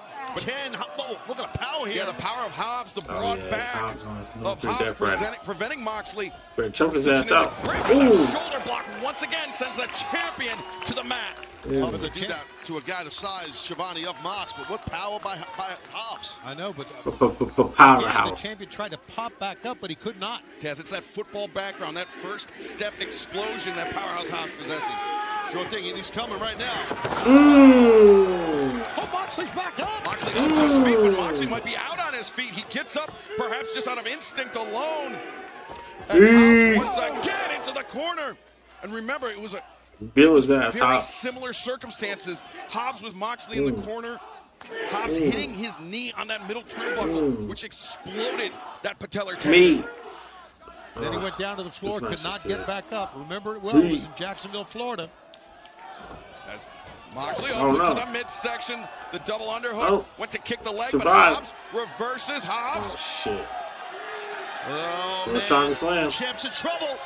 at the power here. Yeah, the power of Hobbs, the broad back of Hobbs preventing Moxley. Choke his ass out. Shoulder block once again sends the champion to the mat. Tough to do that to a guy the size, Shivani, of Mox, but what power by Hobbs. I know, but powerhouse. The champion tried to pop back up, but he could not. Taz, it's that football background, that first step explosion that Powerhouse Hobbs possesses. Sure thing, and he's coming right now. Oh, Moxley's back up. Moxley up to his feet, but Moxley might be out on his feet. He gets up, perhaps just out of instinct alone. And once again into the corner. And remember, it was a very similar circumstances. Hobbs with Moxley in the corner. Hobbs hitting his knee on that middle turnbuckle, which exploded that patellar tendon. Then he went down to the floor, could not get back up. Remember it well, it was in Jacksonville, Florida. As Moxley opened to the midsection, the double underhook, went to kick the leg, but Hobbs reverses Hobbs. Oh, shit. Oh, Let's try to slam. Champ's in trouble.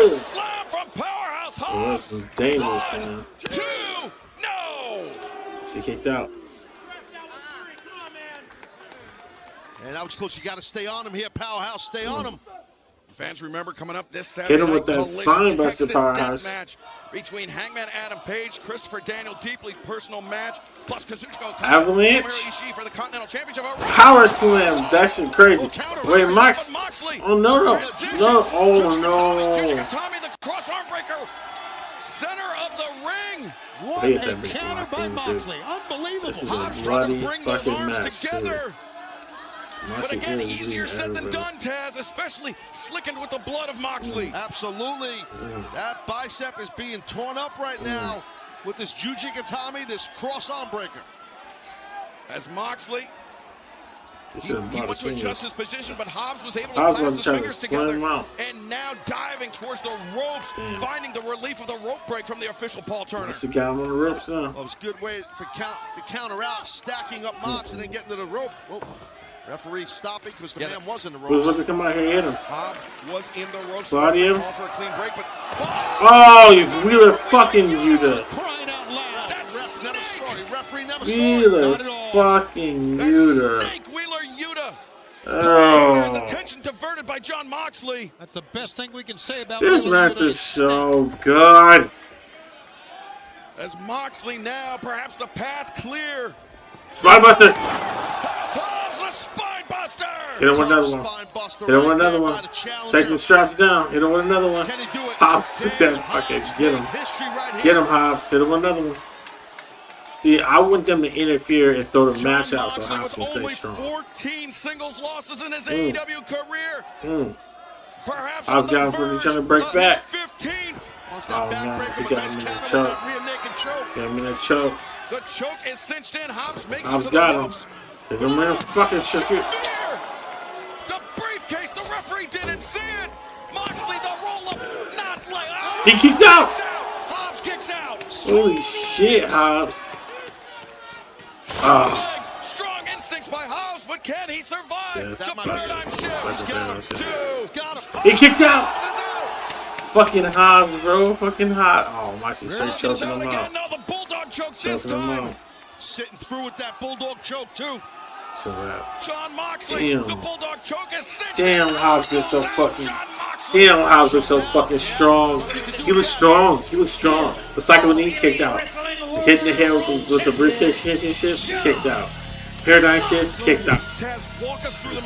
Slam from Powerhouse Hobbs. Oh, this is dangerous, slam. 2, no. He kicked out. And Alex Coach, you got to stay on him here, Powerhouse. Stay on him. Fans remember coming up this Saturday Hit him with that spine buster, Powerhouse. Match between Hangman Adam Page, Christopher Daniel Deeply personal match, plus Kazuchika Avalanche. Ishii for the Continental Championship. Power slam. That shit crazy. Wait, Mox. Oh no, no, no. Oh no. Tommy the cross arm breaker, center of the ring. What a counter by Moxley. Unbelievable. This is a bloody fucking match. Together. But again, easier said than done, Taz, especially slickened with the blood of Moxley. Absolutely. That bicep is being torn up right now with this Jujikatami, this cross arm breaker. As Moxley, he went to adjust his position, but Hobbs was able to clasp his fingers together. And now diving towards the ropes, finding the relief of the rope break from the official Paul Turner. That's the guy on the ropes now. Well, it was a good way to counter out, stacking up Mox and then getting to the rope. Whoa. Referee stopping because the man was in the ropes. Who's looking to come out here and hit him? Hobbs was in the ropes. Claudio. For a clean break, but oh, you Wheeler fucking Yuta. Crying out loud. Ref never saw it. Referee never saw it. Wheeler fucking Yuta. Snake Wheeler Yuta. Oh. Attention diverted by John Moxley. That's the best thing we can say about this match is so good. As Moxley now, perhaps the path clear. Spinebuster. Spinebuster. Hit him with another one. Hit him with another one. Take them straps down. Hit him with another one. Hobbs took that fucking. Get him. Get him, Hobbs. Hit him with another one. See, I want them to interfere and throw the match out so Hobbs can stay strong. 14 singles losses in his AEW career. Perhaps Hobbs got him when he's trying to break back. 15th. Oh man, he got him in the choke. Got him in the choke. The choke is cinched in. Hobbs makes it Hobbs to got the him. ropes. Hit him in the fucking choke. The briefcase, the referee didn't see it. Moxley, the roll-up, not like. Oh, he kicked out. Hobbs kicks out. Holy shit, Hobbs. Strong instincts by Hobbs, but can he survive? The paradigm shift. He's got him. Two. Got him. He kicked out. Fucking Hobbs, bro. Fucking hot. Oh, Moxley straight choking him out. Now the bulldog chokes this time. Sitting through with that bulldog choke too. So John Moxley, damn. the bulldog choke is Damn, Hobbs is so fucking. Damn, Hobbs looks so fucking strong. He looks strong. He looks strong. The cycle knee kicked out. Hitting the head with the briefcase championship kicked out. Paradigm shift kicked out.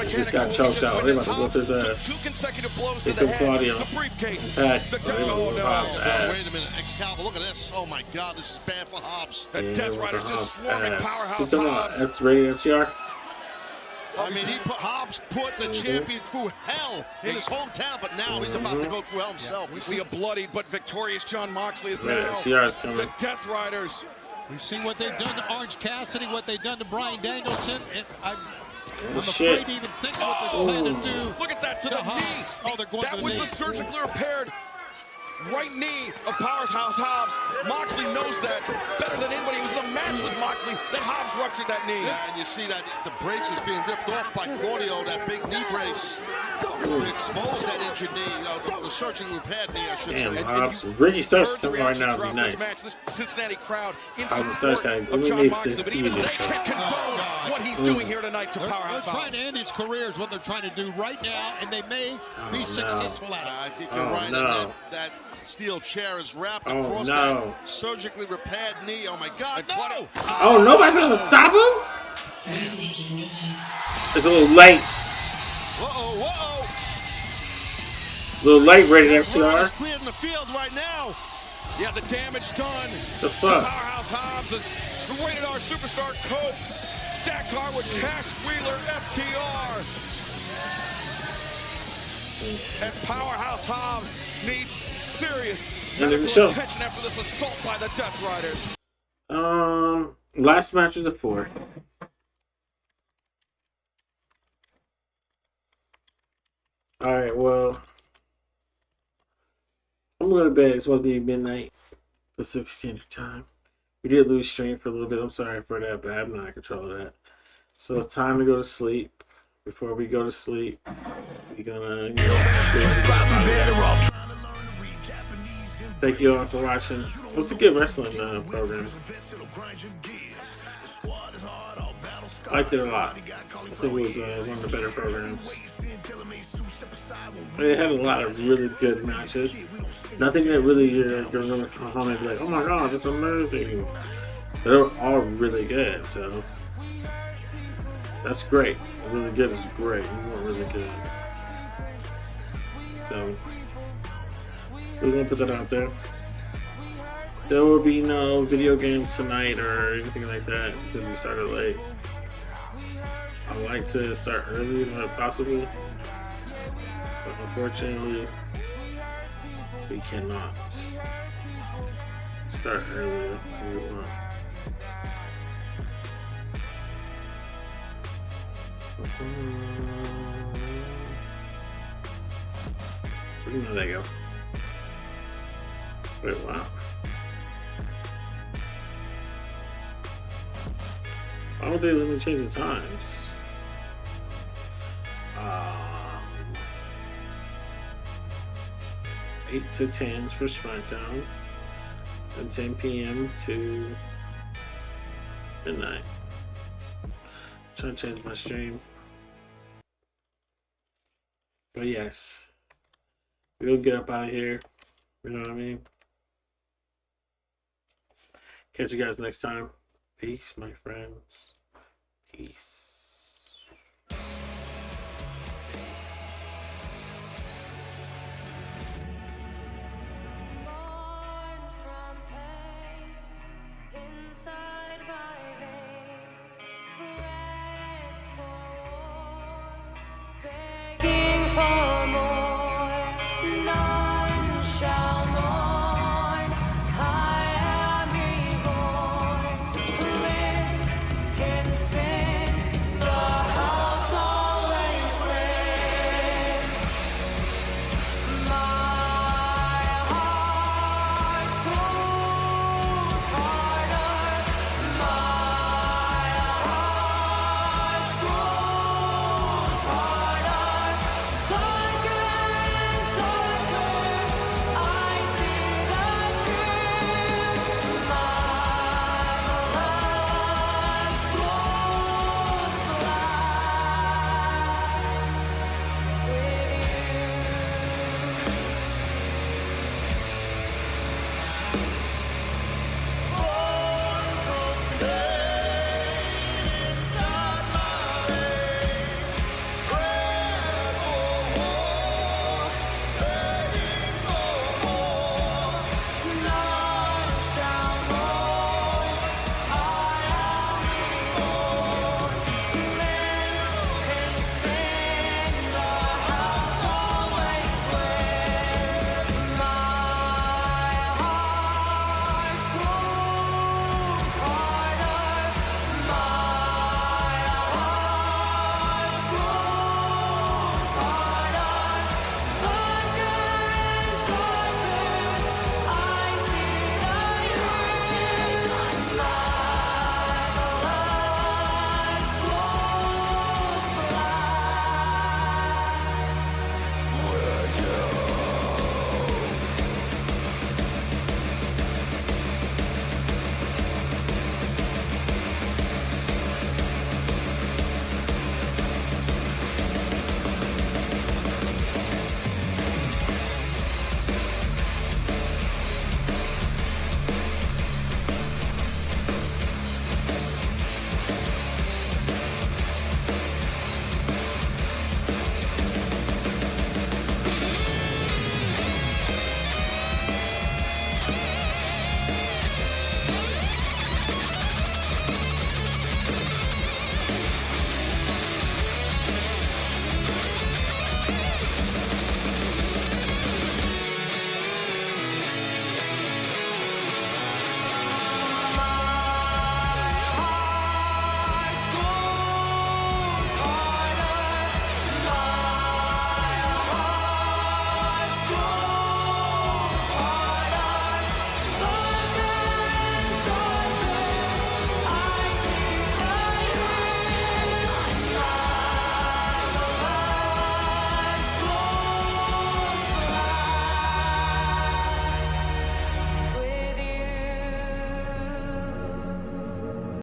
He just got choked out. They're about to whip his ass. Two consecutive blows They to the took head. Claudio. The briefcase. Pat. Wait a minute, Excalibur, look at this. Oh my God, this is bad for Hobbs. The Death Riders just swarming Powerhouse Hobbs. Hobbs. X-rated FTR. I mean, Hobbs put the champion through hell in his hometown, but now he's about to go through hell himself. We see a bloodied but victorious John Moxley is now FTR is coming. the Death Riders. We've seen what they've done to Orange Cassidy, what they've done to Bryan Danielson. And I'm afraid to even think of what they're planning to do. Look at that to the knee. Oh, they're going that to the was knee. the surgically repaired right knee of Powerhouse Hobbs. Moxley knows that better than anybody. It was the match with Moxley that Hobbs ruptured that knee. Yeah, and you see that the brace is being ripped off by Claudio, that big knee brace, to expose that injured knee, the surgically repaired knee, I should say. Damn, Hobbs. Ricky Starks coming right now would be nice. This Cincinnati crowd in Hobbs support Starks had of John eliminated Moxley, this but even they feud. can't condone what he's doing here tonight to They're Powerhouse trying Hobbs. to end his career is what they're trying to do right now, and they may be successful at it. I think you're right in that steel chair is wrapped across that surgically repaired knee. Oh my God, no! Oh, nobody's gonna stop him? It's a little late. Whoa! A little late, rated FTR. Is cleared in the field right now. Yeah, the damage done The to fuck? Powerhouse Hobbs and the Rated R Superstar Cope. Dax Harwood, Cash Wheeler, FTR. And Powerhouse Hobbs needs serious medical attention after this assault by the Death Riders. Last match of the 4. Alright, well, I'm going to bed. It's supposed to be midnight Pacific Standard Time. We did lose stream for a little bit. I'm sorry for that, but I'm not in control of that. So it's time to go to sleep. Before we go to sleep, we're gonna, thank you all for watching. It was a good wrestling program. I liked it a lot. I think it was one of the better programs. It had a lot of really good matches. Nothing that really you're gonna come home and be like, oh my god, that's amazing. They're all really good, so that's great. Really good is great. You want really good. So we're gonna put that out there. There will be no video games tonight or anything like that because we started late. I like to start early when possible, but unfortunately we cannot start earlier if we want. There you go. Wait, wow. Why would they let me change the times? 8 to 10 for SmackDown, and 10 p.m. to midnight. Trying to change my stream. But yes, we'll get up out of here. You know what I mean? Catch you guys next time. Peace, my friends. Peace.